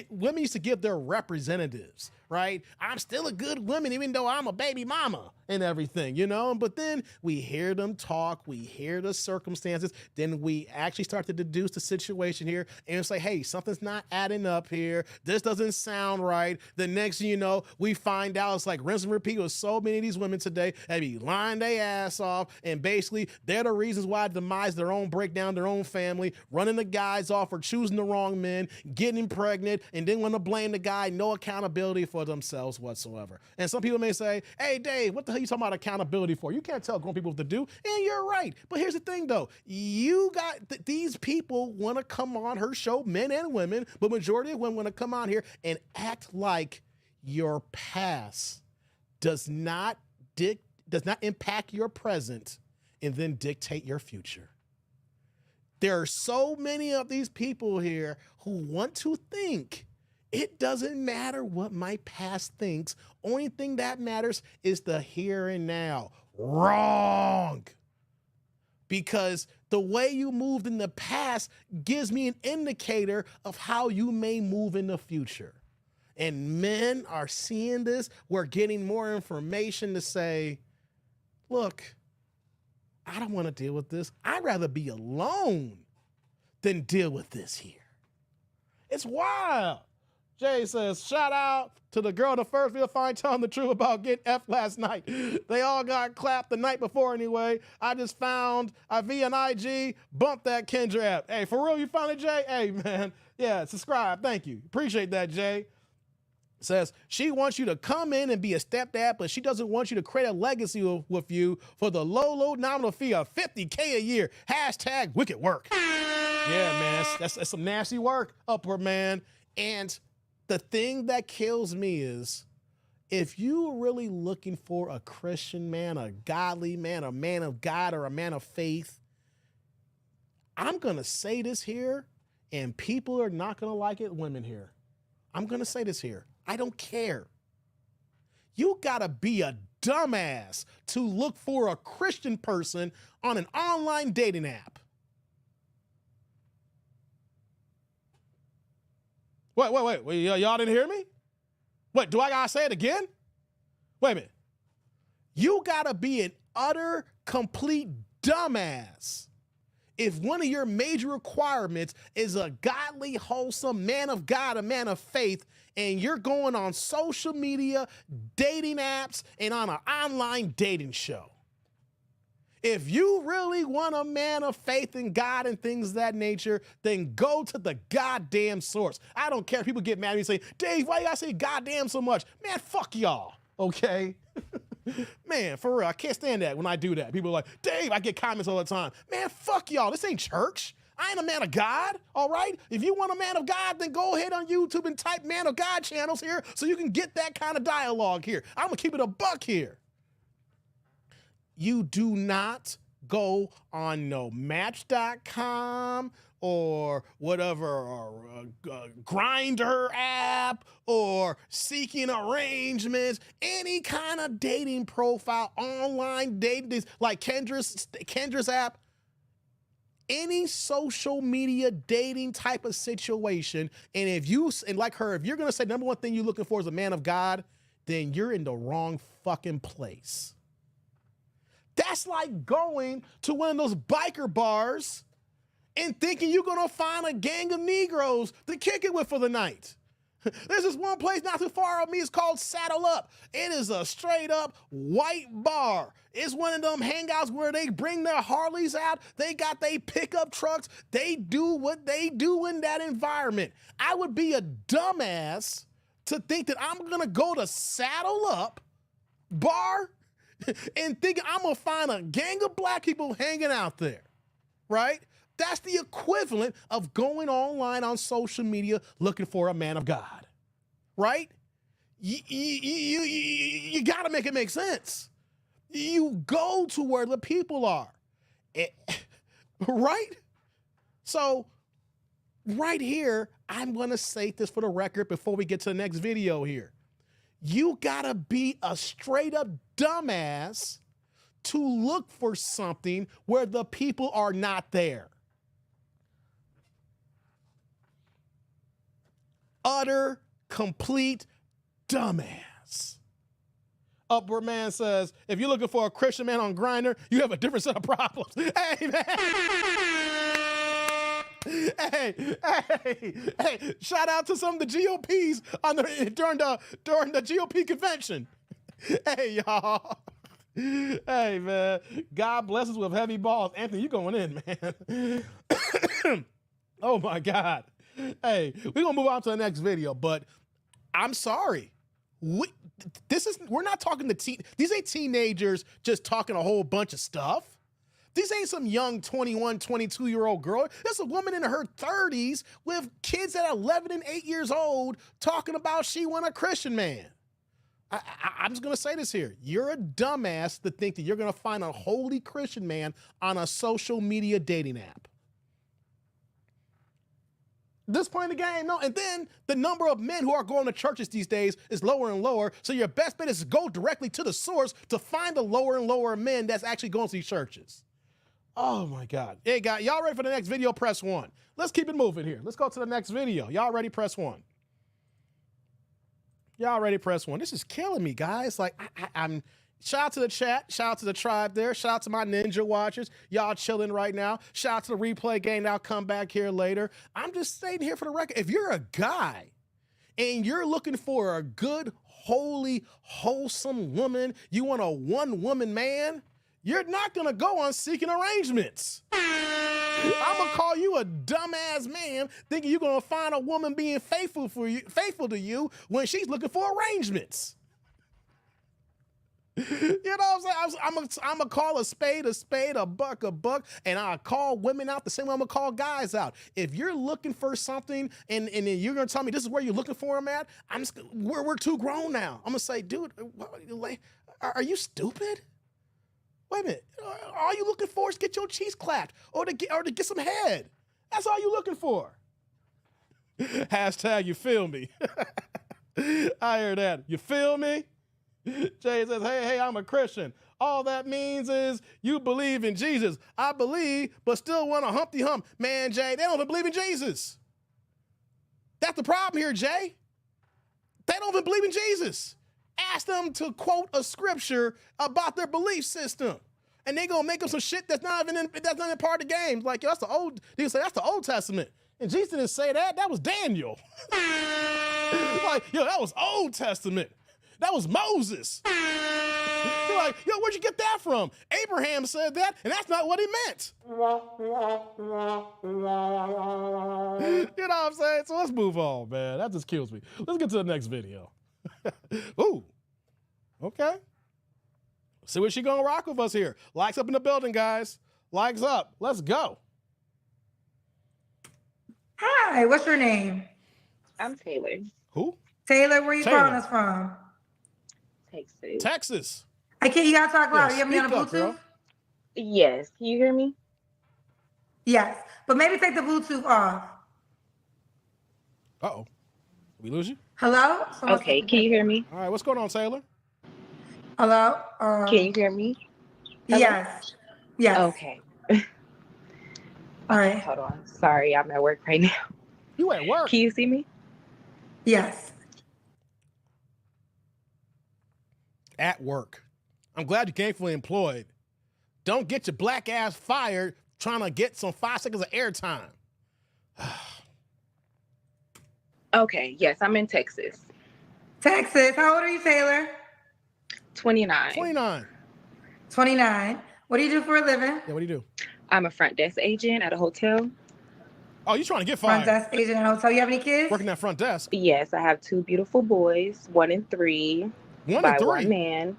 women used to give their representatives, right? I'm still a good woman even though I'm a baby mama and everything, But then we hear them talk. We hear the circumstances. Then we actually start to deduce the situation here and say, hey, something's not adding up here. This doesn't sound right. The next thing you know, we find out it's like rinse and repeat with so many of these women today. They be lying their ass off, and basically they're the reasons why demise their own, break down their own family, running the guys off or choosing the wrong men, getting pregnant, and then want to blame the guy, no accountability for themselves whatsoever. And some people may say, hey, Dave, what the hell are you talking about accountability for? You can't tell grown people what to do. And you're right. But here's the thing, though. You got these people want to come on her show, men and women, but majority of women want to come on here and act like your past does not impact your present and then dictate your future. There are so many of these people here who want to think it doesn't matter what my past thinks. Only thing that matters is the here and now. Wrong. Because the way you moved in the past gives me an indicator of how you may move in the future. And men are seeing this. We're getting more information to say, look, I don't want to deal with this. I'd rather be alone than deal with this here. It's wild. Jay says, shout out to the girl in the first video find telling the truth about getting F last night. They all got clapped the night before anyway. I just found via an IG, bumped that Kendra app. Hey, for real, you found it, Jay? Hey, man. Yeah, subscribe. Thank you. Appreciate that, Jay. Says she wants you to come in and be a stepdad, but she doesn't want you to create a legacy with you for the low nominal fee of $50K a year. Hashtag wicked work. Yeah, man, that's some nasty work, Upward Man. And the thing that kills me is if you're really looking for a Christian man, a godly man, a man of God, or a man of faith, I'm going to say this here, and people are not going to like it, women here. I'm going to say this here. I don't care. You got to be a dumbass to look for a Christian person on an online dating app. Wait, y'all didn't hear me? What, do I gotta say it again? Wait a minute. You gotta be an utter, complete dumbass if one of your major requirements is a godly, wholesome man of God, a man of faith, and you're going on social media, dating apps, and on an online dating show. If you really want a man of faith in God and things of that nature, then go to the goddamn source. I don't care if people get mad at me and say, Dave, why you gotta say goddamn so much? Man, fuck y'all, okay? Man, for real, I can't stand that when I do that. People are like, Dave, I get comments all the time. Man, fuck y'all, this ain't church. I ain't a man of God, all right? If you want a man of God, then go ahead on YouTube and type man of God channels here so you can get that kind of dialogue here. I'm gonna keep it a buck here. You do not go on no Match.com or whatever, or Grindr app, or Seeking Arrangements, any kind of dating profile, online dating, like Kendra's app, any social media dating type of situation. And if you, and like her, if you're going to say number one thing you're looking for is a man of God, then you're in the wrong fucking place. That's like going to one of those biker bars and thinking you're gonna find a gang of Negroes to kick it with for the night. There's this one place not too far from me, it's called Saddle Up. It is a straight up white bar. It's one of them hangouts where they bring their Harleys out, they got their pickup trucks, they do what they do in that environment. I would be a dumbass to think that I'm gonna go to Saddle Up bar and thinking I'm gonna find a gang of black people hanging out there, right? That's the equivalent of going online on social media looking for a man of God, right? You gotta make it make sense. You go to where the people are, right? So right here, I'm gonna say this for the record before we get to the next video here. You gotta be a straight up dumbass to look for something where the people are not there. Utter, complete dumbass. Upward Man says, if you're looking for a Christian man on Grindr, you have a different set of problems. Hey, man. Hey, shout out to some of the GOPs during the GOP convention. Hey, y'all. Hey, man. God bless us with heavy balls. Anthony, you going in, man. Oh, my God. Hey, we're going to move on to the next video, but I'm sorry. We're not talking to these ain't teenagers just talking a whole bunch of stuff. These ain't some young 21, 22-year-old girl. This a woman in her 30s with kids at 11 and 8 years old talking about she want a Christian man. I'm just going to say this here. You're a dumbass to think that you're going to find a holy Christian man on a social media dating app. This point in the game, no. And then the number of men who are going to churches these days is lower and lower. So your best bet is to go directly to the source to find the lower and lower men that's actually going to these churches. Oh my God. Hey, guys, y'all ready for the next video? Press 1. Let's keep it moving here. Let's go to the next video. Y'all ready? Press 1. Y'all ready? Press 1. This is killing me, guys. Like, I'm... Shout out to the chat. Shout out to the tribe there. Shout out to my ninja watchers. Y'all chilling right now. Shout out to the replay game. I'll come back here later. I'm just saying here for the record, if you're a guy and you're looking for a good, holy, wholesome woman, you want a one-woman man, you're not going to go on seeking arrangements. I'm going to call you a dumbass man thinking you're going to find a woman being faithful to you when she's looking for arrangements. You know what I'm saying? I'm going to call a spade, a buck, and I'll call women out the same way I'm going to call guys out. If you're looking for something and then you're going to tell me this is where you're looking for them at, we're too grown now. I'm going to say, dude, are you stupid? Wait a minute. All you looking for is get your cheeks clapped or to get some head. That's all you looking for. Hashtag you feel me. I hear that. You feel me? Jay says, hey, I'm a Christian. All that means is you believe in Jesus. I believe, but still want a Humpty Hump. Man, Jay, they don't even believe in Jesus. That's the problem here, Jay. They don't even believe in Jesus. Ask them to quote a scripture about their belief system. And they're going to make them some shit that's not even part of the game. Like, yo, they say that's the Old Testament. And Jesus didn't say that. That was Daniel. Like, yo, that was Old Testament. That was Moses. You're like, yo, where'd you get that from? Abraham said that, and that's not what he meant. You know what I'm saying? So let's move on, man. That just kills me. Let's get to the next video. Ooh. Okay. See what she gonna rock with us here. Likes up in the building, guys. Likes up. Let's go. Hi, what's your name? I'm Taylor. Who? Taylor, where you calling us from? Texas. Texas. You gotta talk loud. Yeah, You have me on a speak up, Bluetooth? girl. Yes. Can you hear me? Yes, but maybe take the Bluetooth off. Uh-oh. We lose you? Hello? Okay. Can you hear me? All right, what's going on, Taylor? Hello? Can you hear me? Hello? Yes. Yes. Okay. All right. Hold on. Sorry, I'm at work right now. You at work? Can you see me? Yes. At work. I'm glad you're gainfully employed. Don't get your black ass fired trying to get some 5 seconds of airtime. Okay. Yes, I'm in Texas. Texas. How old are you, Taylor? 29. 29. 29. What do you do for a living? Yeah, what do you do? I'm a front desk agent at a hotel. Oh, you trying to get Front fired? desk agent at a hotel. You have any kids? Working that front desk. Yes, I have 2 beautiful boys, 1 and 3. 1 by and 3. 1 man.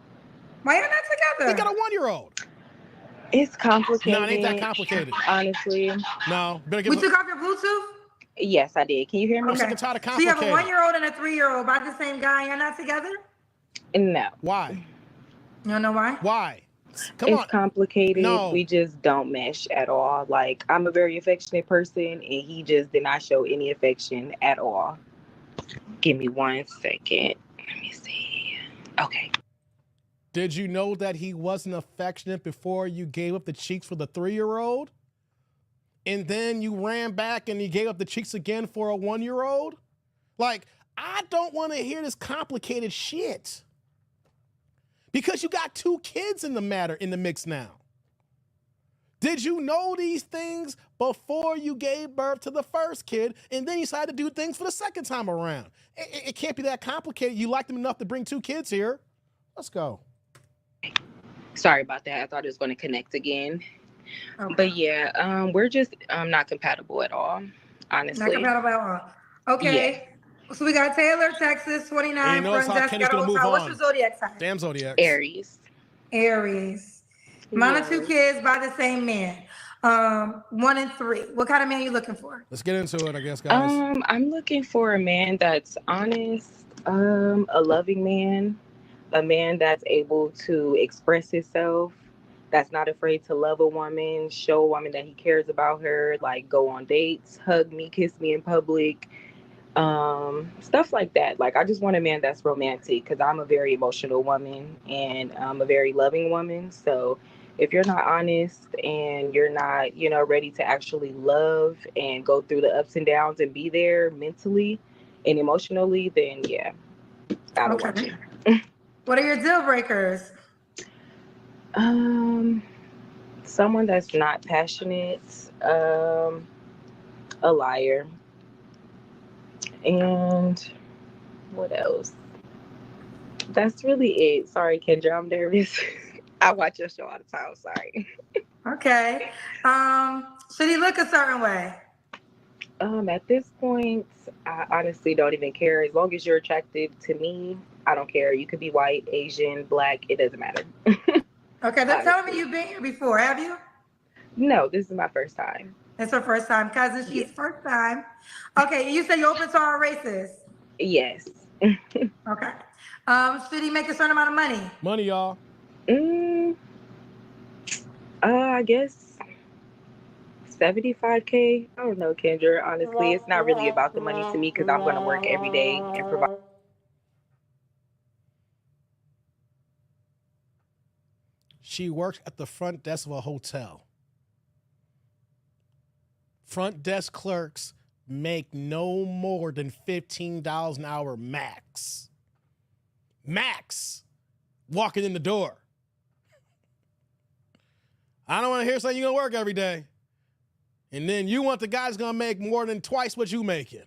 Why you're not They together? got a 1-year-old. It's complicated. No, it ain't that complicated. Honestly. No, better get. We took off your Bluetooth? Yes, I did. Can you hear me? I'm sick and tired of So you have a complicated. 1-year-old and a 3-year-old by the same guy. You're not together? No. Why? You don't know why? Why? Come on. It's complicated. No. We just don't mesh at all. Like, I'm a very affectionate person, and he just did not show any affection at all. Give me 1 second. Let me see. Okay. Did you know that he wasn't affectionate before you gave up the cheeks for the 3-year-old? And then you ran back and you gave up the cheeks again for a 1-year-old? Like, I don't want to hear this complicated shit. Because you got 2 kids in the mix now. Did you know these things before you gave birth to the first kid and then you decided to do things for the second time around? It can't be that complicated. You like them enough to bring 2 kids here. Let's go. Sorry about that. I thought it was going to connect again. Okay. But yeah, we're just not compatible at all, honestly. Not compatible at all. Okay. So we got Taylor, Texas, 29. And you notice front how desk, Kenny's got a gonna move hotel. What's on. your zodiac sign? Damn Zodiac. Aries. Aries. Mine are 2 Yes. kids by the same man. 1 and 3. What kind of man are you looking for? Let's get into it, I guess, guys. I'm looking for a man that's honest, a loving man, a man that's able to express himself, that's not afraid to love a woman, show a woman that he cares about her, like go on dates, hug me, kiss me in public, stuff like that. Like I just want a man that's romantic because I'm a very emotional woman and I'm a very loving woman. So if you're not honest and you're not, ready to actually love and go through the ups and downs and be there mentally and emotionally, then yeah, I don't want Okay. you. What are your deal breakers? Someone that's not passionate, a liar, and what else? That's really it. Sorry, Kendra, I'm nervous. I watch your show all the time. Sorry. Okay. Should he look a certain way? At this point, I honestly don't even care. As long as you're attractive to me, I don't care. You could be white, Asian, black. It doesn't matter. Okay, they're telling me you've been here before. Have you? No, this is my first time. It's her first time. Cousin, she's Yes. first time. Okay, you say you're open to all races. Yes. Okay. Should he make a certain amount of money? Money, y'all. I guess 75K. I don't know, Kendra. Honestly, it's not really about the money to me because I'm going to work every day and provide. She works at the front desk of a hotel. Front desk clerks make no more than $15 an hour max. Max. Walking in the door. I don't want to hear saying you're going to work every day. And then you want the guy that's going to make more than twice what you making.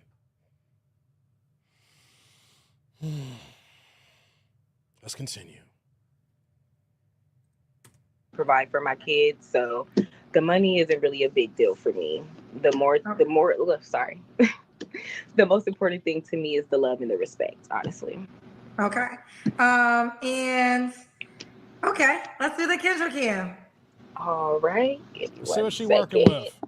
Let's continue. Provide for my kids, so the money isn't really a big deal for me. The most important thing to me is the love and the respect, honestly. Okay. And okay, let's do the Kendra Cam. All right. See what she working with.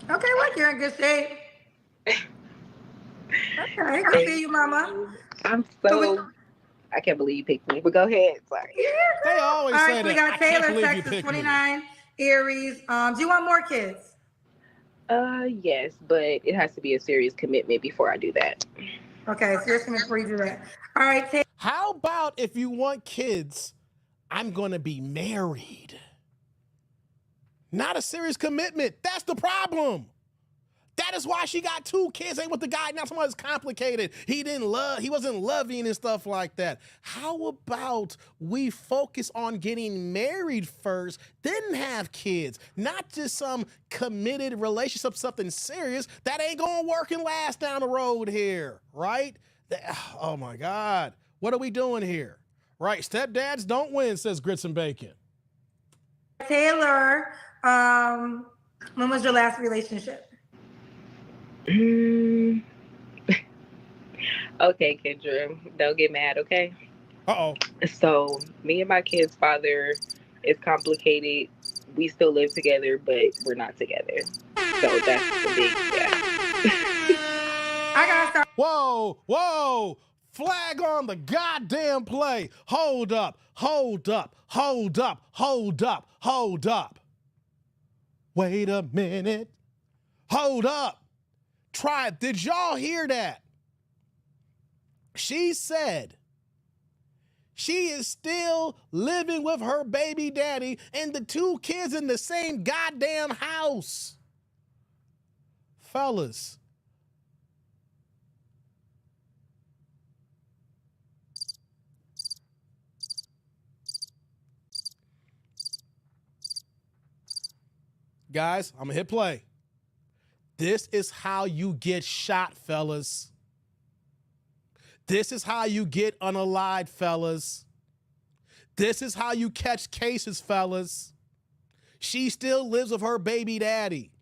Okay, look, you're in good shape. Okay, good see you, mama. I can't believe you picked me, but go ahead. Sorry. They always All say right, so that. we got I can't Taylor, believe you Texas, picked me. 29, Aries. Do you want more kids? Yes, but it has to be a serious commitment before I do that. Okay, serious commitment before you do that. All right, Taylor. How about if you want kids, I'm going to be married? Not a serious commitment. That's the problem. That is why she got 2 kids. Ain't with the guy. Now somebody's complicated. He wasn't loving and stuff like that. How about we focus on getting married first, then have kids? Not just some committed relationship, something serious that ain't gonna work and last down the road here, right? Oh my God. What are we doing here? Right, stepdads don't win, says Grits and Bacon. Taylor, when was your last relationship? Okay, Kendra, don't get mad, okay? Uh-oh. So, me and my kid's father is complicated. We still live together, but we're not together. So that's the big, yeah. I gotta start. Whoa. Flag on the goddamn play. Hold up. Wait a minute. Hold up. Tribe, did y'all hear that? She said she is still living with her baby daddy and the 2 kids in the same goddamn house. Fellas. Guys, I'm gonna hit play. This is how you get shot, fellas. This is how you get unalived, fellas. This is how you catch cases, fellas. She still lives with her baby daddy.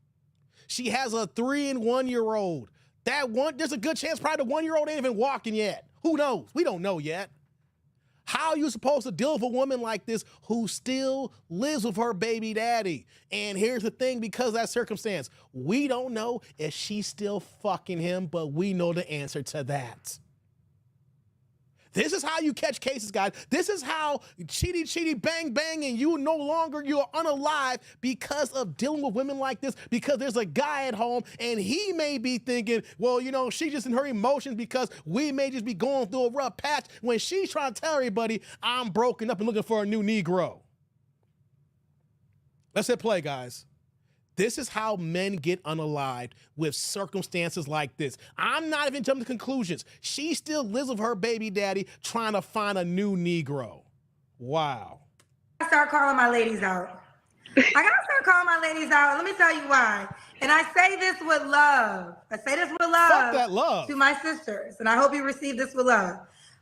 She has a 3 and 1-year-old. There's a good chance probably the 1-year-old ain't even walking yet. Who knows? We don't know yet. How are you supposed to deal with a woman like this who still lives with her baby daddy? And here's the thing, because of that circumstance, we don't know if she's still fucking him, but we know the answer to that. This is how you catch cases, guys. This is how cheaty, bang, bang, and you're unalive because of dealing with women like this, because there's a guy at home and he may be thinking, well, she's just in her emotions because we may just be going through a rough patch when she's trying to tell everybody, I'm broken up and looking for a new Negro. Let's hit play, guys. This is how men get unalived with circumstances like this. I'm not even jumping to conclusions. She still lives with her baby daddy trying to find a new Negro. Wow. I start calling my ladies out. I gotta start calling my ladies out. Let me tell you why. And I say this with love. Fuck that love. To my sisters. And I hope you receive this with love.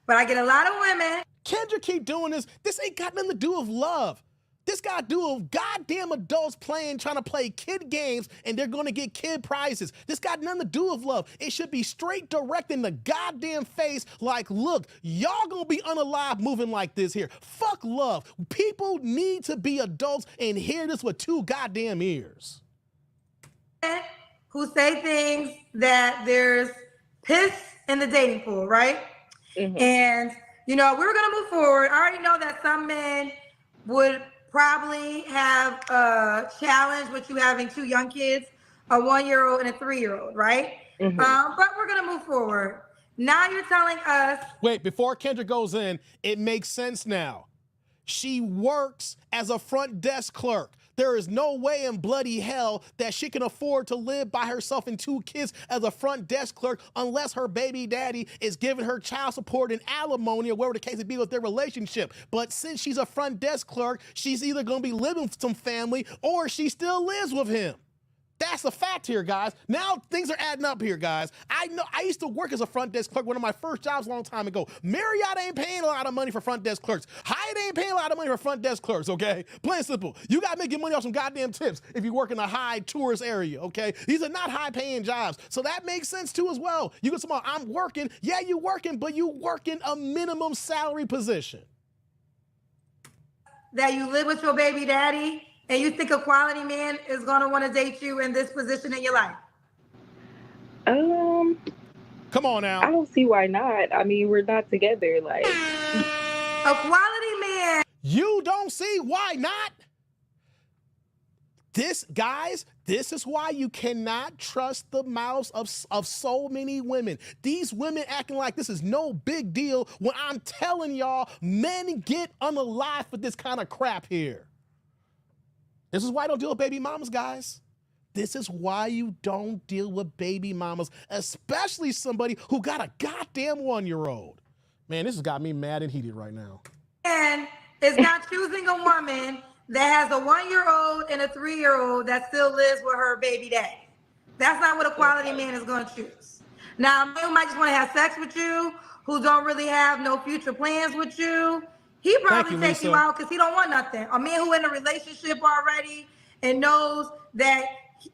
But I get a lot of women. Kendra keep doing this. This ain't got nothing to do with love. This got to do with goddamn adults trying to play kid games, and they're going to get kid prizes. This got nothing to do with love. It should be straight direct in the goddamn face like, look, y'all going to be unalive moving like this here. Fuck love. People need to be adults and hear this with 2 goddamn ears. Who say things that there's piss in the dating pool, right? Mm-hmm. And, we're going to move forward. I already know that some men would probably have a challenge with you having 2 young kids, a 1-year-old and a 3-year-old, right? Mm-hmm. But we're going to move forward. Now you're telling us. Wait, before Kendra goes in, it makes sense now. She works as a front desk clerk. There is no way in bloody hell that she can afford to live by herself and 2 kids as a front desk clerk unless her baby daddy is giving her child support and alimony or whatever the case may be with their relationship. But since she's a front desk clerk, she's either going to be living with some family or she still lives with him. That's a fact here, guys. Now things are adding up here, guys. I know I used to work as a front desk clerk, one of my first jobs a long time ago. Marriott ain't paying a lot of money for front desk clerks. Hyatt ain't paying a lot of money for front desk clerks, okay? Plain and simple. You got to make your money off some goddamn tips if you work in a high tourist area, okay? These are not high-paying jobs. So that makes sense, too, as well. You get someone, I'm working. Yeah, you working, but you working a minimum salary position. That you live with your baby daddy and you think a quality man is going to want to date you in this position in your life? Come on now. I don't see why not. I mean, we're not together. Like, a quality man. You don't see why not? This is why you cannot trust the mouths of so many women. These women acting like this is no big deal when I'm telling y'all, men get unalive for this kind of crap here. This is why I don't deal with baby mamas, guys. This is why you don't deal with baby mamas, especially somebody who got a goddamn 1-year-old. Man, this has got me mad and heated right now. And is not choosing a woman that has a 1-year-old and a 3-year-old that still lives with her baby daddy. That's not what a quality man is going to choose. Now, a man who might just want to have sex with you, who don't really have no future plans with you, he probably takes you out because he don't want nothing. A man who in a relationship already and knows that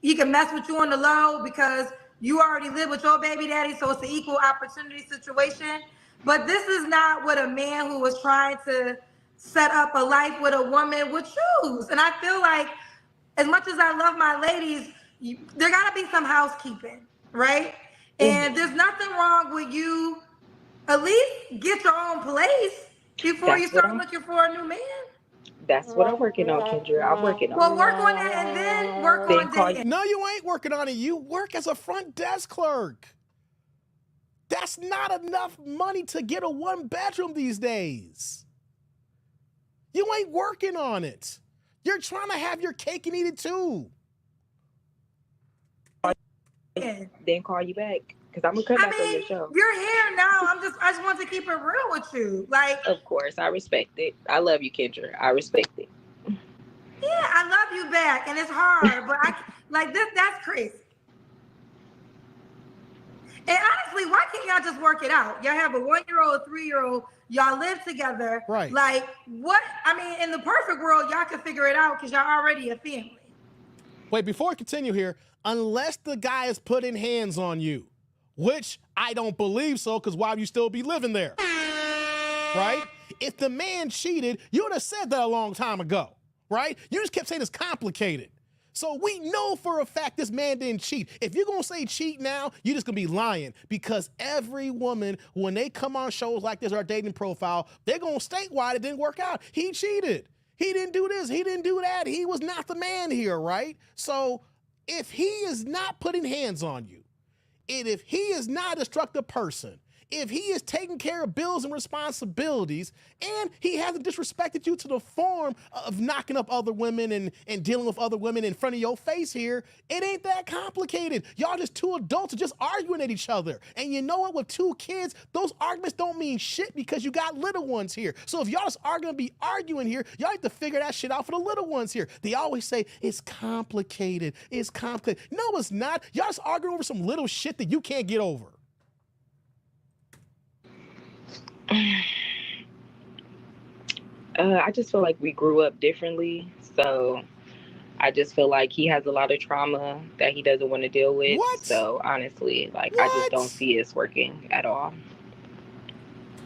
he can mess with you on the low because you already live with your baby daddy, so it's an equal opportunity situation. But this is not what a man who was trying to set up a life with a woman would choose. And I feel like as much as I love my ladies, there got to be some housekeeping, right? And there's nothing wrong with you at least get your own place before you start looking for a new man. That's what I'm working on, Kendra. I'm working on it. Well, work on that and then work on dating. No, you ain't working on it. You work as a front desk clerk. That's not enough money to get a 1-bedroom these days. You ain't working on it. You're trying to have your cake and eat it too. Then call you back. Because I'm going to come back on your show. You're here now. I just want to keep it real with you. Like, of course, I respect it. I love you, Kendra. I respect it. Yeah, I love you back. And it's hard, but that's crazy. And honestly, why can't y'all just work it out? Y'all have a 1-year-old, 3-year-old, y'all live together. Right. Like, what? I mean, in the perfect world, y'all can figure it out because y'all already a family. Wait, before I continue here, unless the guy is putting hands on you, which I don't believe so, because why would you still be living there? Right? If the man cheated, you would have said that a long time ago, right? You just kept saying it's complicated. So we know for a fact this man didn't cheat. If you're going to say cheat now, you're just going to be lying, because every woman, when they come on shows like this, our dating profile, they're going to state why it didn't work out. He cheated. He didn't do this. He didn't do that. He was not the man here, right? So if he is not putting hands on you, and if he is not a destructive person, if he is taking care of bills and responsibilities, and he hasn't disrespected you to the form of knocking up other women and dealing with other women in front of your face here, it ain't that complicated. Y'all just two adults are just arguing at each other. And you know what? With two kids, those arguments don't mean shit because you got little ones here. So if y'all just are going to be arguing here, y'all have to figure that shit out for the little ones here. They always say, it's complicated. It's complicated. No, it's not. Y'all just arguing over some little shit that you can't get over. I just feel like we grew up differently, so I just feel like he has a lot of trauma that he doesn't want to deal with. What? So honestly, like, What? I just don't see us working at all.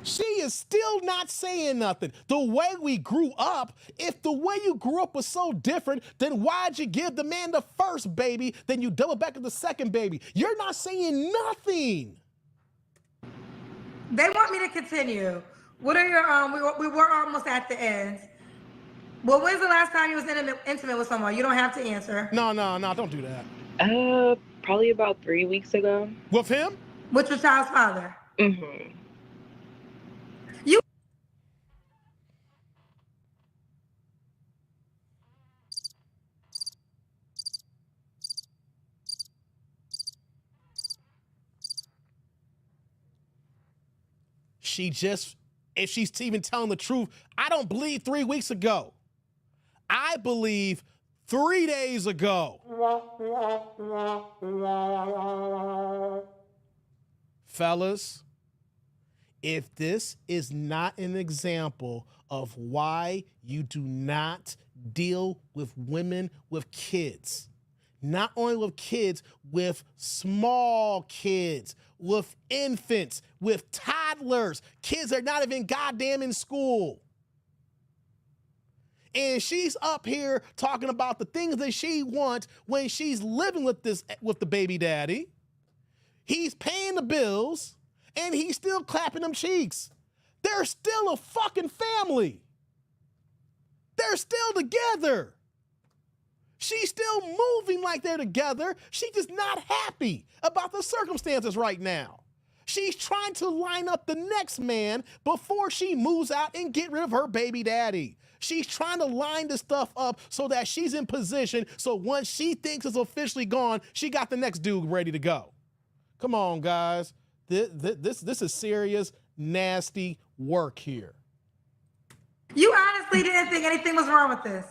She is still not saying nothing. The way we grew up, if the way you grew up was so different, then why'd you give the man the first baby, then you double back at the second baby? You're not saying nothing. They want me to continue. What are your we were almost at the end. Well, when's the last time you was intimate with someone? You don't have to answer. No, don't do that. Probably about 3 weeks ago. With him? With your child's father? Mm-hmm. If she's even telling the truth, I don't believe 3 weeks ago. I believe 3 days ago. Fellas, if this is not an example of why you do not deal with women with kids, not only with kids, with small kids, with infants, with toddlers, kids that are not even goddamn in school. And she's up here talking about the things that she wants when she's living with the baby daddy. He's paying the bills and he's still clapping them cheeks. They're still a fucking family. They're still together. She's still moving like they're together. She's just not happy about the circumstances right now. She's trying to line up the next man before she moves out and get rid of her baby daddy. She's trying to line this stuff up so that she's in position, so once she thinks it's officially gone, she got the next dude ready to go. Come on, guys. This is serious, nasty work here. You honestly didn't think anything was wrong with this?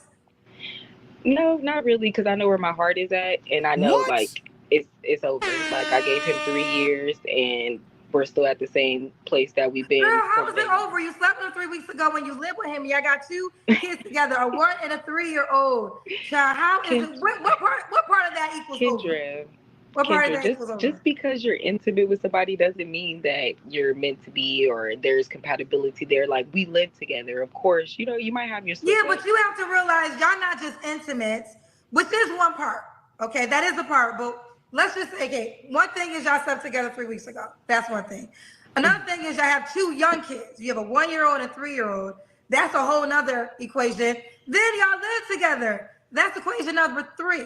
No, not really, because I know where my heart is at, and I know like it's over. Like, I gave him 3 years, and we're still at the same place that we've been. Girl, how was it over? You slept with him 3 weeks ago when you lived with him. Y'all got 2 kids together, a 1 and a 3-year-old. Child, how is it? What part of that equals Kendra? over? What part of that equals over? Just because you're intimate with somebody doesn't mean that you're meant to be or there's compatibility there. Like, we live together. Of course, you know, you might have your Yeah, but you have to realize y'all not just intimate, which is one part. Okay, that is a part. But let's just say, okay, one thing is y'all slept together 3 weeks ago. That's one thing. Another thing is y'all have 2 young kids. You have a 1-year-old and a 3-year-old. That's a whole nother equation. Then y'all live together. That's equation number 3.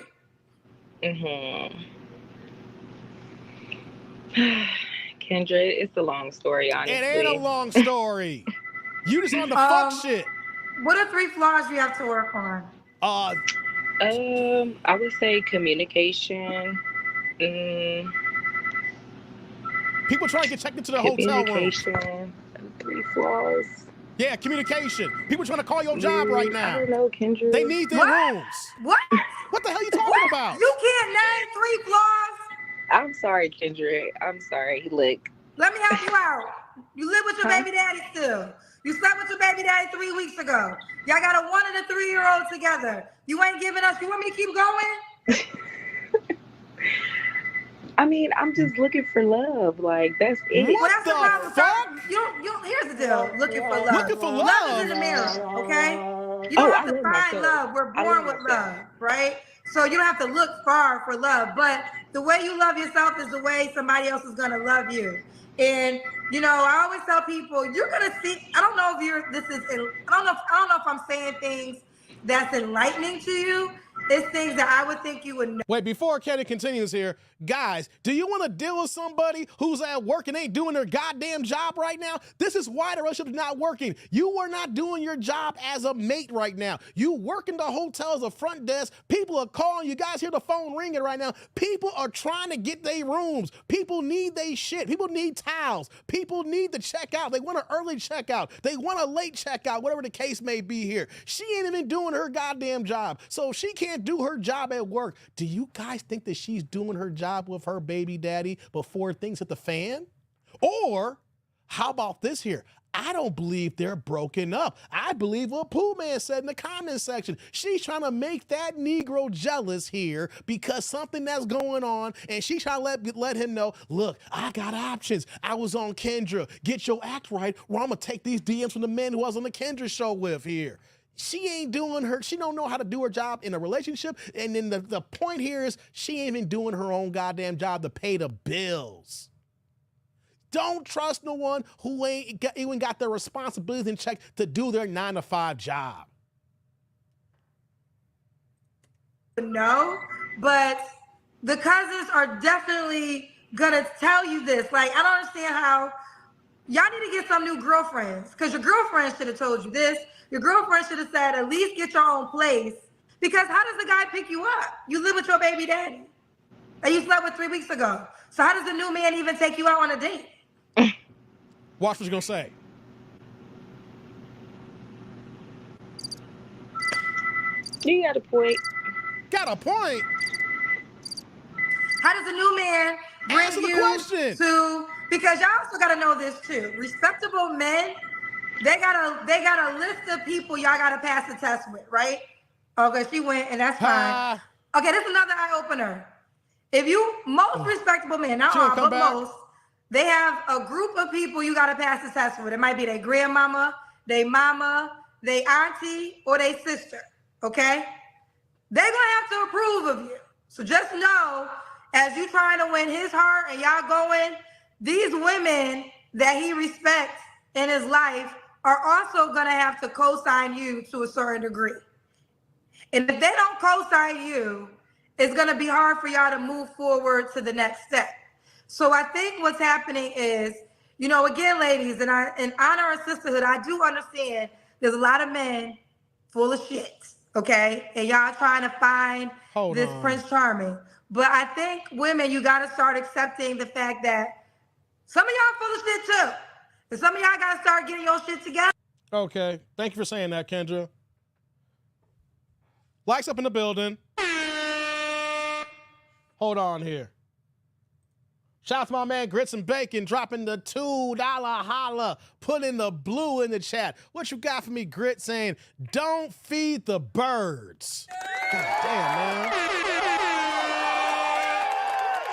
Mm-hmm. Kendra, it's a long story, honestly. It ain't a long story. You just on the fuck shit. What are 3 flaws you have to work on? I would say communication. People trying to get checked into the hotel room. Communication. 3 flaws. Yeah, communication. People trying to call your job right now. I don't know, Kendra. They need their rooms. What? What the hell are you talking about? You can't name 3 flaws? I'm sorry, Kendra. I'm sorry. Look. Let me help you out. You live with your baby daddy still. You slept with your baby daddy 3 weeks ago. Y'all got a 1 and a 3-year-old together. You ain't giving us. You want me to keep going? I mean, I'm just looking for love. Like, that's it. Well, that's the problem. Fuck? Here's the deal. Looking for love. Looking for Love is in the mirror, okay? You don't have to find love. We're born with love, right? So you don't have to look far for love. But the way you love yourself is the way somebody else is gonna love you. And you know, I always tell people, you're gonna see. I don't know if you're. This is. I don't know if I'm saying things that's enlightening to you. It's things that I would think you would know. Wait, before Kenny continues here, guys, do you want to deal with somebody who's at work and ain't doing their goddamn job right now? This is why the relationship is not working. You are not doing your job as a mate right now. You work in the hotel as a front desk. People are calling. You guys hear the phone ringing right now. People are trying to get their rooms. People need their shit. People need towels. People need to check out. They want an early checkout. They want a late checkout, whatever the case may be here. She ain't even doing her goddamn job. So if she can't do her job at work, do you guys think that she's doing her job with her baby daddy before things hit the fan? Or how about this here? I don't believe they're broken up. I believe what Pooh Man said in the comment section. She's trying to make that Negro jealous here because something that's going on, and she's trying to let him know, look, I got options. I was on Kendra. Get your act right, or I'm going to take these DMs from the men who I was on the Kendra show with here. She ain't doing her, she don't know how to do her job in a relationship. And then the point here is she ain't even doing her own goddamn job to pay the bills. Don't trust no one who ain't even got their responsibilities in check to do their 9-to-5 job. No, but the cousins are definitely gonna tell you this. Like, I don't understand how y'all need to get some new girlfriends, because your girlfriend should have told you this. Your girlfriend should have said, at least get your own place. Because how does the guy pick you up? You live with your baby daddy that you slept with 3 weeks ago. So how does the new man even take you out on a date? Watch what you're gonna say. You got a point. Got a point. How does a new man bring Answer the you question. to? Because y'all also gotta know this too. Respectable men, they got a list of people y'all gotta pass the test with, right? Okay, she went, and that's fine. Okay, this is another eye opener. If you, most respectable men, not all, but most, they have a group of people you gotta pass the test with. It might be their grandmama, their mama, their auntie, or their sister. Okay? They're gonna have to approve of you. So just know, as you trying to win his heart and y'all going, these women that he respects in his life are also gonna have to co-sign you to a certain degree. And if they don't co-sign you, it's gonna be hard for y'all to move forward to the next step. So I think what's happening is, you know, again, ladies, and in honor of sisterhood, I do understand there's a lot of men full of shit, okay? And y'all trying to find this Prince Charming. But I think women, you gotta start accepting the fact that some of y'all full of shit too. And some of y'all gotta start getting your shit together. Okay, thank you for saying that, Kendra. Likes up in the building. Hold on here. Shout out to my man Grits and Bacon dropping the $2 holla, putting the blue in the chat. What you got for me, Grit, saying, don't feed the birds. God damn, man.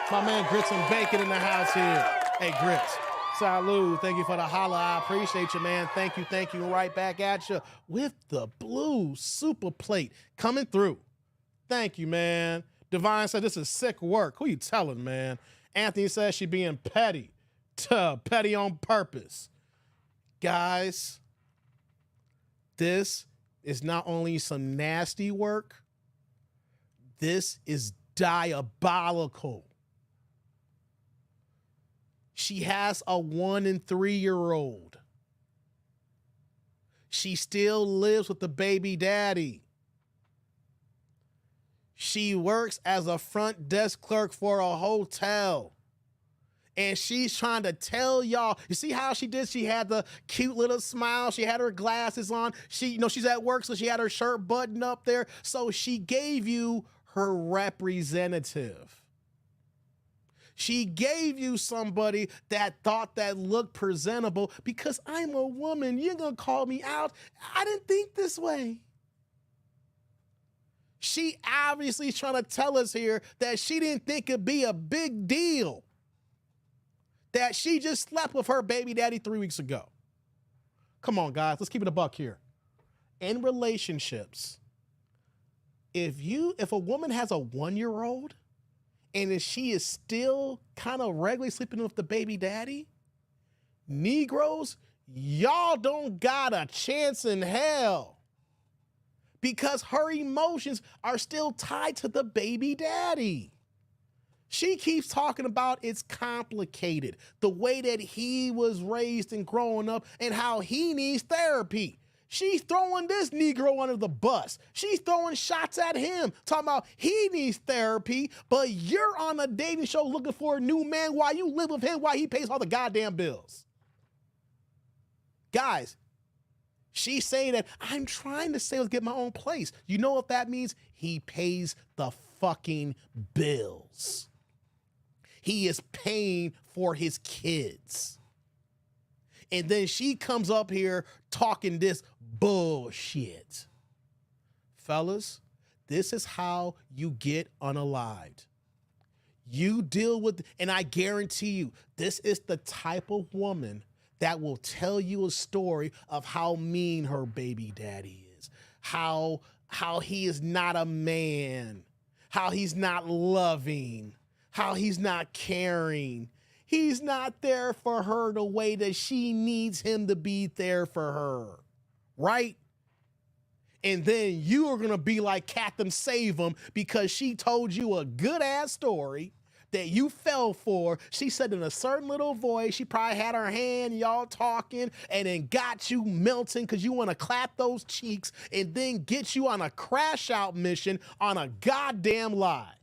My man Grits and Bacon in the house here. Hey, Grits. Salud. Thank you for the holla. I appreciate you, man. Thank you. Right back at you with the blue super plate coming through. Thank you, man. Divine said this is sick work. Who you telling, man? Anthony says she being petty. Petty on purpose. Guys, this is not only some nasty work, this is diabolical. She has a 1 and 3-year-old. She still lives with the baby daddy. She works as a front desk clerk for a hotel. And she's trying to tell y'all, you see how she did? She had the cute little smile. She had her glasses on. She's at work, so she had her shirt buttoned up there. So she gave you her representative. She gave you somebody that thought that looked presentable. Because I'm a woman, you're going to call me out. I didn't think this way. She obviously is trying to tell us here that she didn't think it'd be a big deal that she just slept with her baby daddy 3 weeks ago. Come on, guys, let's keep it a buck here. In relationships, if a woman has a 1-year-old and if she is still kind of regularly sleeping with the baby daddy, Negroes, y'all don't got a chance in hell because her emotions are still tied to the baby daddy. She keeps talking about it's complicated, the way that he was raised and growing up and how he needs therapy. She's throwing this Negro under the bus. She's throwing shots at him, talking about he needs therapy, but you're on a dating show looking for a new man while you live with him while he pays all the goddamn bills. Guys, she's saying that I'm trying to save, get my own place. You know what that means? He pays the fucking bills. He is paying for his kids. And then she comes up here talking this bullshit. Fellas, this is how you get unalived. You deal with, and I guarantee you, this is the type of woman that will tell you a story of how mean her baby daddy is, how he is not a man, how he's not loving, how he's not caring. He's not there for her the way that she needs him to be there for her, right? And then you are going to be like Captain Save him because she told you a good ass story that you fell for. She said in a certain little voice, she probably had her hand, y'all talking, and then got you melting because you want to clap those cheeks and then get you on a crash out mission on a goddamn lie.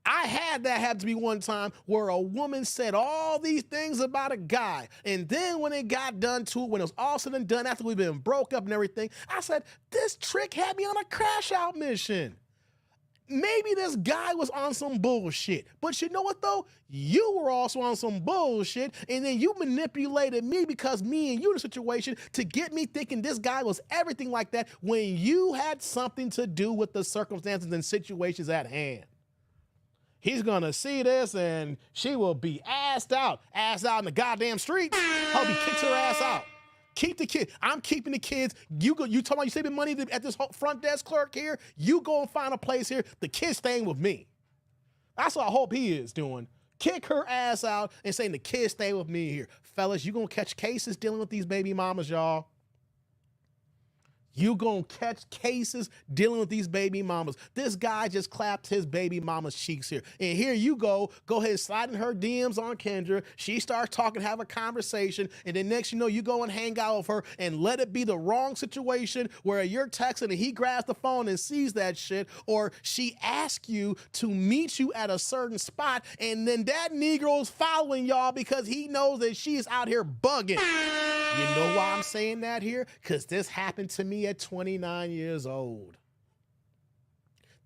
I had that happen to me one time where a woman said all these things about a guy. And then when it got done to it, when it was all said and done, after we've been broke up and everything, I said, this trick had me on a crash out mission. Maybe this guy was on some bullshit. But you know what, though? You were also on some bullshit, and then you manipulated me because me and you in a situation to get me thinking this guy was everything like that when you had something to do with the circumstances and situations at hand. He's gonna see this and she will be ass out in the goddamn street. Hope he kicks her ass out. Keep the kid. I'm keeping the kids. You talking about you saving money at this front desk clerk here? You go and find a place here. The kid's staying with me. That's what I hope he is doing. Kick her ass out and saying the kid's staying with me here. Fellas, you gonna catch cases dealing with these baby mamas, y'all. You gonna catch cases dealing with these baby mamas. This guy just clapped his baby mama's cheeks here. And here you go ahead and slide in her DMs on Kendra. She starts talking, have a conversation. And then next you know, you go and hang out with her and let it be the wrong situation where you're texting and he grabs the phone and sees that shit. Or she asks you to meet you at a certain spot. And then that Negro's following y'all because he knows that she's out here bugging. You know why I'm saying that here? Because this happened to me at 29 years old.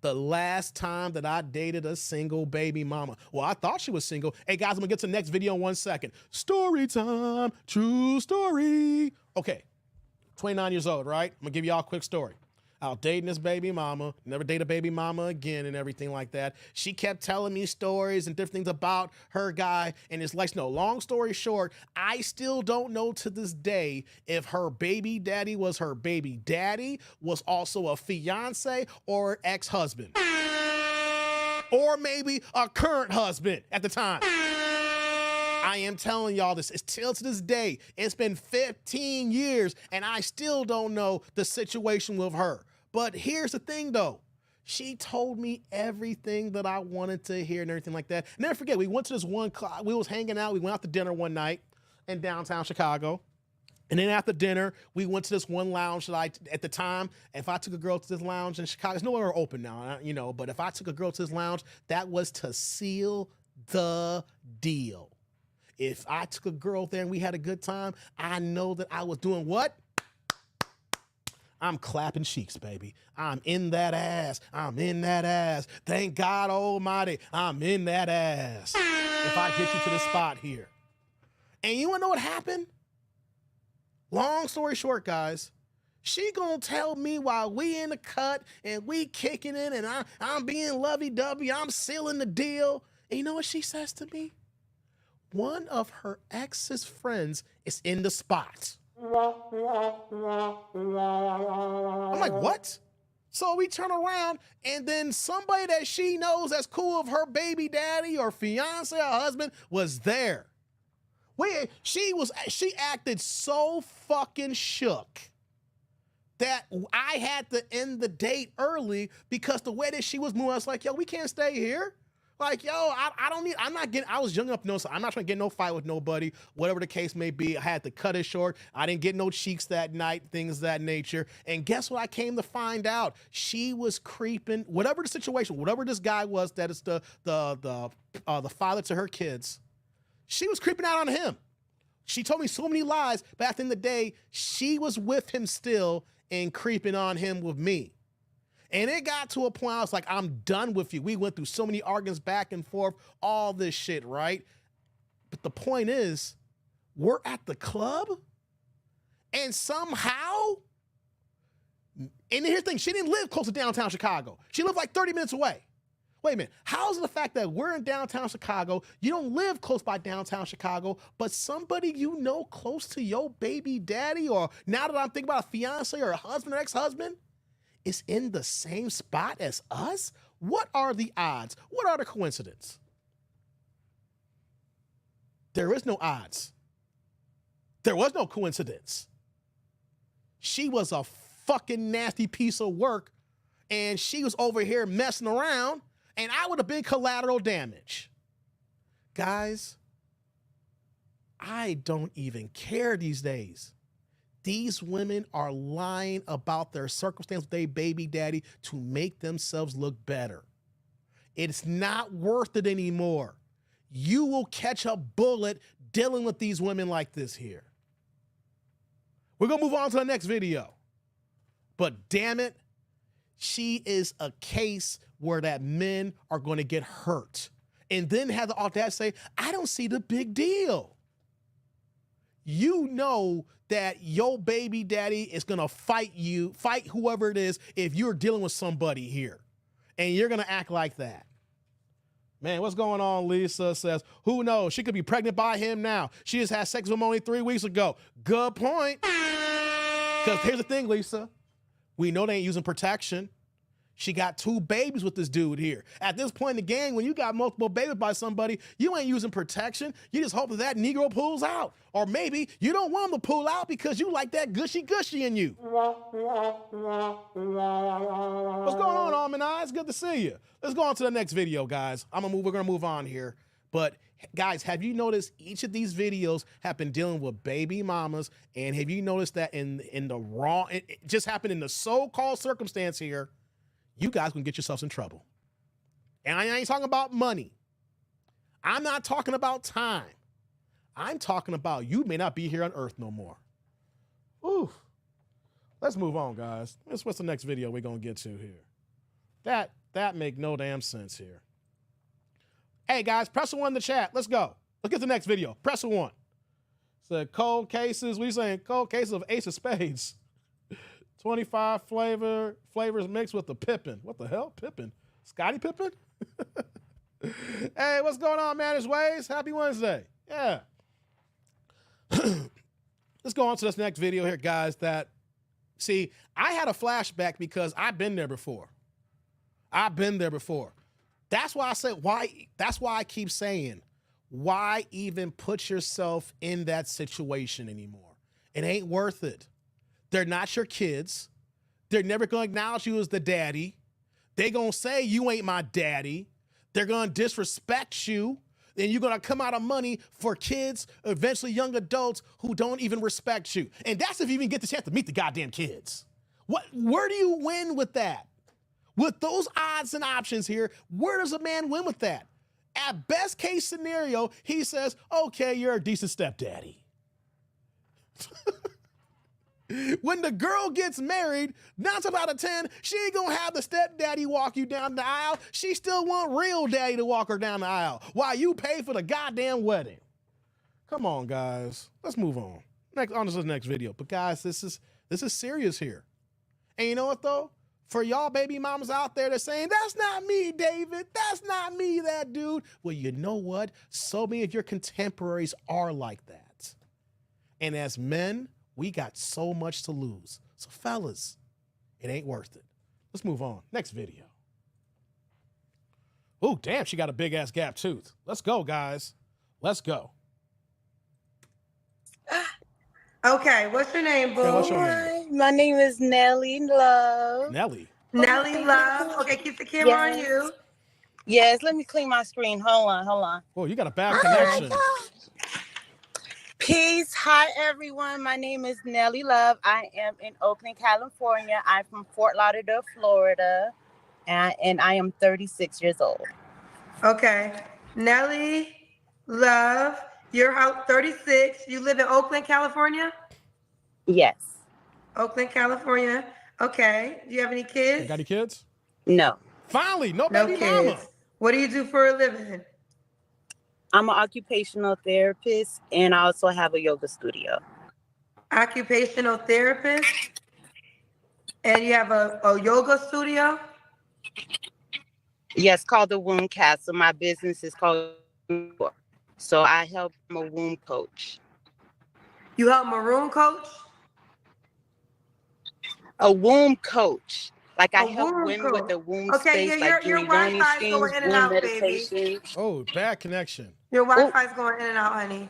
The last time that I dated a single baby mama. Well, I thought she was single. Hey, guys, I'm going to get to the next video in 1 second. Story time. True story. Okay, 29 years old, right? I'm going to give y'all a quick story. I was dating this baby mama, never date a baby mama again and everything like that. She kept telling me stories and different things about her guy. And it's like, no, long story short, I still don't know to this day if her baby daddy was her baby daddy, was also a fiance or ex-husband. Or maybe a current husband at the time. I am telling y'all this, it's still to this day. It's been 15 years and I still don't know the situation with her. But here's the thing though. She told me everything that I wanted to hear and everything like that. Never forget, we went to this we was hanging out. We went out to dinner one night in downtown Chicago. And then after dinner, we went to this one lounge that at the time, if I took a girl to this lounge in Chicago, it's nowhere open now, you know, but if I took a girl to this lounge, that was to seal the deal. If I took a girl there and we had a good time, I know that I was doing what? I'm clapping cheeks, baby. I'm in that ass. I'm in that ass. Thank God Almighty, I'm in that ass. If I get you to the spot here. And you wanna know what happened? Long story short, guys, she gonna tell me while we in the cut and we kicking it and I'm being lovey-dovey, I'm sealing the deal. And you know what she says to me? One of her ex's friends is in the spot. I'm like, what? So we turn around and then somebody that she knows that's cool of her baby daddy or fiance or husband was there. She acted so fucking shook that I had to end the date early because the way that she was moving, I was like, yo, we can't stay here. Like, yo, I was young enough to know, so I'm not trying to get no fight with nobody, whatever the case may be. I had to cut it short. I didn't get no cheeks that night, things of that nature. And guess what I came to find out? She was creeping, whatever the situation, whatever this guy was that is the father to her kids, she was creeping out on him. She told me so many lies, but at the end of the day, she was with him still and creeping on him with me. And it got to a point I was like, I'm done with you. We went through so many arguments back and forth, all this shit, right? But the point is, we're at the club and somehow, and here's the thing, she didn't live close to downtown Chicago. She lived like 30 minutes away. Wait a minute, how's the fact that we're in downtown Chicago, you don't live close by downtown Chicago, but somebody you know close to your baby daddy, or now that I'm thinking about a fiance or a husband or ex-husband, is in the same spot as us? What are the odds? What are the coincidences? There is no odds. There was no coincidence. She was a fucking nasty piece of work, and she was over here messing around, and I would have been collateral damage. Guys, I don't even care these days. These women are lying about their circumstance with their baby daddy to make themselves look better. It's not worth it anymore. You will catch a bullet dealing with these women like this here. We're going to move on to the next video. But damn it, she is a case where that men are going to get hurt. And then have the audacity to say, I don't see the big deal. You know that your baby daddy is going to fight whoever it is if you're dealing with somebody here. And you're going to act like that. Man, what's going on? Lisa says, who knows? She could be pregnant by him now. She just had sex with him only 3 weeks ago. Good point. Because here's the thing, Lisa. We know they ain't using protection. She got 2 babies with this dude here. At this point in the game, when you got multiple babies by somebody, you ain't using protection. You just hope that Negro pulls out. Or maybe you don't want him to pull out because you like that gushy in you. What's going on, Almond Eyes? Good to see you. Let's go on to the next video, guys. We're gonna move on here. But guys, have you noticed each of these videos have been dealing with baby mamas? And have you noticed that in the wrong, it just happened in the so-called circumstance here, you guys can get yourselves in trouble. And I ain't talking about money. I'm not talking about time. I'm talking about you may not be here on earth no more. Ooh. Let's move on, guys. What's the next video we're going to get to here? That make no damn sense here. Hey, guys, press a 1 in the chat. Let's go. Let's get the next video. Press a 1. Said cold cases. We saying cold cases of Ace of Spades. 25 flavors mixed with the Pippin. What the hell? Pippin? Scottie Pippen? Hey, what's going on, man? It's Ways. Happy Wednesday. Yeah. Let's go on to this next video here, guys. See, I had a flashback because I've been there before. That's why I said, that's why I keep saying, why even put yourself in that situation anymore? It ain't worth it. They're not your kids. They're never going to acknowledge you as the daddy. They're going to say you ain't my daddy. They're going to disrespect you. And you're going to come out of money for kids, eventually young adults who don't even respect you. And that's if you even get the chance to meet the goddamn kids. Where do you win with that? With those odds and options here, where does a man win with that? At best case scenario, he says, okay, you're a decent stepdaddy. When the girl gets married, 9 times out of 10, she ain't gonna have the stepdaddy walk you down the aisle. She still want real daddy to walk her down the aisle while you pay for the goddamn wedding. Come on, guys. Let's move on. On to the next video. But guys, this is serious here. And you know what though? For y'all baby mamas out there that's saying, that's not me, David. That's not me, that dude. Well, you know what? So many of your contemporaries are like that. And as men, we got so much to lose. So fellas, it ain't worth it. Let's move on. Next video. Oh, damn, she got a big ass gap tooth. Let's go, guys. Let's go. Okay, what's your name, boo? Okay, what's your name? Hi, my name is Nelly Love. Nelly. Nelly Love. Okay, keep the camera on you. Yes, let me clean my screen. Hold on. Oh, you got a bad connection. Peace. Hi, everyone. My name is Nelly Love. I am in Oakland, California. I'm from Fort Lauderdale, Florida, and I am 36 years old. Okay, Nelly Love. You're 36. You live in Oakland, California? Yes. Oakland, California. Okay. Do you have any kids? You got any kids? No. Finally, no No baby kids. mama. What do you do for a living? I'm an occupational therapist, and I also have a yoga studio. Occupational therapist? And you have a yoga studio? Yes, called the Womb Castle. My business is called. So I help. I'm a womb coach. You help maroon coach? A womb coach. Like I A help womb women with coach. the womb Okay, space, yeah, like your doing yoni Wi-Fi is steams, going in and womb out, baby. meditation. Oh, bad connection. Your Wi-Fi is going in and out, honey.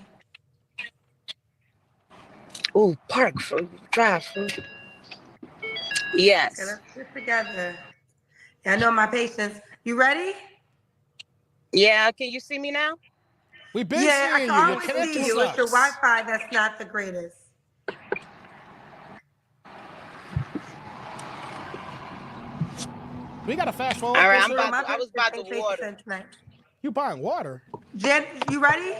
Oh, park food, drive food. Yes. Okay, let's get together. Yeah, I know my patience. You ready? Yeah, can you see me now? We've been Yeah, I seeing can you. Your always connection see you. It's your sucks. Wi-Fi that's not the greatest. We got to fast forward. All right, this here. I was about to Ain't water. patient tonight. You buying water? Jen, you ready?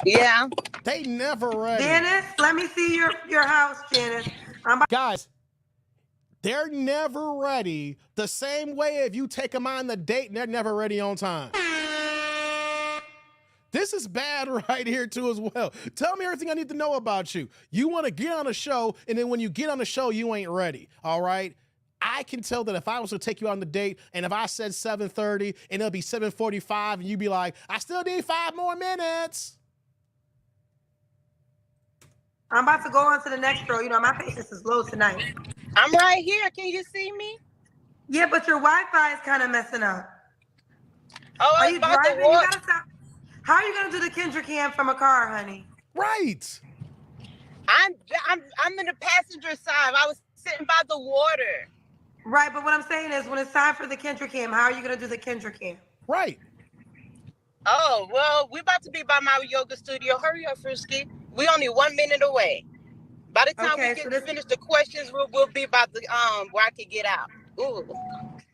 Yeah. They never ready. Janice, let me see your house, Janice. Guys, they're never ready. The same way if you take them on the date and they're never ready on time. This is bad right here too as well. Tell me everything I need to know about you. You want to get on a show, and then when you get on the show, you ain't ready, all right? I can tell that if I was to take you on the date, and if I said 7:30, and it'll be 7:45, and you'd be like, I still need 5 more minutes. I'm about to go on to the next girl. You know, my patience is low tonight. I'm right here. Can you see me? Yeah, but your Wi-Fi is kind of messing up. Oh, Are I you was about driving? to You walk. gotta stop. How are you gonna do the Kendrick cam from a car, honey? Right. I'm in the passenger side. I was sitting by the water. Right, but what I'm saying is when it's time for the Kendrick cam, how are you gonna do the Kendrick cam? Right. Oh, well, we're about to be by my yoga studio. Hurry up, Frisky. We only 1 minute away. By the time Okay, we so get this- finish the questions, we'll be about the where I can get out. Ooh.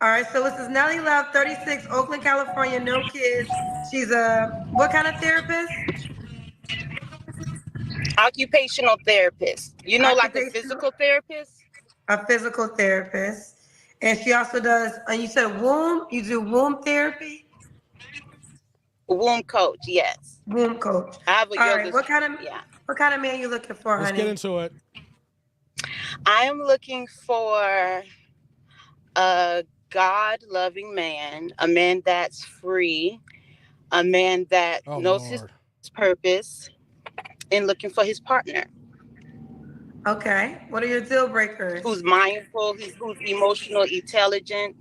All right, so this is Nelly Love, 36, Oakland, California, no kids. She's what kind of therapist? Occupational therapist. You know, like a Occupational- physical therapist? A physical therapist. And she also does, and you said womb, you do womb therapy? Womb coach, yes. Womb coach. I have a All yoga. right, what kind of man you looking for, Let's honey? get into it. I am looking for a God-loving man, a man that's free, a man that knows Lord. his purpose, and looking for his partner. Okay. What are your deal breakers? Who's mindful, who's emotional, intelligent.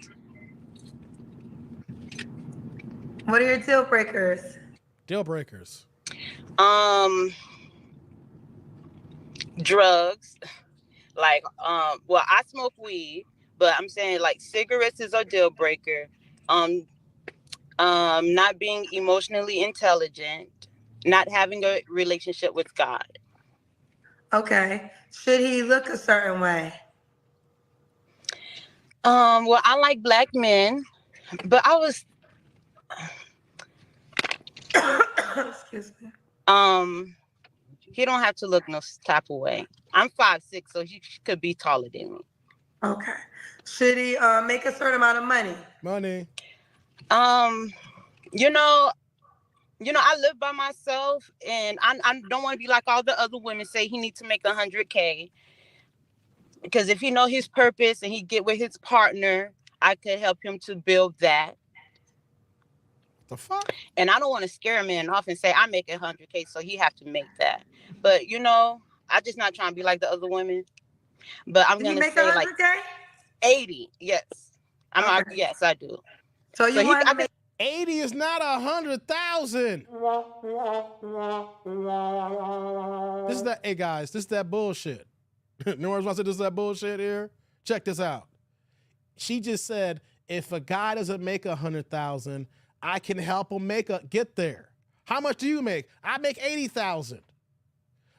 What are your deal breakers? Deal breakers. Drugs. Like, well, I smoke weed, but I'm saying like cigarettes is a deal breaker. Not being emotionally intelligent, not having a relationship with God. Okay. Should he look a certain way? Well, I like black men, but Excuse me. he don't have to look no type of way. I'm 5'6", so he could be taller than me. Okay. Should he make a certain amount of money? Money. You know, I live by myself, and I don't want to be like all the other women say he needs to make 100K. Because if he know his purpose and he get with his partner, I could help him to build that. The fuck? And I don't want to scare a man off and say I make 100K, so he have to make that. But I just not trying to be like the other women. But I'm Did he gonna make say like 100K? 80, yes. Okay. Yes, I do. So you want him to make 80 is not 100,000. This is that. Hey guys, this is that bullshit. No one's about to say this is that bullshit here. Check this out. She just said, if a guy doesn't make 100,000, I can help him get there. How much do you make? I make 80,000.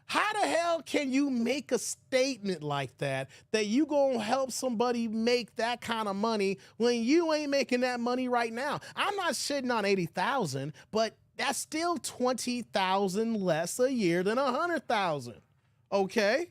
How the hell can you make a statement like that you gonna help somebody make that kind of money when you ain't making that money right now? I'm not shitting on 80,000, but that's still 20,000 less a year than 100,000. Okay?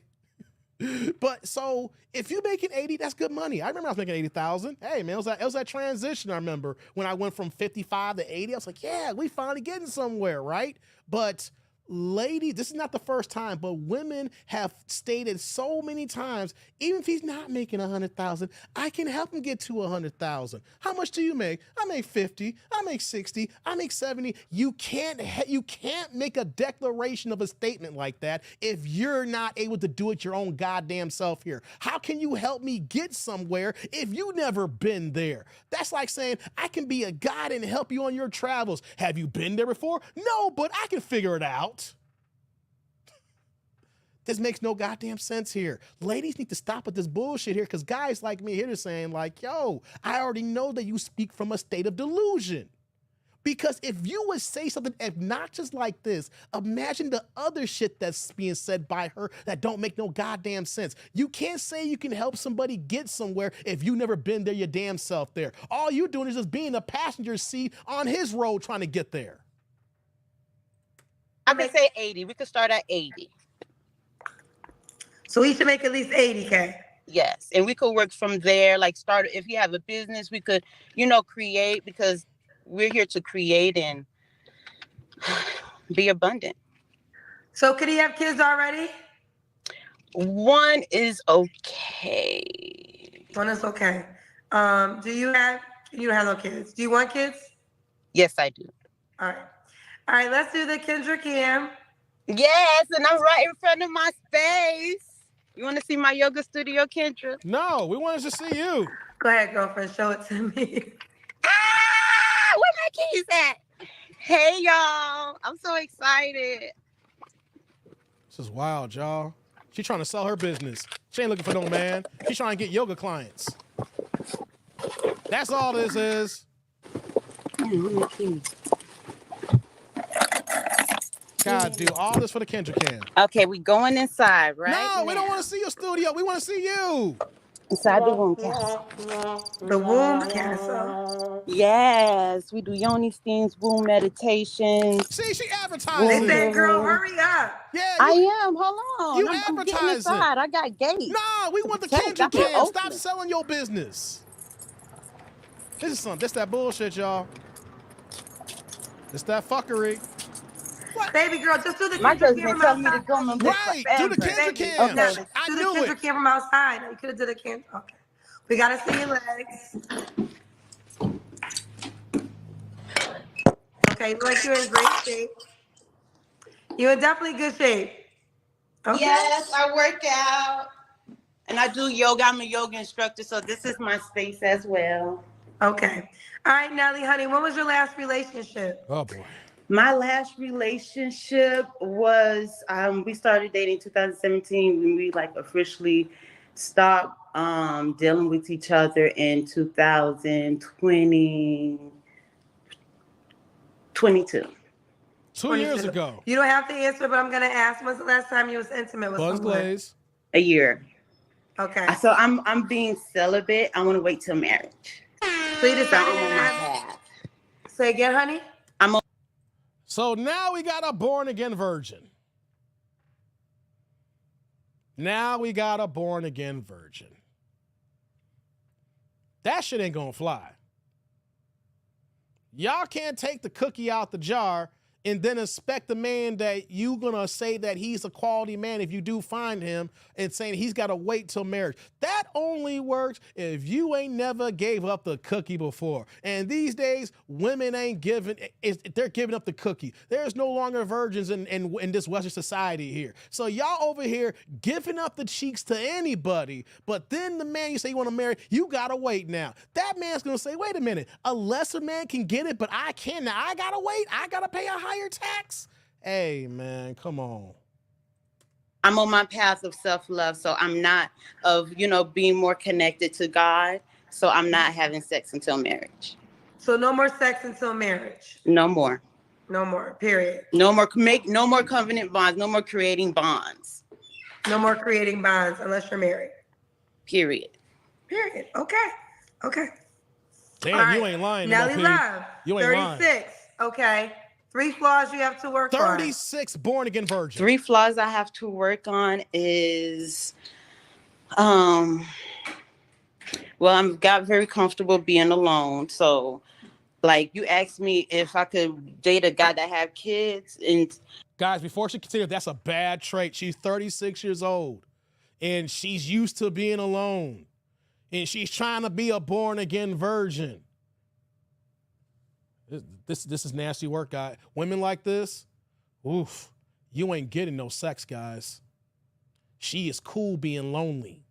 But so if you're making 80, that's good money. I remember I was making 80,000. Hey man, it was that transition. I remember when I went from 55 to 80. I was like, yeah, we finally getting somewhere, right? But ladies, this is not the first time, but women have stated so many times, even if he's not making 100,000, I can help him get to 100,000. How much do you make? I make 50. I make 60. I make 70. You can't make a declaration of a statement like that if you're not able to do it your own goddamn self here. How can you help me get somewhere if you never been there? That's like saying I can be a guide and help you on your travels. Have you been there before? No, but I can figure it out. This makes no goddamn sense here. Ladies need to stop with this bullshit here because guys like me here are saying like, yo, I already know that you speak from a state of delusion. Because if you would say something obnoxious like this, imagine the other shit that's being said by her that don't make no goddamn sense. You can't say you can help somebody get somewhere if you never been there your damn self there. All you're doing is just being in a passenger seat on his road trying to get there. I can say 80. We could start at 80. So he should make at least 80K. Yes. And we could work from there. Like start, if you have a business, we could, create, because we're here to create and be abundant. So could he have kids already? One is okay. One is okay. You don't have no kids. Do you want kids? Yes, I do. All right, let's do the Kendra Cam. Yes, and I'm right in front of my space. You want to see my yoga studio, Kendra? No, we wanted to see you. Go ahead, girlfriend. Show it to me. Where my keys at? Hey, y'all. I'm so excited. This is wild, y'all. She's trying to sell her business. She ain't looking for no man. She's trying to get yoga clients. That's all this is. God, do all this for the Kendra Cam. Okay, we going inside, right? No, we don't want to see your studio. We want to see you. Inside the womb castle. The womb castle. Yes, we do yoni steams, womb meditations. See, she advertising. They said, girl, hurry up. Yeah, I am. Hold on. You I'm getting advertising. inside. I got gates. No, we want the Check, Kendra I can Cam. open Stop it. selling your business. This that bullshit, y'all. It's that fuckery. What? Baby girl, just do the My Kendra Cam husband from told me to outside. come and Right, do the Kendra Cam. Okay. I Do the knew Kendra it. Cam from outside. You could have did a Kendra. Okay. We got to see your legs. Okay, you look like you're in great shape. You're in definitely good shape. Okay. Yes, I work out. And I do yoga. I'm a yoga instructor, so this is my space as well. Okay. All right, Nelly, honey, when was your last relationship? Oh, boy. My last relationship was, we started dating in 2017 when we officially stopped dealing with each other in 2022. 2 years ago. You don't have to answer, but I'm going to ask, when's the last time you was intimate with Buzz someone? Glaze. A year. Okay. So I'm being celibate. I want to wait till marriage. So you decided I'm on to my have... path. Say again, honey? So now we got a born again virgin. Now we got a born again virgin. That shit ain't gonna fly. Y'all can't take the cookie out the jar and then expect the man that you gonna say that he's a quality man if you do find him, and saying he's gotta wait till marriage. That only works if you ain't never gave up the cookie before. And these days, women ain't giving, they're giving up the cookie. There's no longer virgins in this Western society here. So y'all over here giving up the cheeks to anybody, but then the man you say you wanna marry, you gotta wait now. That man's gonna say, wait a minute, a lesser man can get it, but I can't. Now I gotta wait. I gotta pay a higher tax. Hey, man, come on. I'm on my path of self-love, so I'm not being more connected to God. So I'm not having sex until marriage. So no more sex until marriage. No more. No more. Period. No more covenant bonds. No more creating bonds. No more creating bonds unless you're married. Period. Period. Okay. Okay. Damn, All right. you ain't lying. Nelly Love. You ain't 36. lying. Okay. 3 flaws you have to work on. 36 born again virgin. 3 flaws I have to work on is, well, I'm got very comfortable being alone. So, like, you asked me if I could date a guy that have kids, and guys, before she continues, that's a bad trait. She's 36 years old, and she's used to being alone, and she's trying to be a born again virgin. This is nasty work, guy. Women like this, oof, you ain't getting no sex, guys. She is cool being lonely.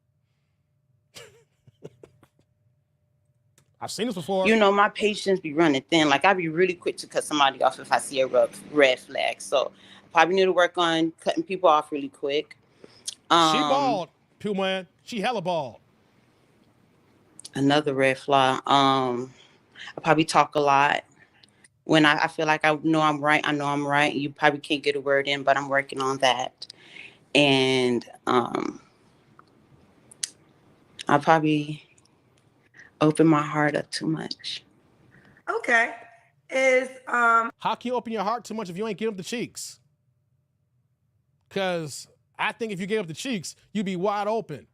I've seen this before. my patience be running thin. Like, I be really quick to cut somebody off if I see a red flag. So I probably need to work on cutting people off really quick. She bald, Pew man. She hella bald. Another red flag. I probably talk a lot. When I feel like I know I'm right, I know I'm right. You probably can't get a word in, but I'm working on that. And I probably open my heart up too much. Okay. How can you open your heart too much if you ain't give up the cheeks? Because I think if you gave up the cheeks, you'd be wide open.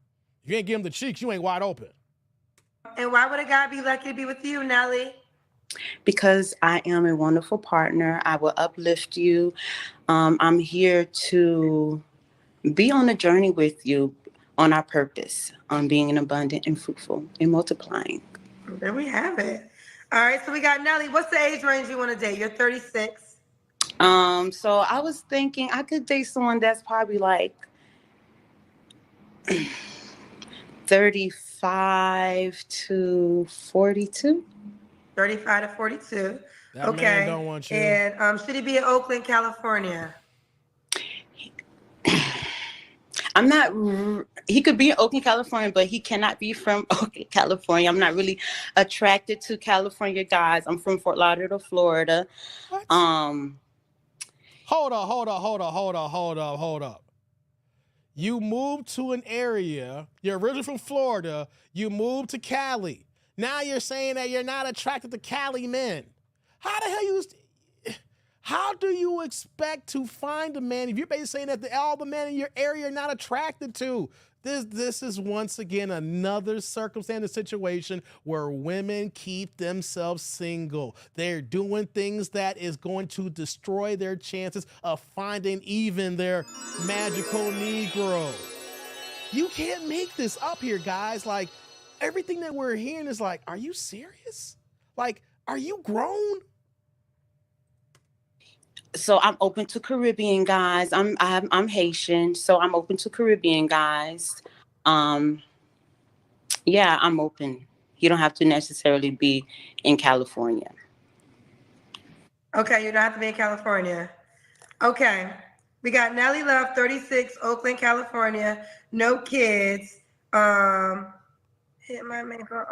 If you ain't give him the cheeks, you ain't wide open. And why would a guy be lucky to be with you, Nelly? Because I am a wonderful partner. I will uplift you. I'm here to be on a journey with you on our purpose, on being abundant and fruitful and multiplying. There we have it. All right, so we got Nelly. What's the age range you want to date? You're 36. So I was thinking I could date someone that's probably like 35 to 42. 35 to 42. That okay. man don't want you. And should he be in Oakland, California? He could be in Oakland, California, but he cannot be from Oakland, California. I'm not really attracted to California guys. I'm from Fort Lauderdale, Florida. What? Hold up. You moved to an area, you're originally from Florida, you moved to Cali. Now you're saying that you're not attracted to Cali men. How do you expect to find a man if you're basically saying that all the men in your area are not attracted to? This is once again another circumstance and situation where women keep themselves single. They're doing things that is going to destroy their chances of finding even their magical Negro. You can't make this up here, guys. Like, everything that we're hearing is like, are you serious? Like, are you grown? So I'm open to Caribbean guys. I'm Haitian, so I'm open to Caribbean guys. Yeah, I'm open. You don't have to necessarily be in California. Okay, you don't have to be in California. Okay, we got Nelly Love, 36, Oakland, California, no kids. Hit my makeup.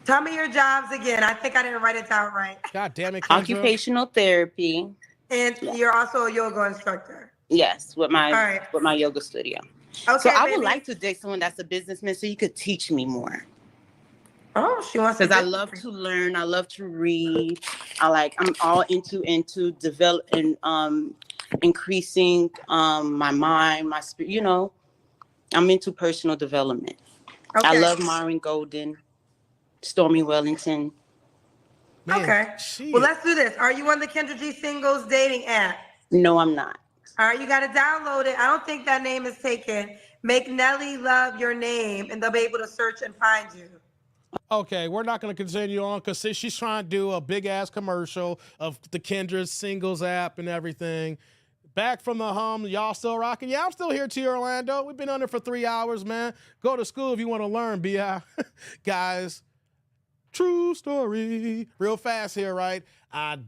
Tell me your jobs again. I think I didn't write it down right. God damn it, Kendra. Occupational therapy. And you're also a yoga instructor. Yes, with my yoga studio. Okay, so I would like to date someone that's a businessman so you could teach me more. Oh, she wants to. Because I love to learn. I love to read. I'm all into developing, increasing my mind, my spirit. I'm into personal development. Okay. I love Myron Golden, Stormy Wellington. Man, Okay. Well, let's do this. Are you on the Kendra G Singles dating app? No, I'm not. All right, you got to download it. I don't think that name is taken. Make Nelly love your name, and they'll be able to search and find you. Okay, we're not going to continue on because she's trying to do a big-ass commercial of the Kendra Singles app and everything. Back from the hum, y'all still rocking? Yeah, I'm still here, T. Orlando. We've been on there for 3 hours, man. Go to school if you want to learn, B.I. Guys, true story. Real fast here, right? I'm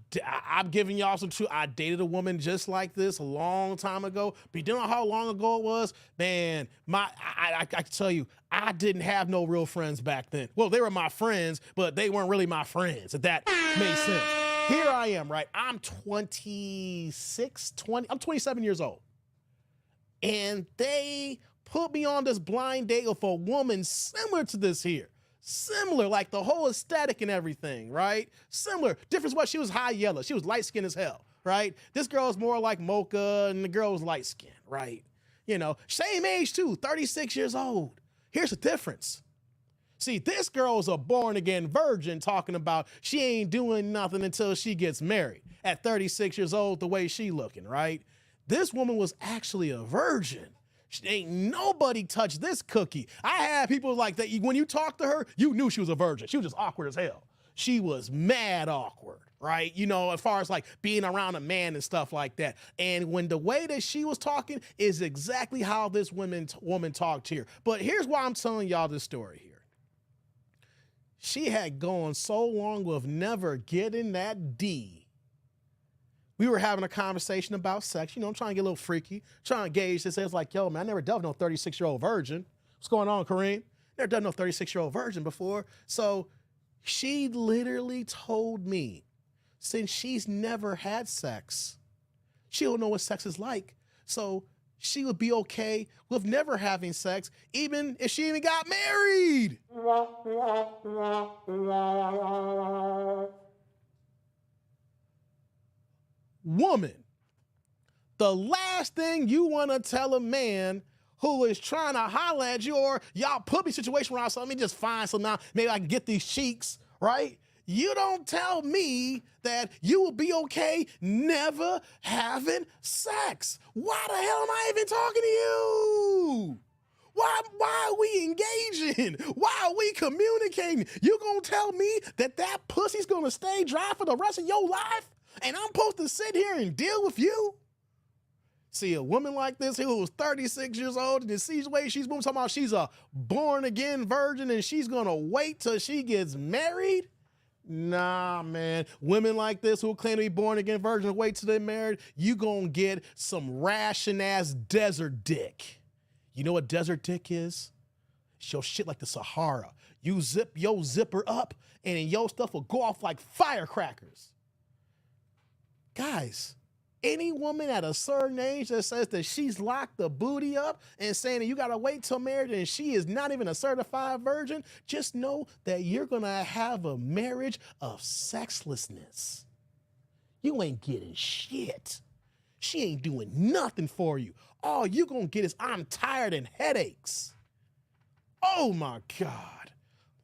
giving y'all some true. I dated a woman just like this a long time ago. But you know how long ago it was? Man, I can tell you, I didn't have no real friends back then. Well, they were my friends, but they weren't really my friends, if that made sense. Here I am, right? I'm 27 years old. And they put me on this blind date with a woman similar to this here. Similar, like the whole aesthetic and everything, right? Similar. Difference was she was high yellow. She was light skinned as hell, right? This girl is more like mocha and the girl was light skinned, right? You know, same age too, 36 years old. Here's the difference. See, this girl is a born again virgin talking about she ain't doing nothing until she gets married at 36 years old, the way she looking, right? This woman was actually a virgin. Ain't nobody touched this cookie. I had people like that. When you talked to her, you knew she was a virgin. She was just awkward as hell. She was mad awkward, right? You know, as far as like being around a man and stuff like that. And when the way that she was talking is exactly how this woman talked here. But here's why I'm telling y'all this story here. She had gone so long with never getting that D. We were having a conversation about sex. You know, I'm trying to get a little freaky, trying to gauge this. It's like, yo, man, I never dealt with no 36-year-old virgin. What's going on, Kareem? Never done no 36-year-old virgin before. So she literally told me, since she's never had sex, she don't know what sex is like. So she would be okay with never having sex, even if she even got married. Woman, the last thing you want to tell a man who is trying to holler at you, or y'all put me in a situation where let me just find some now, maybe I can get these cheeks, right? You don't tell me that you will be okay never having sex. Why the hell am I even talking to you? Why are we engaging? Why are we communicating? You gonna tell me that pussy's gonna stay dry for the rest of your life? And I'm supposed to sit here and deal with you? See, a woman like this who was 36 years old and sees the way she's moving, talking about she's a born-again virgin and she's going to wait till she gets married? Nah, man. Women like this who claim to be born-again virgins wait till they're married, you going to get some ration-ass desert dick. You know what desert dick is? It's your shit like the Sahara. You zip your zipper up and then your stuff will go off like firecrackers. Guys, any woman at a certain age that says that she's locked the booty up and saying that you got to wait till marriage and she is not even a certified virgin, just know that you're going to have a marriage of sexlessness. You ain't getting shit. She ain't doing nothing for you. All you going to get is I'm tired and headaches. Oh my God.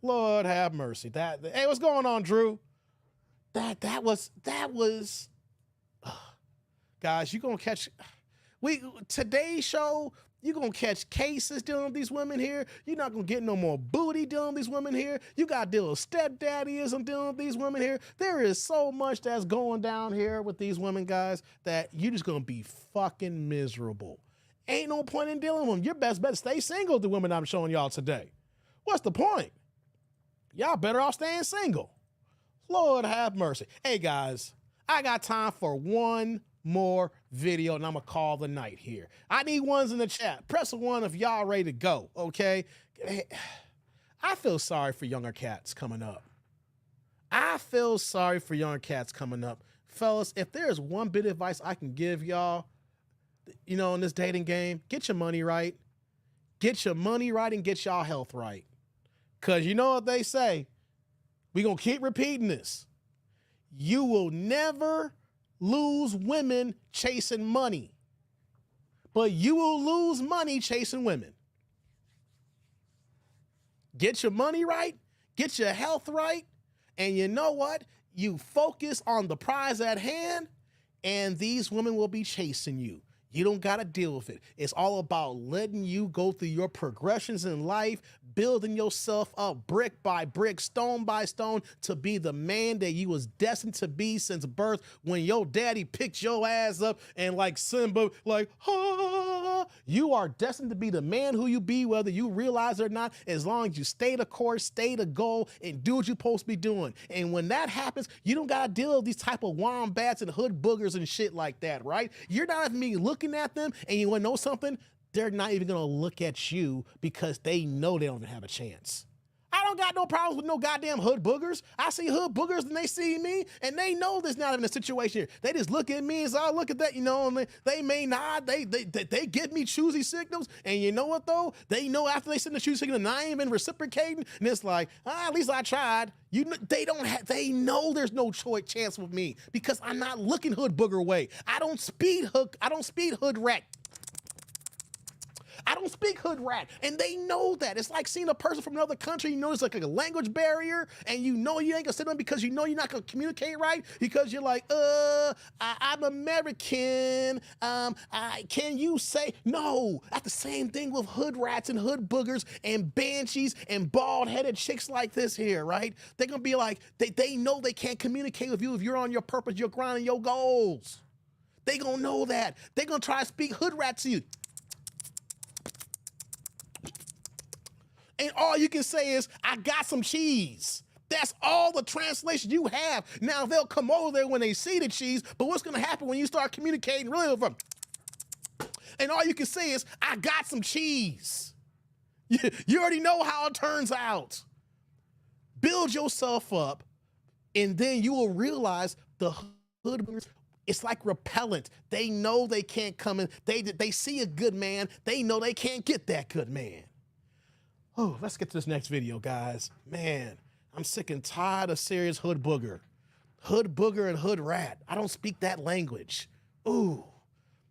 Lord have mercy. Hey, what's going on, Drew? That was guys, you're going to catch, today's show, you're going to catch cases dealing with these women here. You're not going to get no more booty dealing with these women here. You got to deal with stepdaddyism dealing with these women here. There is so much that's going down here with these women, guys, that you're just going to be fucking miserable. Ain't no point in dealing with them. Your best bet is stay single, the women I'm showing y'all today. What's the point? Y'all better off staying single. Lord have mercy. Hey, guys, I got time for one more video and I'm gonna call the night here. I need ones in the chat. Press a one if y'all ready to go, okay? I feel sorry for younger cats coming up. Fellas, if there's one bit of advice I can give y'all, you know, in this dating game, get your money right. Get your money right and get y'all health right. Because you know what they say? We're gonna keep repeating this. You will never lose women chasing money, but you will lose money chasing women. Get your money right, get your health right, and you know what? you focus on the prize at hand, and these women will be chasing you. You don't got to deal with it. It's all about letting you go through your progressions in life, building yourself up brick by brick, stone by stone, to be the man that you was destined to be since birth. When your daddy picked your ass up and like Simba, like, you are destined to be the man who you be, whether you realize it or not, as long as you stay the course, stay the goal, and do what you're supposed to be doing. And when that happens, you don't got to deal with these type of wombats and hood boogers and shit like that, right? You're not even looking at them, and you want to know something? They're not even going to look at you because they know they don't even have a chance. I don't got no problems with no goddamn hood boogers. I see hood boogers and they see me and they know there's not even a situation here. They just look at me and say, oh, look at that, you know, and they may nod. They give me choosy signals. And you know what, though? They know after they send the choosy signal and I ain't even reciprocating. And it's like, at least I tried. You know, they know there's no chance with me because I'm not looking hood booger way. I don't speed hood rat. I don't speak hood rat, and they know that. It's like seeing a person from another country, you know, it's like a language barrier, and you know you ain't gonna sit them because you know you're not gonna communicate right because you're like, I'm American. Can you say no? That's the same thing with hood rats and hood boogers and banshees and bald-headed chicks like this here, right? They're gonna be like, they know they can't communicate with you if you're on your purpose, your grind, and your goals. They gonna know that. They gonna try to speak hood rat to you. And all you can say is, I got some cheese. That's all the translation you have. Now, they'll come over there when they see the cheese, but what's going to happen when you start communicating really with them? And all you can say is, I got some cheese. You already know how it turns out. Build yourself up, and then you will realize the hood, it's like repellent. They know they can't come in. They see a good man. They know they can't get that good man. Oh, let's get to this next video, guys. Man, I'm sick and tired of serious hood booger. Hood booger and hood rat. I don't speak that language. Ooh,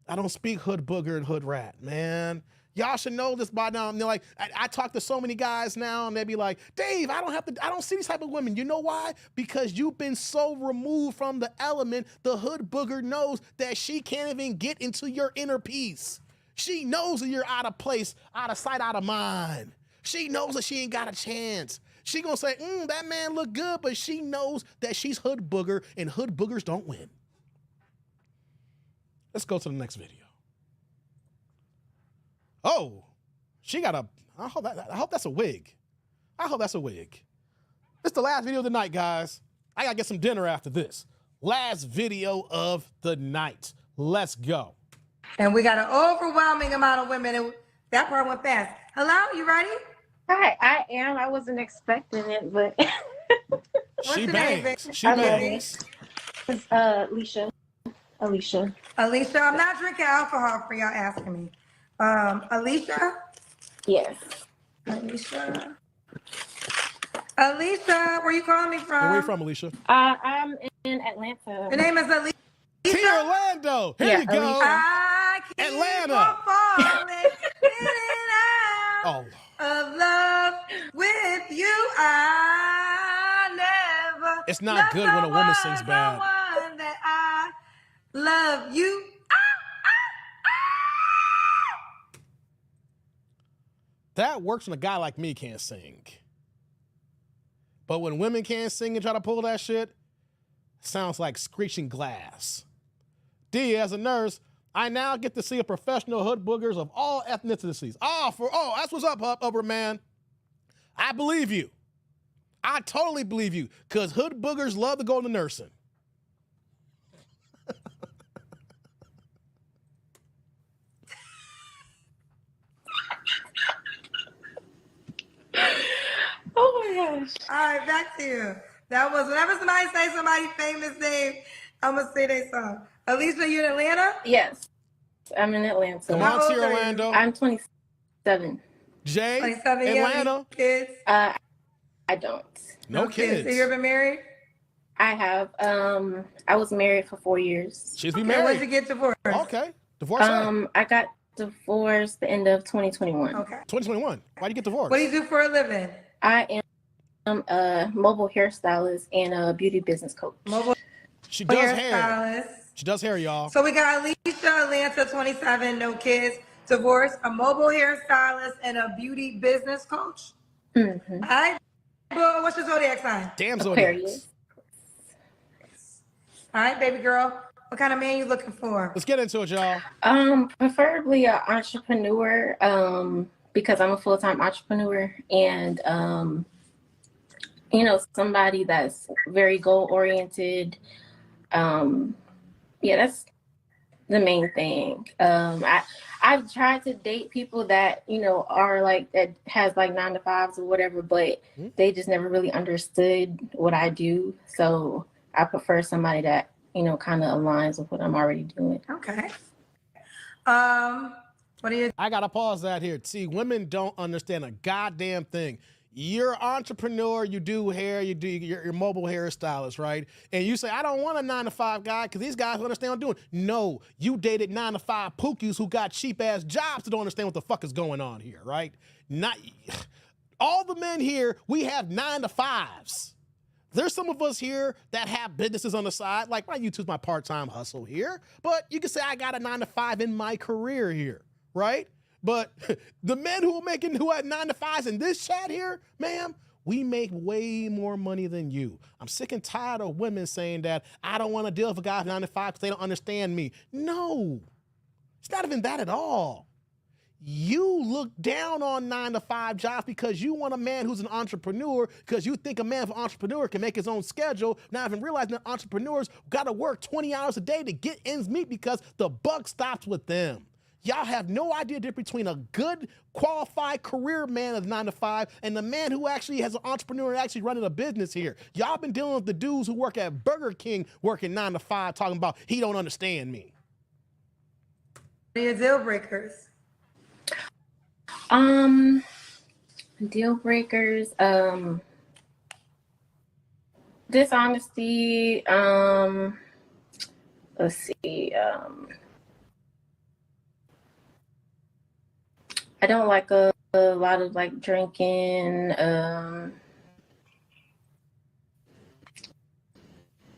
I don't speak hood booger and hood rat, man. Y'all should know this by now. And they're like, I talk to so many guys now, and they be like, Dave, I don't see these type of women. You know why? Because you've been so removed from the element, the hood booger knows that she can't even get into your inner peace. She knows that you're out of place, out of sight, out of mind. She knows that she ain't got a chance. She gonna say, that man look good, but she knows that she's hood booger, and hood boogers don't win. Let's go to the next video. Oh, she got I hope that's a wig. I hope that's a wig. This is the last video of the night, guys. I gotta get some dinner after this. Last video of the night. Let's go. And we got an overwhelming amount of women. And that part went fast. Hello, you ready? Hi, I am. I wasn't expecting it, but She bangs. She I love bangs. it's Alicia. Alicia, I'm not drinking alcohol for y'all asking me. Alicia? Yes. Alicia, where you calling me from? Where you from, Alicia? I'm in Atlanta. Your name is Alicia? Tia Orlando. Here Yeah, you go. Alicia. I keep Atlanta. on falling in and out of love with you. I never It's not good when a woman sings bad. One that I love you. That works when a guy like me can't sing. But when women can't sing and try to pull that shit, it sounds like screeching glass. D, as a nurse, I now get to see a professional hood boogers of all ethnicities. That's what's up, upper man. I believe you. I totally believe you, because hood boogers love to go into nursing. Oh my gosh. All right, back to you. That was, whenever somebody say somebody famous name, I'm going to say their song. Alicia, you in Atlanta? Yes. I'm in Atlanta. Come How on, old Tia are you? Orlando. I'm 27. Jay, 27 Atlanta. Kids? I don't. No kids. So you ever been married? I have. I was married for 4 years. She's been Okay, when married. did you get divorced? Okay. Divorce. I got divorced the end of 2021. Okay. 2021. Why'd you get divorced? What do you do for a living? I a mobile hairstylist and a beauty business coach. Mobile She does hair. hairstylist. She does hair, y'all. So we got Alicia, Atlanta, 27, no kids, divorced, a mobile hairstylist, and a beauty business coach. Mm-hmm. All right. Well, what's your zodiac sign? Damn zodiac. Aquarius. All right, baby girl. What kind of man you looking for? Let's get into it, y'all. Preferably an entrepreneur, because I'm a full-time entrepreneur, and somebody that's very goal-oriented. That's the main thing. I've tried to date people that are like that has like 9 to 5s or whatever, but they just never really understood what I do. So I prefer somebody that kind of aligns with what I'm already doing. Okay. What do you? I gotta pause that here. See, women don't understand a goddamn thing. You're an entrepreneur, you do hair, you're mobile hairstylist, right? And you say, I don't want a 9 to 5 guy because these guys don't understand what I'm doing. No, you dated 9 to 5 pookies who got cheap ass jobs that don't understand what the fuck is going on here, right? Not all the men here, we have 9 to 5s. There's some of us here that have businesses on the side, like my YouTube's my part-time hustle here, but you can say I got a 9 to 5 in my career here, right? But the men who have 9 to 5s in this chat here, ma'am, we make way more money than you. I'm sick and tired of women saying that I don't want to deal with a guy with 9 to 5 because they don't understand me. No, it's not even that at all. You look down on 9 to 5 jobs because you want a man who's an entrepreneur, because you think a man for entrepreneur can make his own schedule, not even realizing that entrepreneurs got to work 20 hours a day to get ends meet because the buck stops with them. Y'all have no idea the difference between a good, qualified career man of 9 to 5 and the man who actually has an entrepreneur and actually running a business here. Y'all been dealing with the dudes who work at Burger King working 9 to 5 talking about he don't understand me. What are your deal breakers? Deal breakers, dishonesty, let's see, I don't like a lot of like drinking.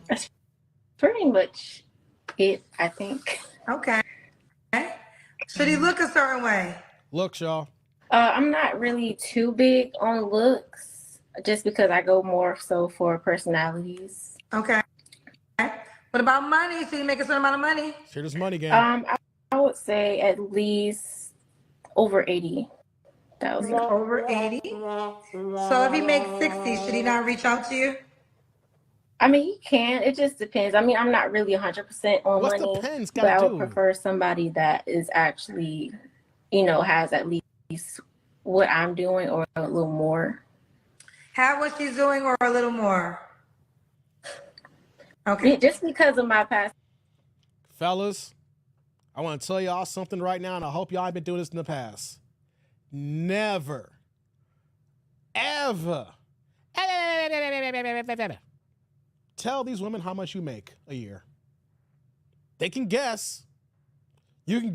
That's pretty much it, I think. Okay. Should he look a certain way? Looks, y'all. I'm not really too big on looks, just because I go more so for personalities. Okay. What about money? Should he make a certain amount of money? Sure, this money game. I would say at least over 80,000. Over 80. So if he makes 60, should he not reach out to you? I mean, he can. It just depends. I mean, I'm not really 100% on What's money, the pens but I gotta would do? prefer somebody that is actually, has at least what I'm doing or a little more. Have what she's doing or a little more? Okay. Just because of my past. Fellas, I want to tell y'all something right now, and I hope y'all have been doing this in the past. Never, ever, tell these women how much you make a year. They can guess. You can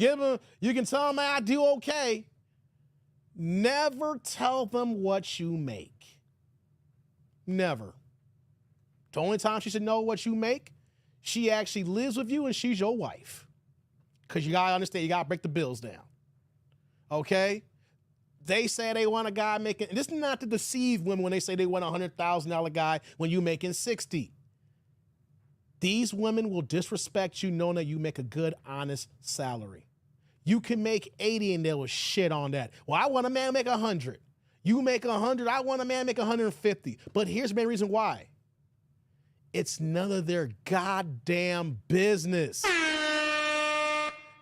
tell them, I do okay. Never tell them what you make. Never. The only time she should know what you make, she actually lives with you and she's your wife. Because you gotta understand, you gotta break the bills down. Okay? They say they want a guy making, and this is not to deceive women when they say they want a $100,000 guy when you making 60. These women will disrespect you knowing that you make a good, honest salary. You can make 80 and they will shit on that. Well, I want a man to make 100. You make 100, I want a man to make 150. But here's the main reason why. It's none of their goddamn business.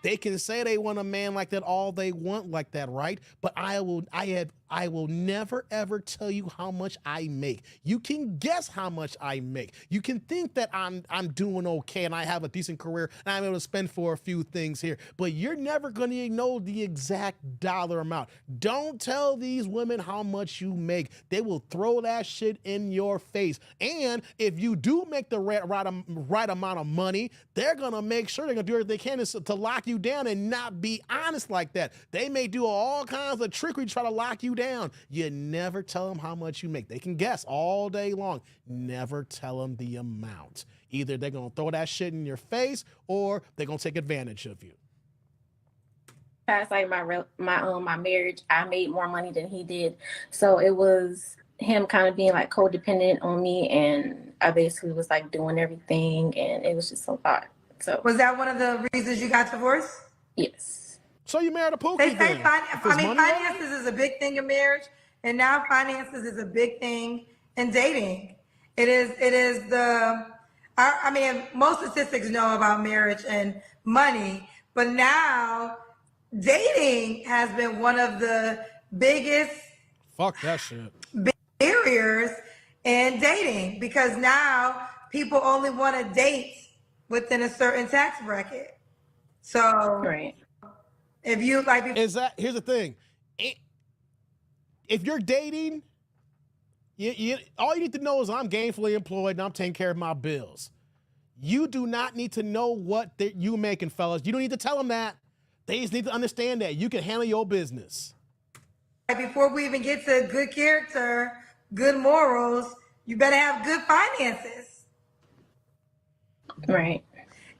They can say they want a man like that all they want like that, right? But I will never ever tell you how much I make. You can guess how much I make. You can think that I'm doing okay and I have a decent career and I'm able to spend for a few things here, but you're never going to know the exact dollar amount. Don't tell these women how much you make. They will throw that shit in your face. And if you do make the right amount of money, they're going to make sure they're going to do everything they can to lock you down and not be honest like that. They may do all kinds of trickery to try to lock you down. You never tell them how much you make. They can guess all day long. Never tell them the amount. Either they're going to throw that shit in your face or they're going to take advantage of you. Past like my marriage, I made more money than he did. So it was him kind of being like codependent on me, and I basically was like doing everything, and it was just a lot. So was that one of the reasons you got divorced? Yes. So you married a Pookie They say then? finances is a big thing in marriage, and now finances is a big thing in dating. It is I mean, most statistics know about marriage and money, but now dating has been one of the biggest fuck that shit barriers in dating, because now people only want to date within a certain tax bracket. So right. If you like, here's the thing. If you're dating, all you need to know is I'm gainfully employed and I'm taking care of my bills. You do not need to know what you making, fellas. You don't need to tell them that. They just need to understand that you can handle your business. Before we even get to good character, good morals, you better have good finances. Right.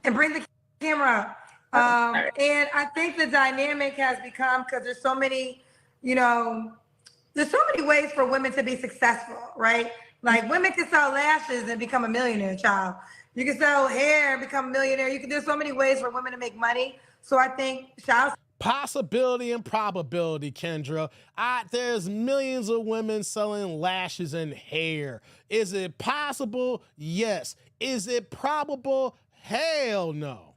And bring the camera up. And I think the dynamic has become, because there's so many, there's so many ways for women to be successful, right? Like women can sell lashes and become a millionaire, child. You can sell hair and become a millionaire. There's so many ways for women to make money. So I think possibility and probability, Kendra. There's millions of women selling lashes and hair. Is it possible? Yes. Is it probable? Hell no.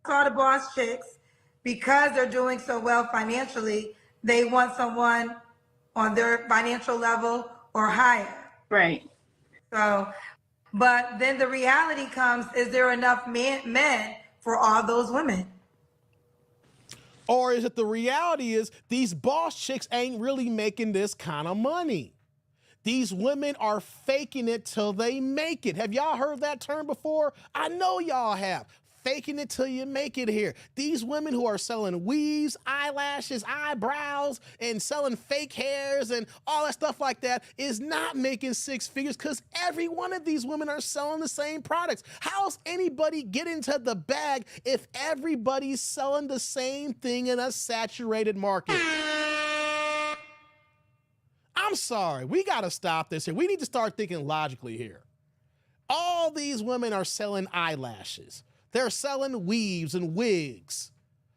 All the boss chicks, because they're doing so well financially, they want someone on their financial level or higher. Right. So, but then the reality comes, is there enough men for all those women? Or is it the reality is these boss chicks ain't really making this kind of money? These women are faking it till they make it. Have y'all heard that term before? I know y'all have. Faking it till you make it here. These women who are selling weaves, eyelashes, eyebrows, and selling fake hairs and all that stuff like that is not making six figures, because every one of these women are selling the same products. How's anybody getting to the bag if everybody's selling the same thing in a saturated market? I'm sorry, we gotta stop this here. We need to start thinking logically here. All these women are selling eyelashes. They're selling weaves and wigs.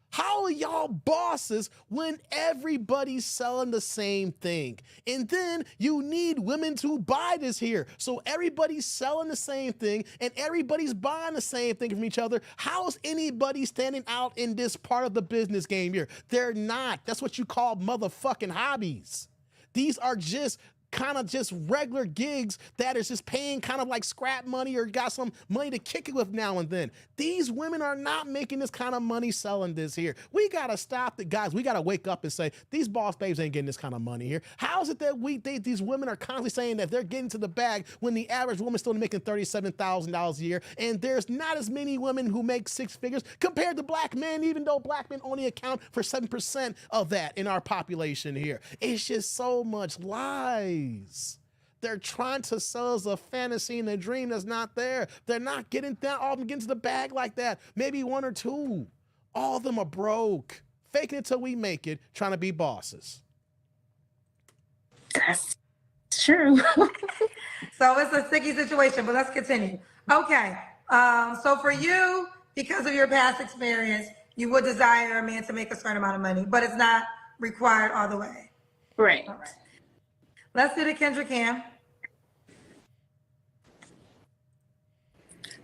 How are y'all bosses when everybody's selling the same thing? And then you need women to buy this here. So everybody's selling the same thing and everybody's buying the same thing from each other. How's anybody standing out in this part of the business game here? They're not. That's what you call motherfucking hobbies. These are just kind of just regular gigs that is just paying kind of like scrap money or got some money to kick it with now and then. These women are not making this kind of money selling this here. We got to stop it, guys. We got to wake up and say, these boss babes ain't getting this kind of money here. How is it that these women are constantly saying that they're getting to the bag when the average woman's still making $37,000 a year, and there's not as many women who make six figures compared to black men, even though black men only account for 7% of that in our population here. It's just so much lies. They're trying to sell us a fantasy and a dream that's not there. They're not getting that, all of them getting to the bag like that. Maybe one or two. All of them are broke. Faking it till we make it, trying to be bosses. That's true. So it's a sticky situation, but let's continue. Okay. So for you, because of your past experience, you would desire a man to make a certain amount of money, but it's not required all the way. Right. All right. Let's do the Kendra Cam.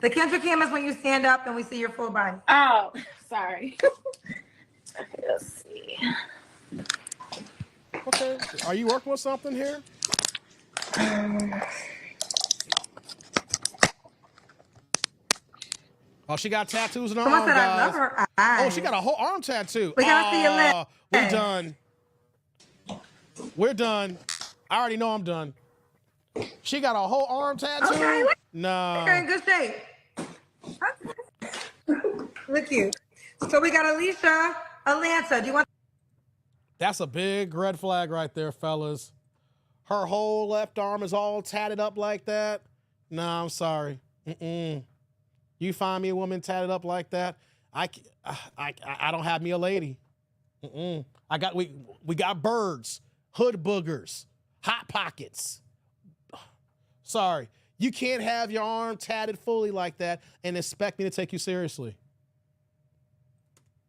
The Kendra Cam is when you stand up and we see your full body. Oh, sorry. Okay, let's see. Okay. Are you working with something here? Oh, she got tattoos in her arm, Someone said guys. I love her eyes. Oh, she got a whole arm tattoo. We gotta see your leg. We're done. We're done. I already know I'm done. She got a whole arm tattoo? Okay. No. You're in good shape. Look cute. So we got Alicia, Atlanta. Do you want? That's a big red flag right there, fellas. Her whole left arm is all tatted up like that. Nah, I'm sorry. You find me a woman tatted up like that, I don't have me a lady. We got birds, hood boogers, hot pockets. Sorry, you can't have your arm tatted fully like that and expect me to take you seriously.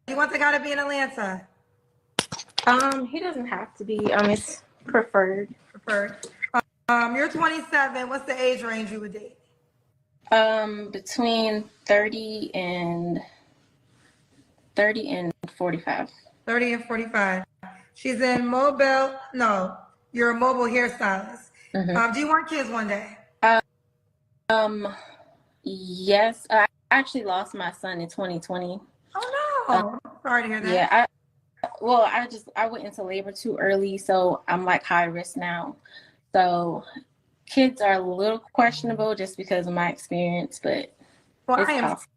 You want the guy to be in Atlanta? He doesn't have to be. It's preferred. You're 27. What's the age range you would date? Between 30 and 45. 30 and 45. She's in mobile. No, you're a mobile hairstylist. Do you want kids one day? Yes. I actually lost my son in 2020. Oh no! Sorry to hear that. Yeah. I went into labor too early, so I'm like high risk now. So kids are a little questionable just because of my experience, but well, it's I am possible.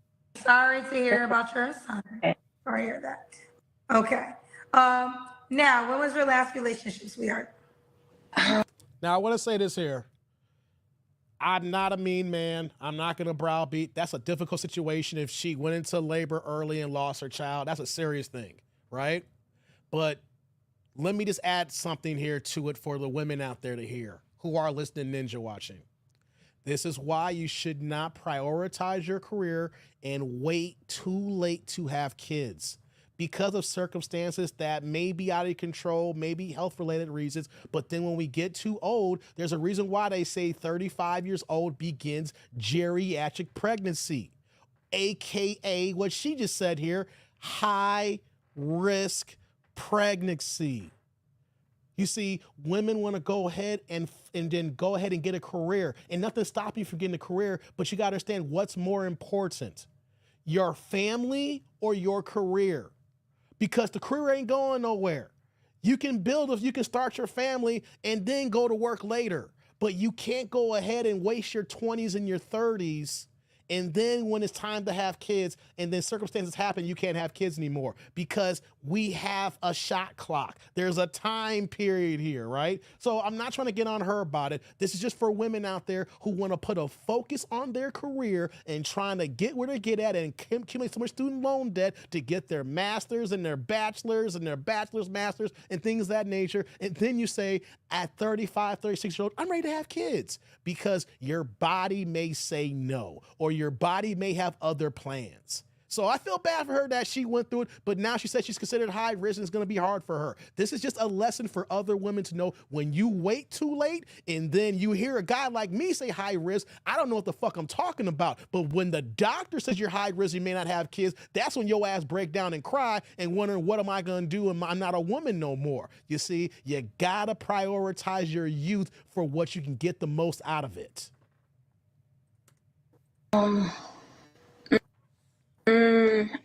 sorry to hear about your son. Okay. Sorry to hear that. Okay. Now, when was your last relationship, sweetheart? Now, I want to say this here. I'm not a mean man. I'm not going to browbeat. That's a difficult situation. If she went into labor early and lost her child, that's a serious thing, right? But let me just add something here to it for the women out there to hear who are listening, ninja watching. This is why you should not prioritize your career and wait too late to have kids. Because of circumstances that may be out of control, maybe health-related reasons, but then when we get too old, there's a reason why they say 35 years old begins geriatric pregnancy, AKA what she just said here, high-risk pregnancy. You see, women want to go ahead and then go ahead and get a career, and nothing's stopping you from getting a career, but you got to understand what's more important, your family or your career. Because the career ain't going nowhere. You can start your family and then go to work later, but you can't go ahead and waste your 20s and your 30s. And then when it's time to have kids and then circumstances happen, you can't have kids anymore because we have a shot clock. There's a time period here, right? So I'm not trying to get on her about it. This is just for women out there who want to put a focus on their career and trying to get where they get at and accumulate so much student loan debt to get their masters and their bachelors and their bachelor's masters and things of that nature. And then you say at 35, 36-year-old, I'm ready to have kids because your body may say no, or your body may have other plans. So I feel bad for her that she went through it, but now she said she's considered high risk and it's going to be hard for her. This is just a lesson for other women to know when you wait too late and then you hear a guy like me say high risk, I don't know what the fuck I'm talking about. But when the doctor says you're high risk, you may not have kids, that's when your ass break down and cry and wondering, what am I going to do? I'm not a woman no more. You see, you got to prioritize your youth for what you can get the most out of it.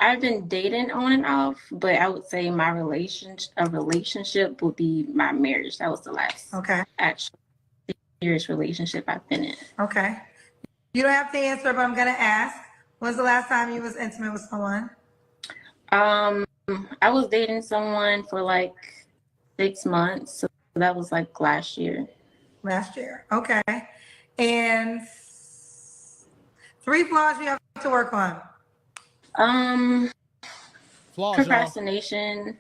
I've been dating on and off, but I would say my relationship would be my marriage. That was the last actual serious relationship I've been in. Okay. You don't have to answer, but I'm gonna ask. When's the last time you was intimate with someone? I was dating someone for like 6 months, so that was like last year. Last year. Okay. And 3 flaws you have to work on. Flaws, procrastination.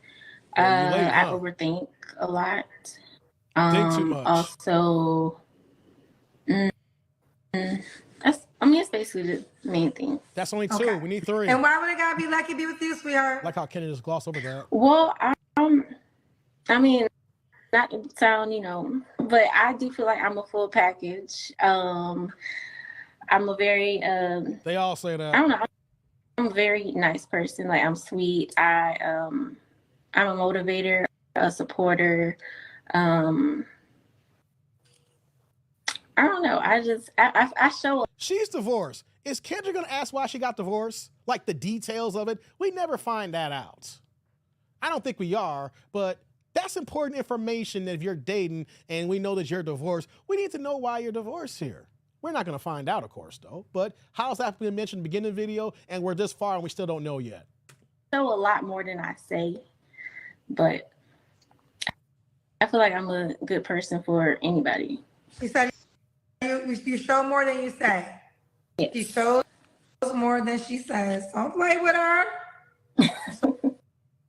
I overthink a lot. Think too much. Also, it's basically the main thing. That's only 2. We need 3. And why would a guy be lucky to be with you, sweetheart? Like how Kenny just glossed over that. Well, not to sound, but I do feel like I'm a full package. I'm a very they all say that. I don't know. I'm a very nice person. Like, I'm sweet. I'm a motivator, a supporter. I don't know. I show up. She's divorced. Is Kendra gonna ask why she got divorced? Like the details of it? We never find that out. I don't think we are, but that's important information that if you're dating and we know that you're divorced, we need to know why you're divorced here. We're not going to find out, of course, though. But how's that been mentioned in the beginning of the video, and we're this far and we still don't know yet? Show a lot more than I say, but I feel like I'm a good person for anybody. She said you show more than you say. Yes. She shows more than she says. Don't play with her.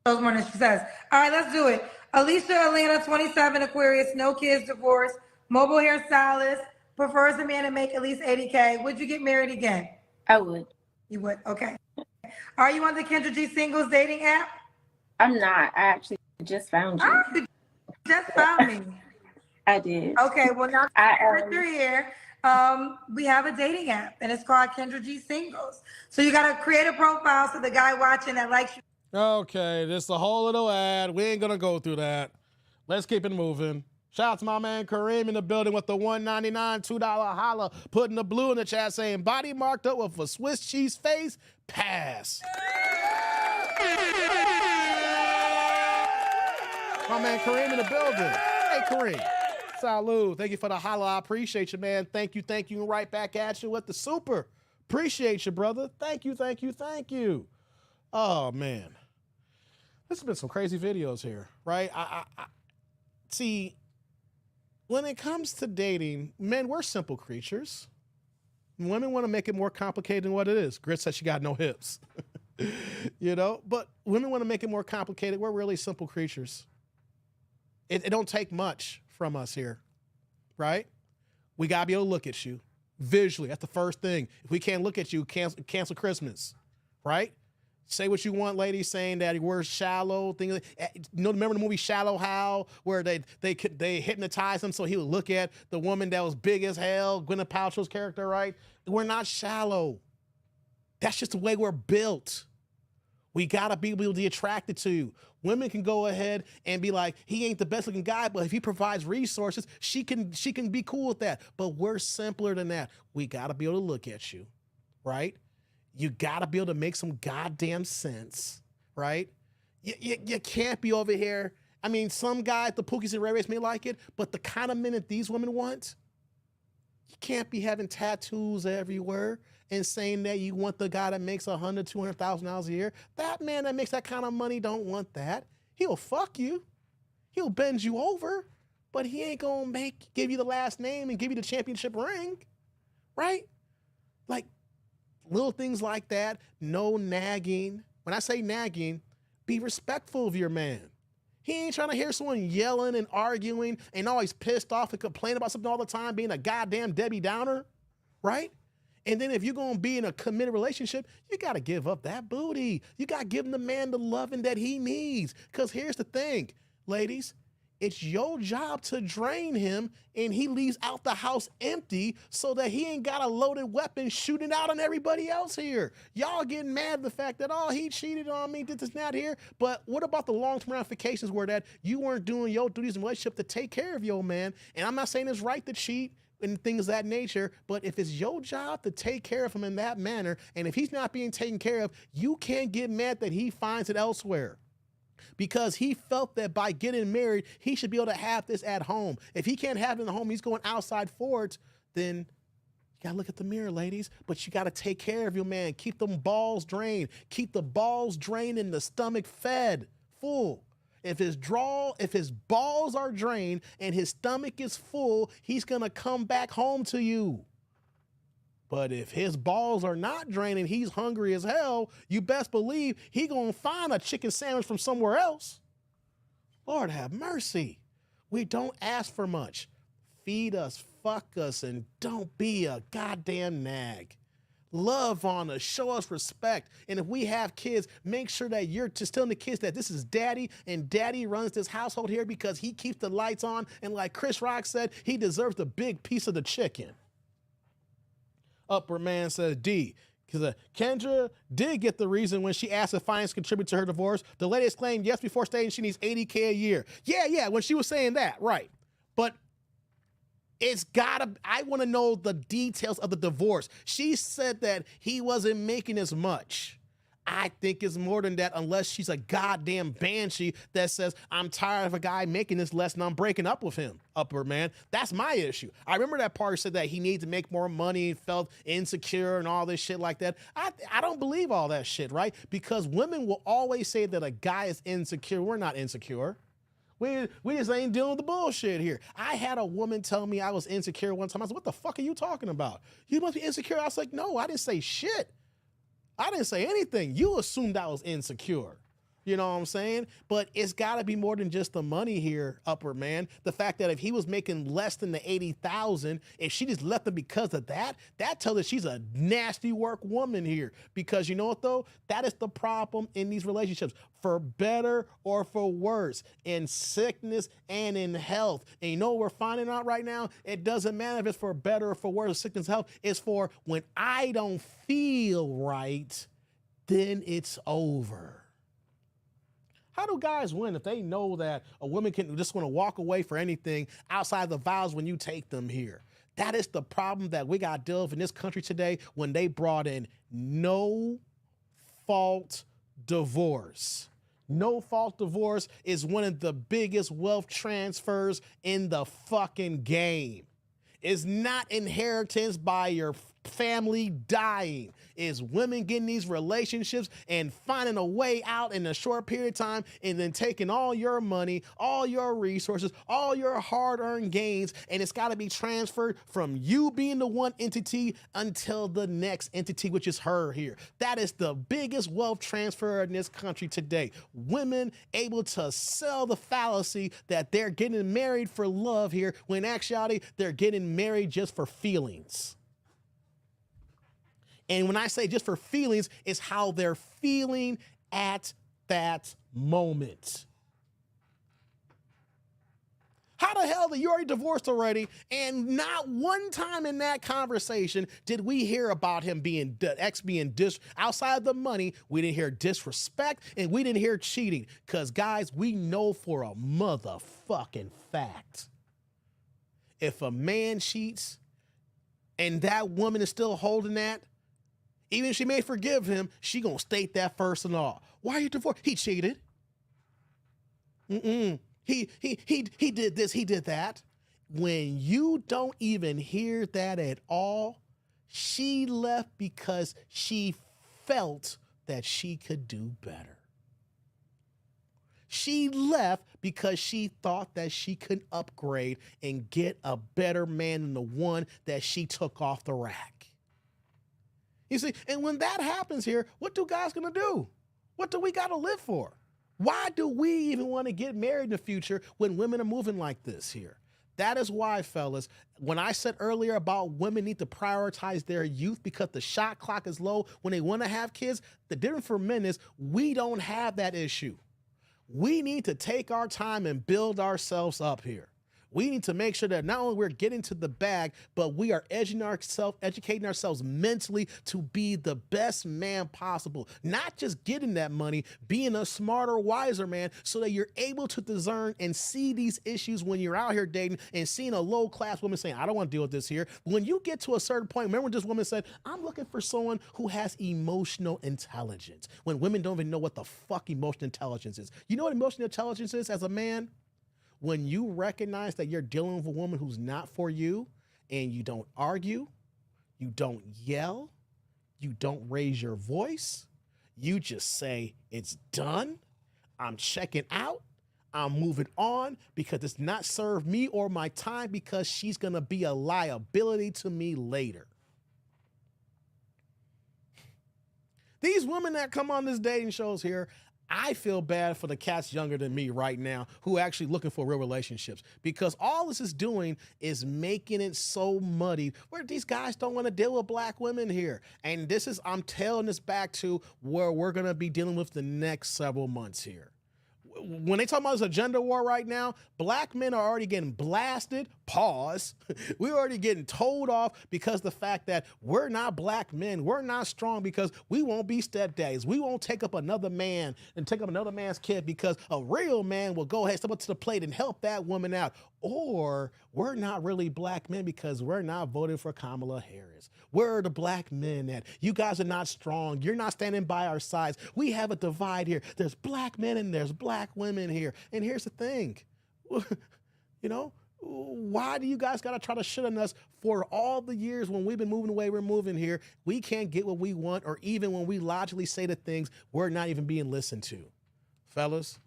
Shows more than she says. All right, let's do it. Alicia Atlanta, 27, Aquarius, no kids, divorced, mobile hairstylist, prefers a man to make at least 80K. Would you get married again? I would. You would, okay. Are you on the Kendra G singles dating app? I'm not. I actually just found you. Oh, you just found me. I did. Okay, well now that you're here, we have a dating app and it's called Kendra G Singles. So you gotta create a profile so the guy watching that likes you. Okay, this is a whole little ad. We ain't gonna go through that. Let's keep it moving. Shout out to my man Kareem in the building with the $1.99 $2 holla, putting the blue in the chat saying body marked up with a Swiss cheese face, pass. My man Kareem in the building. Hey Kareem. Salud. Thank you for the holla. I appreciate you, man. Thank you. And right back at you with the super. Appreciate you, brother. Thank you. Oh man. This has been some crazy videos here, right? I see, when it comes to dating, men, we're simple creatures. Women want to make it more complicated than what it is. Grit says she got no hips. You know, but women want to make it more complicated. We're really simple creatures. It don't take much from us here, right? We got to be able to look at you visually. That's the first thing. If we can't look at you, cancel Christmas, right? Say what you want, ladies, saying that we're shallow. Things, remember the movie Shallow Hal, where they hypnotized him so he would look at the woman that was big as hell, Gwyneth Paltrow's character, right? We're not shallow. That's just the way we're built. We gotta be able to be attracted to you. Women can go ahead and be like, he ain't the best looking guy, but if he provides resources, she can be cool with that. But we're simpler than that. We gotta be able to look at you, right? You gotta be able to make some goddamn sense, right? You can't be over here. I mean, some guys, the Pookies and Ray Rays may like it, but the kind of men that these women want, you can't be having tattoos everywhere and saying that you want the guy that makes $100,000, $200,000 a year. That man that makes that kind of money don't want that. He'll fuck you. He'll bend you over, but he ain't gonna give you the last name and give you the championship ring, right? Like, little things like that, no nagging. When I say nagging, be respectful of your man. He ain't trying to hear someone yelling and arguing and always pissed off and complaining about something all the time, being a goddamn Debbie Downer, right? And then if you're going to be in a committed relationship, you got to give up that booty. You got to give the man the loving that he needs. Because here's the thing, ladies. It's your job to drain him, and he leaves out the house empty so that he ain't got a loaded weapon shooting out on everybody else here. Y'all getting mad at the fact that, oh, he cheated on me, did this, not here. But what about the long-term ramifications where that you weren't doing your duties in relationship to take care of your man? And I'm not saying it's right to cheat and things of that nature, but if it's your job to take care of him in that manner, and if he's not being taken care of, you can't get mad that he finds it elsewhere. Because he felt that by getting married, he should be able to have this at home. If he can't have it in the home, he's going outside for it, then you gotta look at the mirror, ladies. But you gotta take care of your man. Keep them balls drained. Keep the balls drained and the stomach fed, full. If his balls are drained and his stomach is full, he's gonna come back home to you. But if his balls are not draining, he's hungry as hell, you best believe he gonna find a chicken sandwich from somewhere else. Lord have mercy. We don't ask for much. Feed us, fuck us, and don't be a goddamn nag. Love on us, show us respect. And if we have kids, make sure that you're just telling the kids that this is daddy, and daddy runs this household here because he keeps the lights on. And like Chris Rock said, he deserves the big piece of the chicken. Upper man says D. Because Kendra did get the reason when she asked if finance contributed to her divorce. The lady exclaimed yes before stating she needs $80K a year. Yeah, when she was saying that, right. But I want to know the details of the divorce. She said that he wasn't making as much. I think it's more than that, unless she's a goddamn banshee that says, I'm tired of a guy making this less and I'm breaking up with him. Upper man. That's my issue. I remember that part said that he needed to make more money and felt insecure and all this shit like that. I don't believe all that shit, right? Because women will always say that a guy is insecure. We're not insecure. We just ain't dealing with the bullshit here. I had a woman tell me I was insecure one time. I said, what the fuck are you talking about? You must be insecure. I was like, no, I didn't say shit. I didn't say anything. You assumed I was insecure. You know what I'm saying? But it's got to be more than just the money here, upper man. The fact that if he was making less than the 80,000, if she just left him because of that, that tells us she's a nasty work woman here. Because you know what though? That is the problem in these relationships, for better or for worse, in sickness and in health. And you know what we're finding out right now? It doesn't matter if it's for better or for worse, sickness, health. It's for when I don't feel right, then it's over. How do guys win if they know that a woman can just want to walk away for anything outside the vows when you take them here? That is the problem that we got to deal with in this country today when they brought in no fault divorce. No fault divorce is one of the biggest wealth transfers in the fucking game. It's not inheritance by your family dying. It's women getting these relationships and finding a way out in a short period of time and then taking all your money, all your resources, all your hard-earned gains, and it's got to be transferred from you being the one entity until the next entity, which is her here. That is the biggest wealth transfer in this country today. Women able to sell the fallacy that they're getting married for love here, when in actuality, they're getting married just for feelings. And when I say just for feelings, it's how they're feeling at that moment. How the hell that you already divorced already, and not one time in that conversation did we hear about him being outside of the money. We didn't hear disrespect, and we didn't hear cheating. Because guys, we know for a motherfucking fact, if a man cheats and that woman is still holding that, even if she may forgive him, she gonna state that first and all. Why are you divorced? He cheated. He did this, he did that. When you don't even hear that at all, she left because she felt that she could do better. She left because she thought that she could upgrade and get a better man than the one that she took off the rack. You see, and when that happens here, what do guys gonna do? What do we gotta live for? Why do we even want to get married in the future when women are moving like this here? That is why, fellas, when I said earlier about women need to prioritize their youth because the shot clock is low when they want to have kids, the difference for men is we don't have that issue. We need to take our time and build ourselves up here. We need to make sure that not only we're getting to the bag, but we are educating ourselves mentally to be the best man possible. Not just getting that money, being a smarter, wiser man so that you're able to discern and see these issues when you're out here dating and seeing a low-class woman saying, I don't want to deal with this here. When you get to a certain point, remember when this woman said, I'm looking for someone who has emotional intelligence. When women don't even know what the fuck emotional intelligence is. You know what emotional intelligence is as a man? When you recognize that you're dealing with a woman who's not for you and you don't argue, you don't yell, you don't raise your voice, you just say, it's done, I'm checking out, I'm moving on because it's not served me or my time because she's gonna be a liability to me later. These women that come on this dating shows here, I feel bad for the cats younger than me right now who are actually looking for real relationships, because all this is doing is making it so muddy where these guys don't want to deal with black women here. And this is, I'm tailing this back to where we're going to be dealing with the next several months here. When they talk about this agenda war right now, black men are already getting blasted, pause. We're already getting told off because the fact that we're not black men, we're not strong because we won't be stepdaddies. We won't take up another man and take up another man's kid because a real man will go ahead, step up to the plate and help that woman out. Or we're not really black men because we're not voting for Kamala Harris. Where are the black men at? You guys are not strong. You're not standing by our sides. We have a divide here. There's black men and there's black women here. And here's the thing, you know, why do you guys got to try to shit on us for all the years when we've been moving the way we're moving here? We can't get what we want, or even when we logically say the things, we're not even being listened to. Fellas,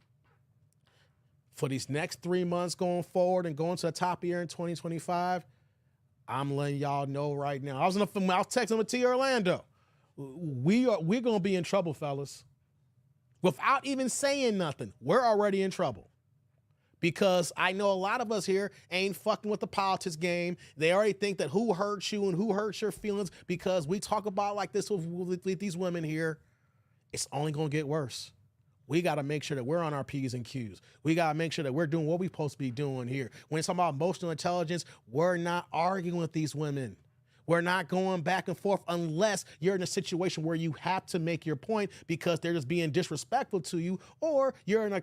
for these next 3 months going forward and going to the top of the year in 2025, I'm letting y'all know right now. I was texting with T Orlando. We're gonna be in trouble, fellas. Without even saying nothing, we're already in trouble. Because I know a lot of us here ain't fucking with the politics game. They already think that who hurts you and who hurts your feelings because we talk about like this with these women here. It's only gonna get worse. We got to make sure that we're on our P's and Q's. We got to make sure that we're doing what we're supposed to be doing here. When it's talking about emotional intelligence, we're not arguing with these women. We're not going back and forth unless you're in a situation where you have to make your point because they're just being disrespectful to you, or you're in a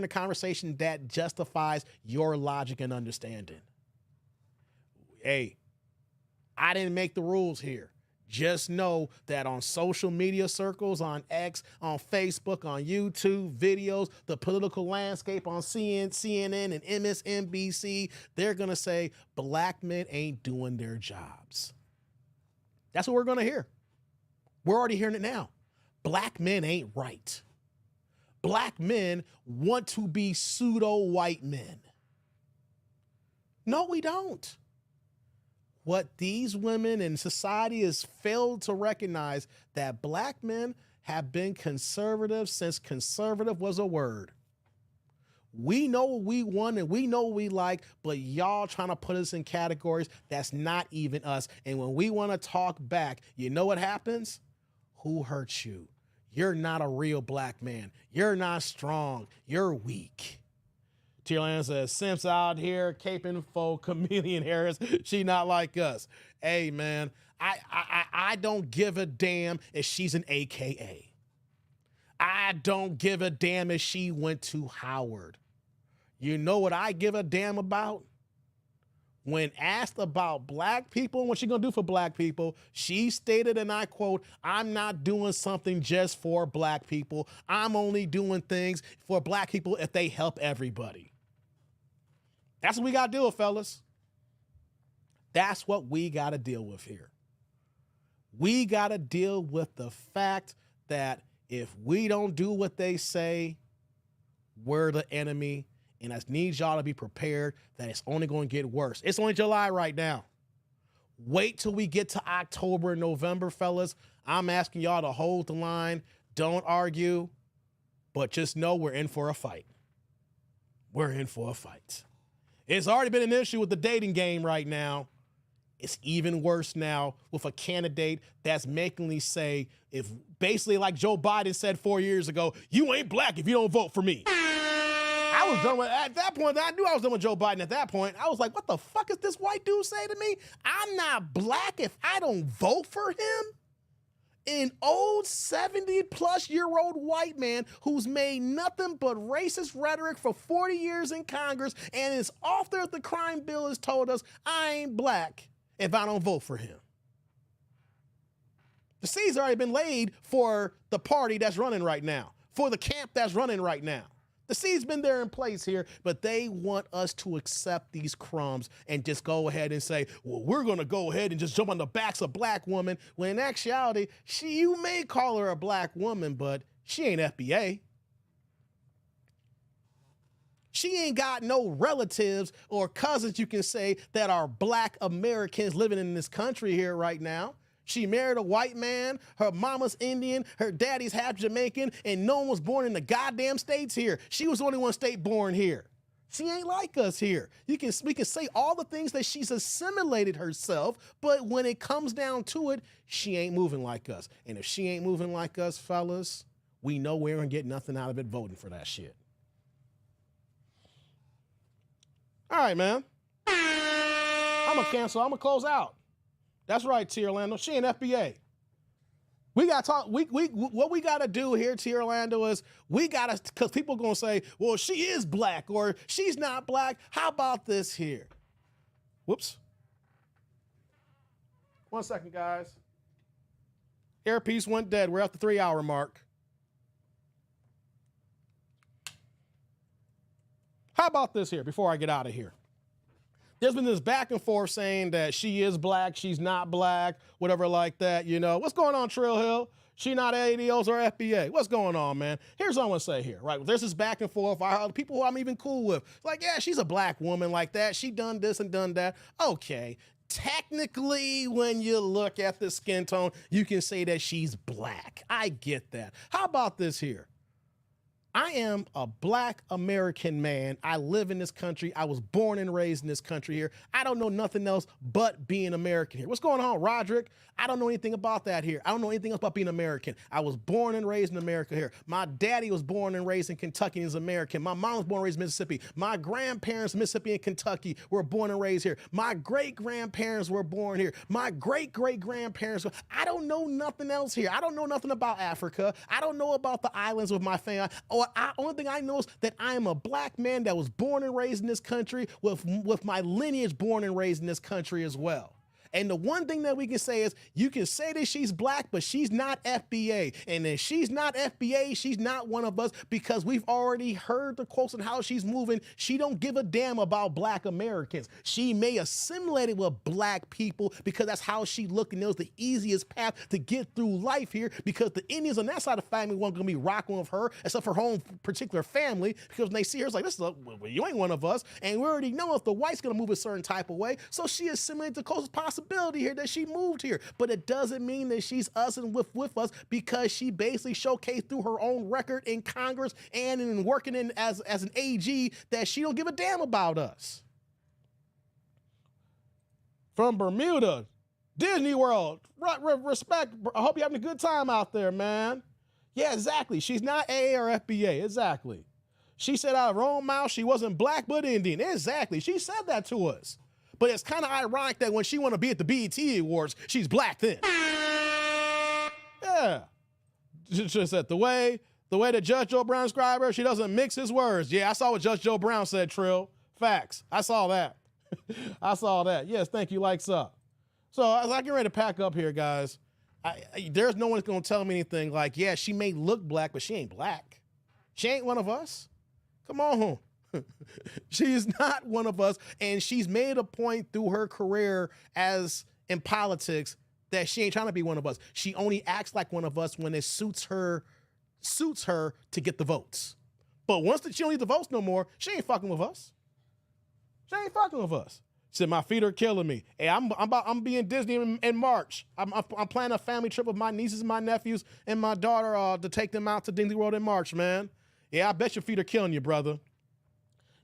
conversation that justifies your logic and understanding. Hey, I didn't make the rules here. Just know that on social media circles, on X, on Facebook, on YouTube, videos, the political landscape on CNN and MSNBC, they're going to say black men ain't doing their jobs. That's what we're going to hear. We're already hearing it now. Black men ain't right. Black men want to be pseudo-white men. No, we don't. What these women in society has failed to recognize that black men have been conservative since conservative was a word. We know what we want and we know what we like, but y'all trying to put us in categories that's not even us. And when we want to talk back, you know what happens? Who hurts you? You're not a real black man. You're not strong. You're weak. Tierland says, Simps out here caping for Chameleon Harris. She not like us. Hey, man, I don't give a damn if she's an AKA. I don't give a damn if she went to Howard. You know what I give a damn about? When asked about black people and what she gonna do for black people, she stated, and I quote, I'm not doing something just for black people. I'm only doing things for black people if they help everybody. That's what we got to deal with, fellas. That's what we got to deal with here. We got to deal with the fact that if we don't do what they say, we're the enemy. And I need y'all to be prepared that it's only going to get worse. It's only July right now. Wait till we get to October and November, fellas. I'm asking y'all to hold the line. Don't argue. But just know we're in for a fight. We're in for a fight. It's already been an issue with the dating game right now. It's even worse now with a candidate that's makingly say, if basically like Joe Biden said 4 years ago, you ain't black if you don't vote for me. I was done with, at that point, I knew I was done with Joe Biden at that point. I was like, what the fuck is this white dude say to me? I'm not black if I don't vote for him? An old 70-plus-year-old white man who's made nothing but racist rhetoric for 40 years in Congress and is author of the crime bill has told us I ain't black if I don't vote for him. The seed's already been laid for the party that's running right now, for the camp that's running right now. The seed's been there in place here, but they want us to accept these crumbs and just go ahead and say, well, we're going to go ahead and just jump on the backs of black women, when in actuality, you may call her a black woman, but she ain't FBA. She ain't got no relatives or cousins you can say that are black Americans living in this country here right now. She married a white man, her mama's Indian, her daddy's half Jamaican, and no one was born in the goddamn States here. She was the only one state born here. She ain't like us here. We can say all the things that she's assimilated herself, but when it comes down to it, she ain't moving like us. And if she ain't moving like us, fellas, we know we're gonna get nothing out of it voting for that shit. All right, man. I'm gonna cancel. I'm gonna close out. That's right, T. Orlando. She ain't FBA. We got to talk. What we got to do here, T. Orlando, is we got to, because people are going to say, well, she is black or she's not black. How about this here? Whoops. 1 second, guys. Earpiece went dead. We're at the 3-hour mark. How about this here before I get out of here? There's been this back and forth saying that she is black, she's not black, whatever like that, you know. What's going on, Trail Hill? She not ADOs or FBA. What's going on, man? Here's what I want to say here, right? There's this back and forth. People who I'm even cool with. Like, yeah, she's a black woman like that. She done this and done that. Okay. Technically, when you look at the skin tone, you can say that she's black. I get that. How about this here? I am a black American man. I live in this country. I was born and raised in this country here. I don't know nothing else but being American here. What's going on, Roderick? I don't know anything about that here. I don't know anything else about being American. I was born and raised in America here. My daddy was born and raised in Kentucky and is American. My mom was born and raised in Mississippi. My grandparents, Mississippi and Kentucky, were born and raised here. My great-grandparents were born here. My great-great-grandparents, I don't know nothing else here. I don't know nothing about Africa. I don't know about the islands with my family. Only thing I know is that I am a black man that was born and raised in this country with my lineage born and raised in this country as well. And the one thing that we can say is you can say that she's black, but she's not FBA. And if she's not FBA, she's not one of us because we've already heard the quotes on how she's moving. She don't give a damn about black Americans. She may assimilate it with black people because that's how she looked and it was the easiest path to get through life here because the Indians on that side of the family weren't going to be rocking with her except for her own particular family because when they see her, it's like, well, you ain't one of us. And we already know if the white's going to move a certain type of way. So she assimilated the closest possibility here that she moved here, but it doesn't mean that she's us and with us because she basically showcased through her own record in Congress and in working in as an AG that she don't give a damn about us. From Bermuda, Disney World, respect. I hope you're having a good time out there, man. Yeah, exactly. She's not AA or FBA. Exactly. She said out of her own mouth she wasn't black but Indian. Exactly. She said that to us. But it's kind of ironic that when she want to be at the BET Awards, she's black then. Yeah. Just that the way that Judge Joe Brown described her, she doesn't mix his words. Yeah, I saw what Judge Joe Brown said, Trill. Facts. I saw that. I saw that. Yes, thank you. Likes up. So as I get ready to pack up here, guys, there's no one's going to tell me anything like, yeah, she may look black, but she ain't black. She ain't one of us. Come on home. She is not one of us, and she's made a point through her career as in politics that she ain't trying to be one of us. She only acts like one of us when it suits her to get the votes. But once she don't need the votes no more, she ain't fucking with us. She ain't fucking with us. She said, my feet are killing me. Hey, I'm being Disney in March. I'm planning a family trip with my nieces and my nephews and my daughter to take them out to Disney World in March, man. Yeah, I bet your feet are killing you, brother.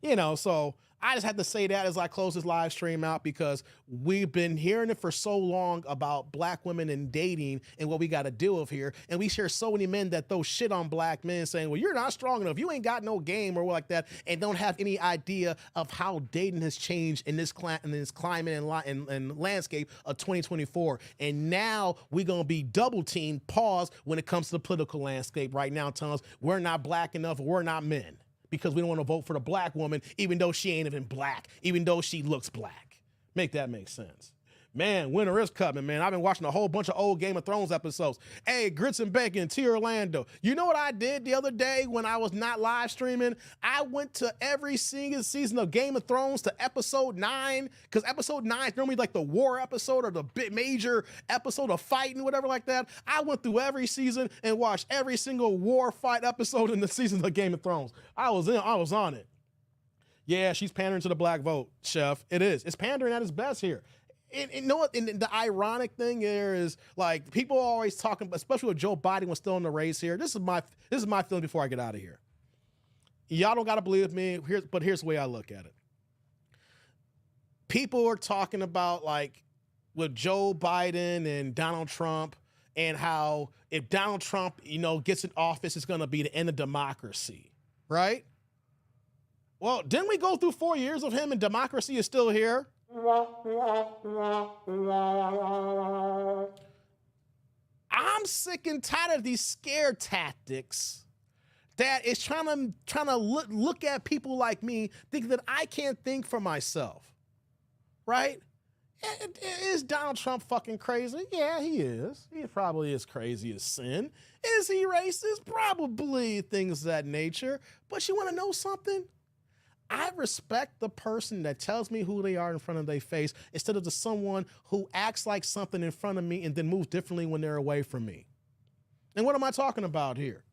You know, so I just had to say that as I close this live stream out because we've been hearing it for so long about black women and dating and what we got to deal with here. And we hear so many men that throw shit on black men saying, well, you're not strong enough. You ain't got no game or like that and don't have any idea of how dating has changed in this climate and landscape of 2024. And now we're going to be double teamed, pause, when it comes to the political landscape right now, telling us we're not black enough, we're not men. Because we don't want to vote for the black woman, even though she ain't even black, even though she looks black. Make that make sense. Man, winter is coming, man. I've been watching a whole bunch of old Game of Thrones episodes. Hey, Grits and Bacon, T. Orlando. You know what I did the other day when I was not live streaming? I went to every single season of Game of Thrones to episode 9, because episode 9 is normally like the war episode or the big major episode of fighting, whatever like that. I went through every season and watched every single war fight episode in the season of Game of Thrones. I was on it. Yeah, she's pandering to the black vote, Chef. It is. It's pandering at its best here. And you know what? And the ironic thing here is, like, people are always talking, especially with Joe Biden was still in the race here. This is my feeling before I get out of here. Y'all don't gotta believe me. But here's the way I look at it. People are talking about, like, with Joe Biden and Donald Trump, and how if Donald Trump, gets in office, it's gonna be the end of democracy, right? Well, didn't we go through 4 years of him and democracy is still here? I'm sick and tired of these scare tactics that is trying to look at people like me, thinking that I can't think for myself, right? Is Donald Trump fucking crazy? Yeah, he is. He probably is crazy as sin. Is he racist? Probably, things of that nature. But you want to know something? I respect the person that tells me who they are in front of their face instead of someone who acts like something in front of me and then moves differently when they're away from me. And what am I talking about here?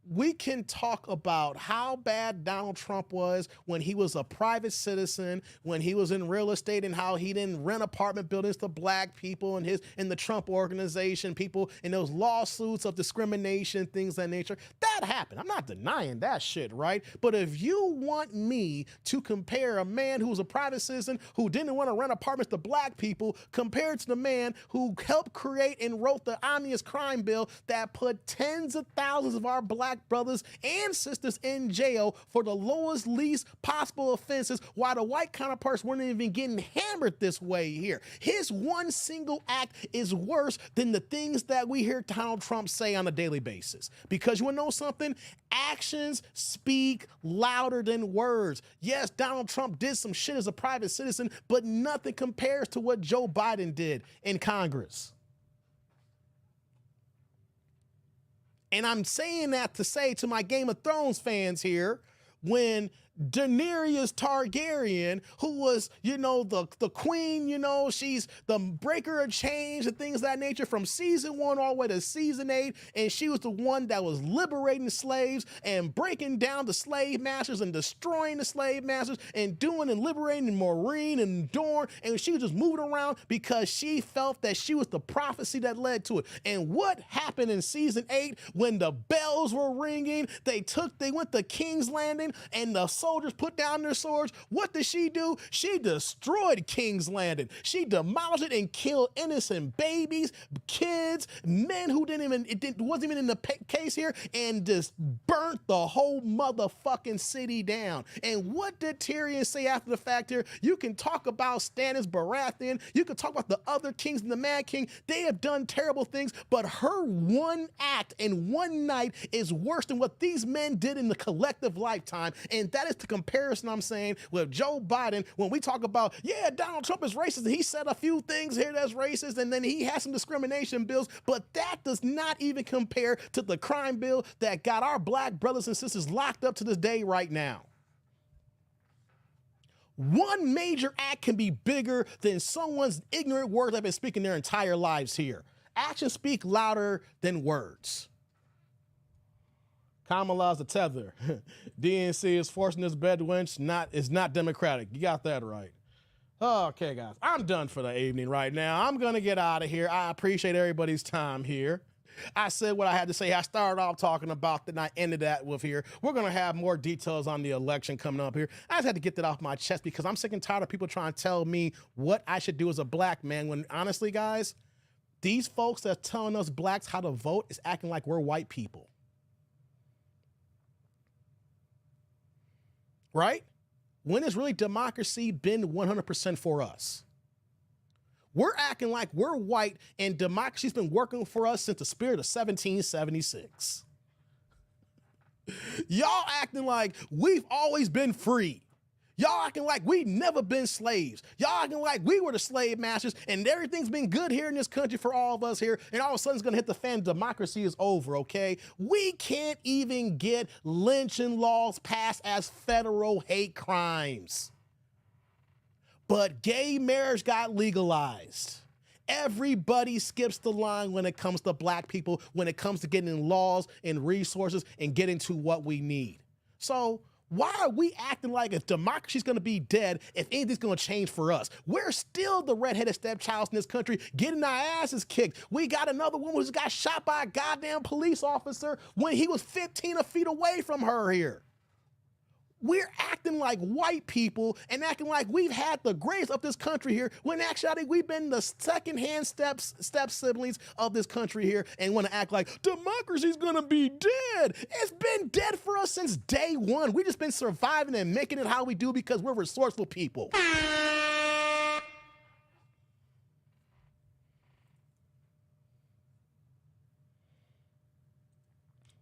We can talk about how bad Donald Trump was when he was a private citizen, when he was in real estate, and how he didn't rent apartment buildings to black people and the Trump organization, people in those lawsuits of discrimination, things of that nature. That happened. I'm not denying that shit, right? But if you want me to compare a man who was a private citizen who didn't want to rent apartments to black people compared to the man who helped create and wrote the omnibus crime bill that put tens of thousands of our black brothers and sisters in jail for the lowest, least possible offenses, while the white counterparts weren't even getting hammered this way here. His one single act is worse than the things that we hear Donald Trump say on a daily basis. Because you want to know something? Actions speak louder than words. Yes, Donald Trump did some shit as a private citizen, but nothing compares to what Joe Biden did in Congress. And I'm saying that to say to my Game of Thrones fans here, when Daenerys Targaryen, who was, the queen, she's the breaker of change and things of that nature from season 1 all the way to season 8, and she was the one that was liberating slaves and breaking down the slave masters and destroying the slave masters and doing and liberating Maureen and Dorne, and she was just moving around because she felt that she was the prophecy that led to it. And what happened in season 8 when the bells were ringing? They went to King's Landing and the soldiers put down their swords. What did she do? She destroyed King's Landing. She demolished it and killed innocent babies, kids, men who wasn't even in the case here, and just burnt the whole motherfucking city down. And what did Tyrion say after the fact here? You can talk about Stannis Baratheon, you can talk about the other kings and the Mad King. They have done terrible things, but her one act in one night is worse than what these men did in the collective lifetime. And that is the comparison I'm saying with Joe Biden when we talk about, Donald Trump is racist and he said a few things here that's racist and then he has some discrimination bills, but that does not even compare to the crime bill that got our black brothers and sisters locked up to this day right now. One major act can be bigger than someone's ignorant words they've been speaking their entire lives here. Actions speak louder than words. Kamala's the tether. DNC is forcing this bed wench. It's not democratic. You got that right. Okay, guys, I'm done for the evening right now. I'm going to get out of here. I appreciate everybody's time here. I said what I had to say. I started off talking about that and I ended that with here. We're going to have more details on the election coming up here. I just had to get that off my chest because I'm sick and tired of people trying to tell me what I should do as a black man when honestly, guys, these folks that's telling us blacks how to vote is acting like we're white people. Right? When has really democracy been 100% for us? We're acting like we're white and democracy's been working for us since the spirit of 1776. Y'all acting like we've always been free. Y'all acting like we never been slaves. Y'all acting like we were the slave masters and everything's been good here in this country for all of us here, and all of a sudden it's gonna hit the fan, democracy is over, okay? We can't even get lynching laws passed as federal hate crimes. But gay marriage got legalized. Everybody skips the line when it comes to black people, when it comes to getting laws and resources and getting to what we need. So why are we acting like if democracy's gonna be dead, if anything's gonna change for us? We're still the redheaded stepchilds in this country getting our asses kicked. We got another woman who's got shot by a goddamn police officer when he was 15 feet away from her here. We're acting like white people and acting like we've had the greatest of this country here, when actually we've been the secondhand step siblings of this country here, and want to act like democracy's gonna be dead. It's been dead for us since day one. We just been surviving and making it how we do because we're resourceful people.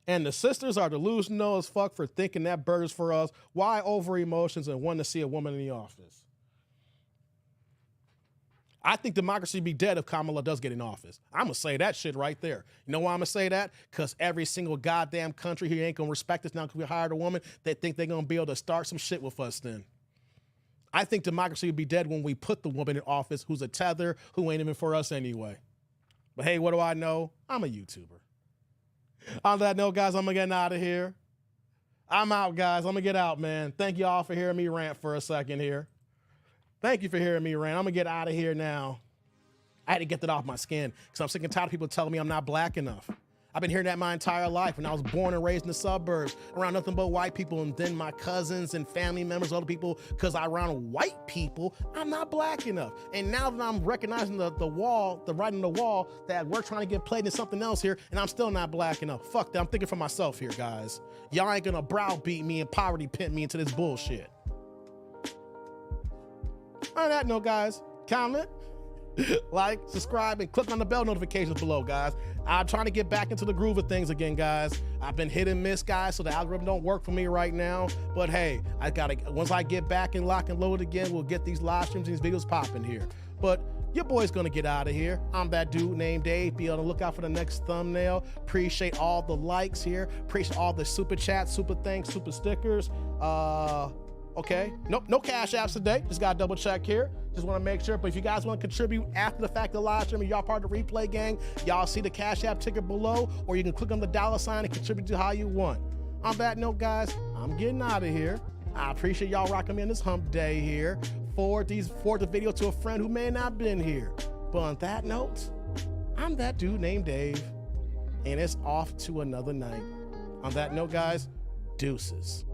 And the sisters are delusional as fuck for thinking that burger's for us. Why over emotions and wanting to see a woman in the office? I think democracy would be dead if Kamala does get in office. I'm going to say that shit right there. You know why I'm going to say that? Because every single goddamn country here ain't going to respect us now because we hired a woman. They think they're going to be able to start some shit with us then. I think democracy would be dead when we put the woman in office who's a tether, who ain't even for us anyway. But hey, what do I know? I'm a YouTuber. On that note, guys, I'm gonna get out of here. I'm out, guys. I'm gonna get out, man. Thank you all for hearing me rant for a second here. Thank you for hearing me rant. I'm gonna get out of here now. I had to get that off my skin because I'm sick and tired of people telling me I'm not black enough. I've been hearing that my entire life. When I was born and raised in the suburbs, around nothing but white people, and then my cousins and family members, other people, because I'm around white people, I'm not black enough. And now that I'm recognizing the writing on the wall, that we're trying to get played in something else here, and I'm still not black enough. Fuck that. I'm thinking for myself here, guys. Y'all ain't gonna browbeat me and poverty pimp me into this bullshit. On that note, guys, comment, like, subscribe, and click on the bell notifications below, guys. I'm trying to get back into the groove of things again, guys. I've been hit and miss, guys, so the algorithm don't work for me right now. But hey, once I get back and lock and load again, we'll get these live streams and these videos popping here. But your boy's gonna get out of here. I'm that dude named Dave. Be on the lookout for the next thumbnail. Appreciate all the likes here. Appreciate all the super chats, super thanks, super stickers. Okay, nope, no cash apps today. Just gotta double check here. Just wanna make sure, but if you guys wanna contribute after the fact of the live stream, y'all part of the replay gang, y'all see the cash app ticker below, or you can click on the $ and contribute to how you want. On that note, guys, I'm getting out of here. I appreciate y'all rocking me on this hump day here. Forward the video to a friend who may not have been here. But on that note, I'm that dude named Dave, and it's off to another night. On that note, guys, deuces.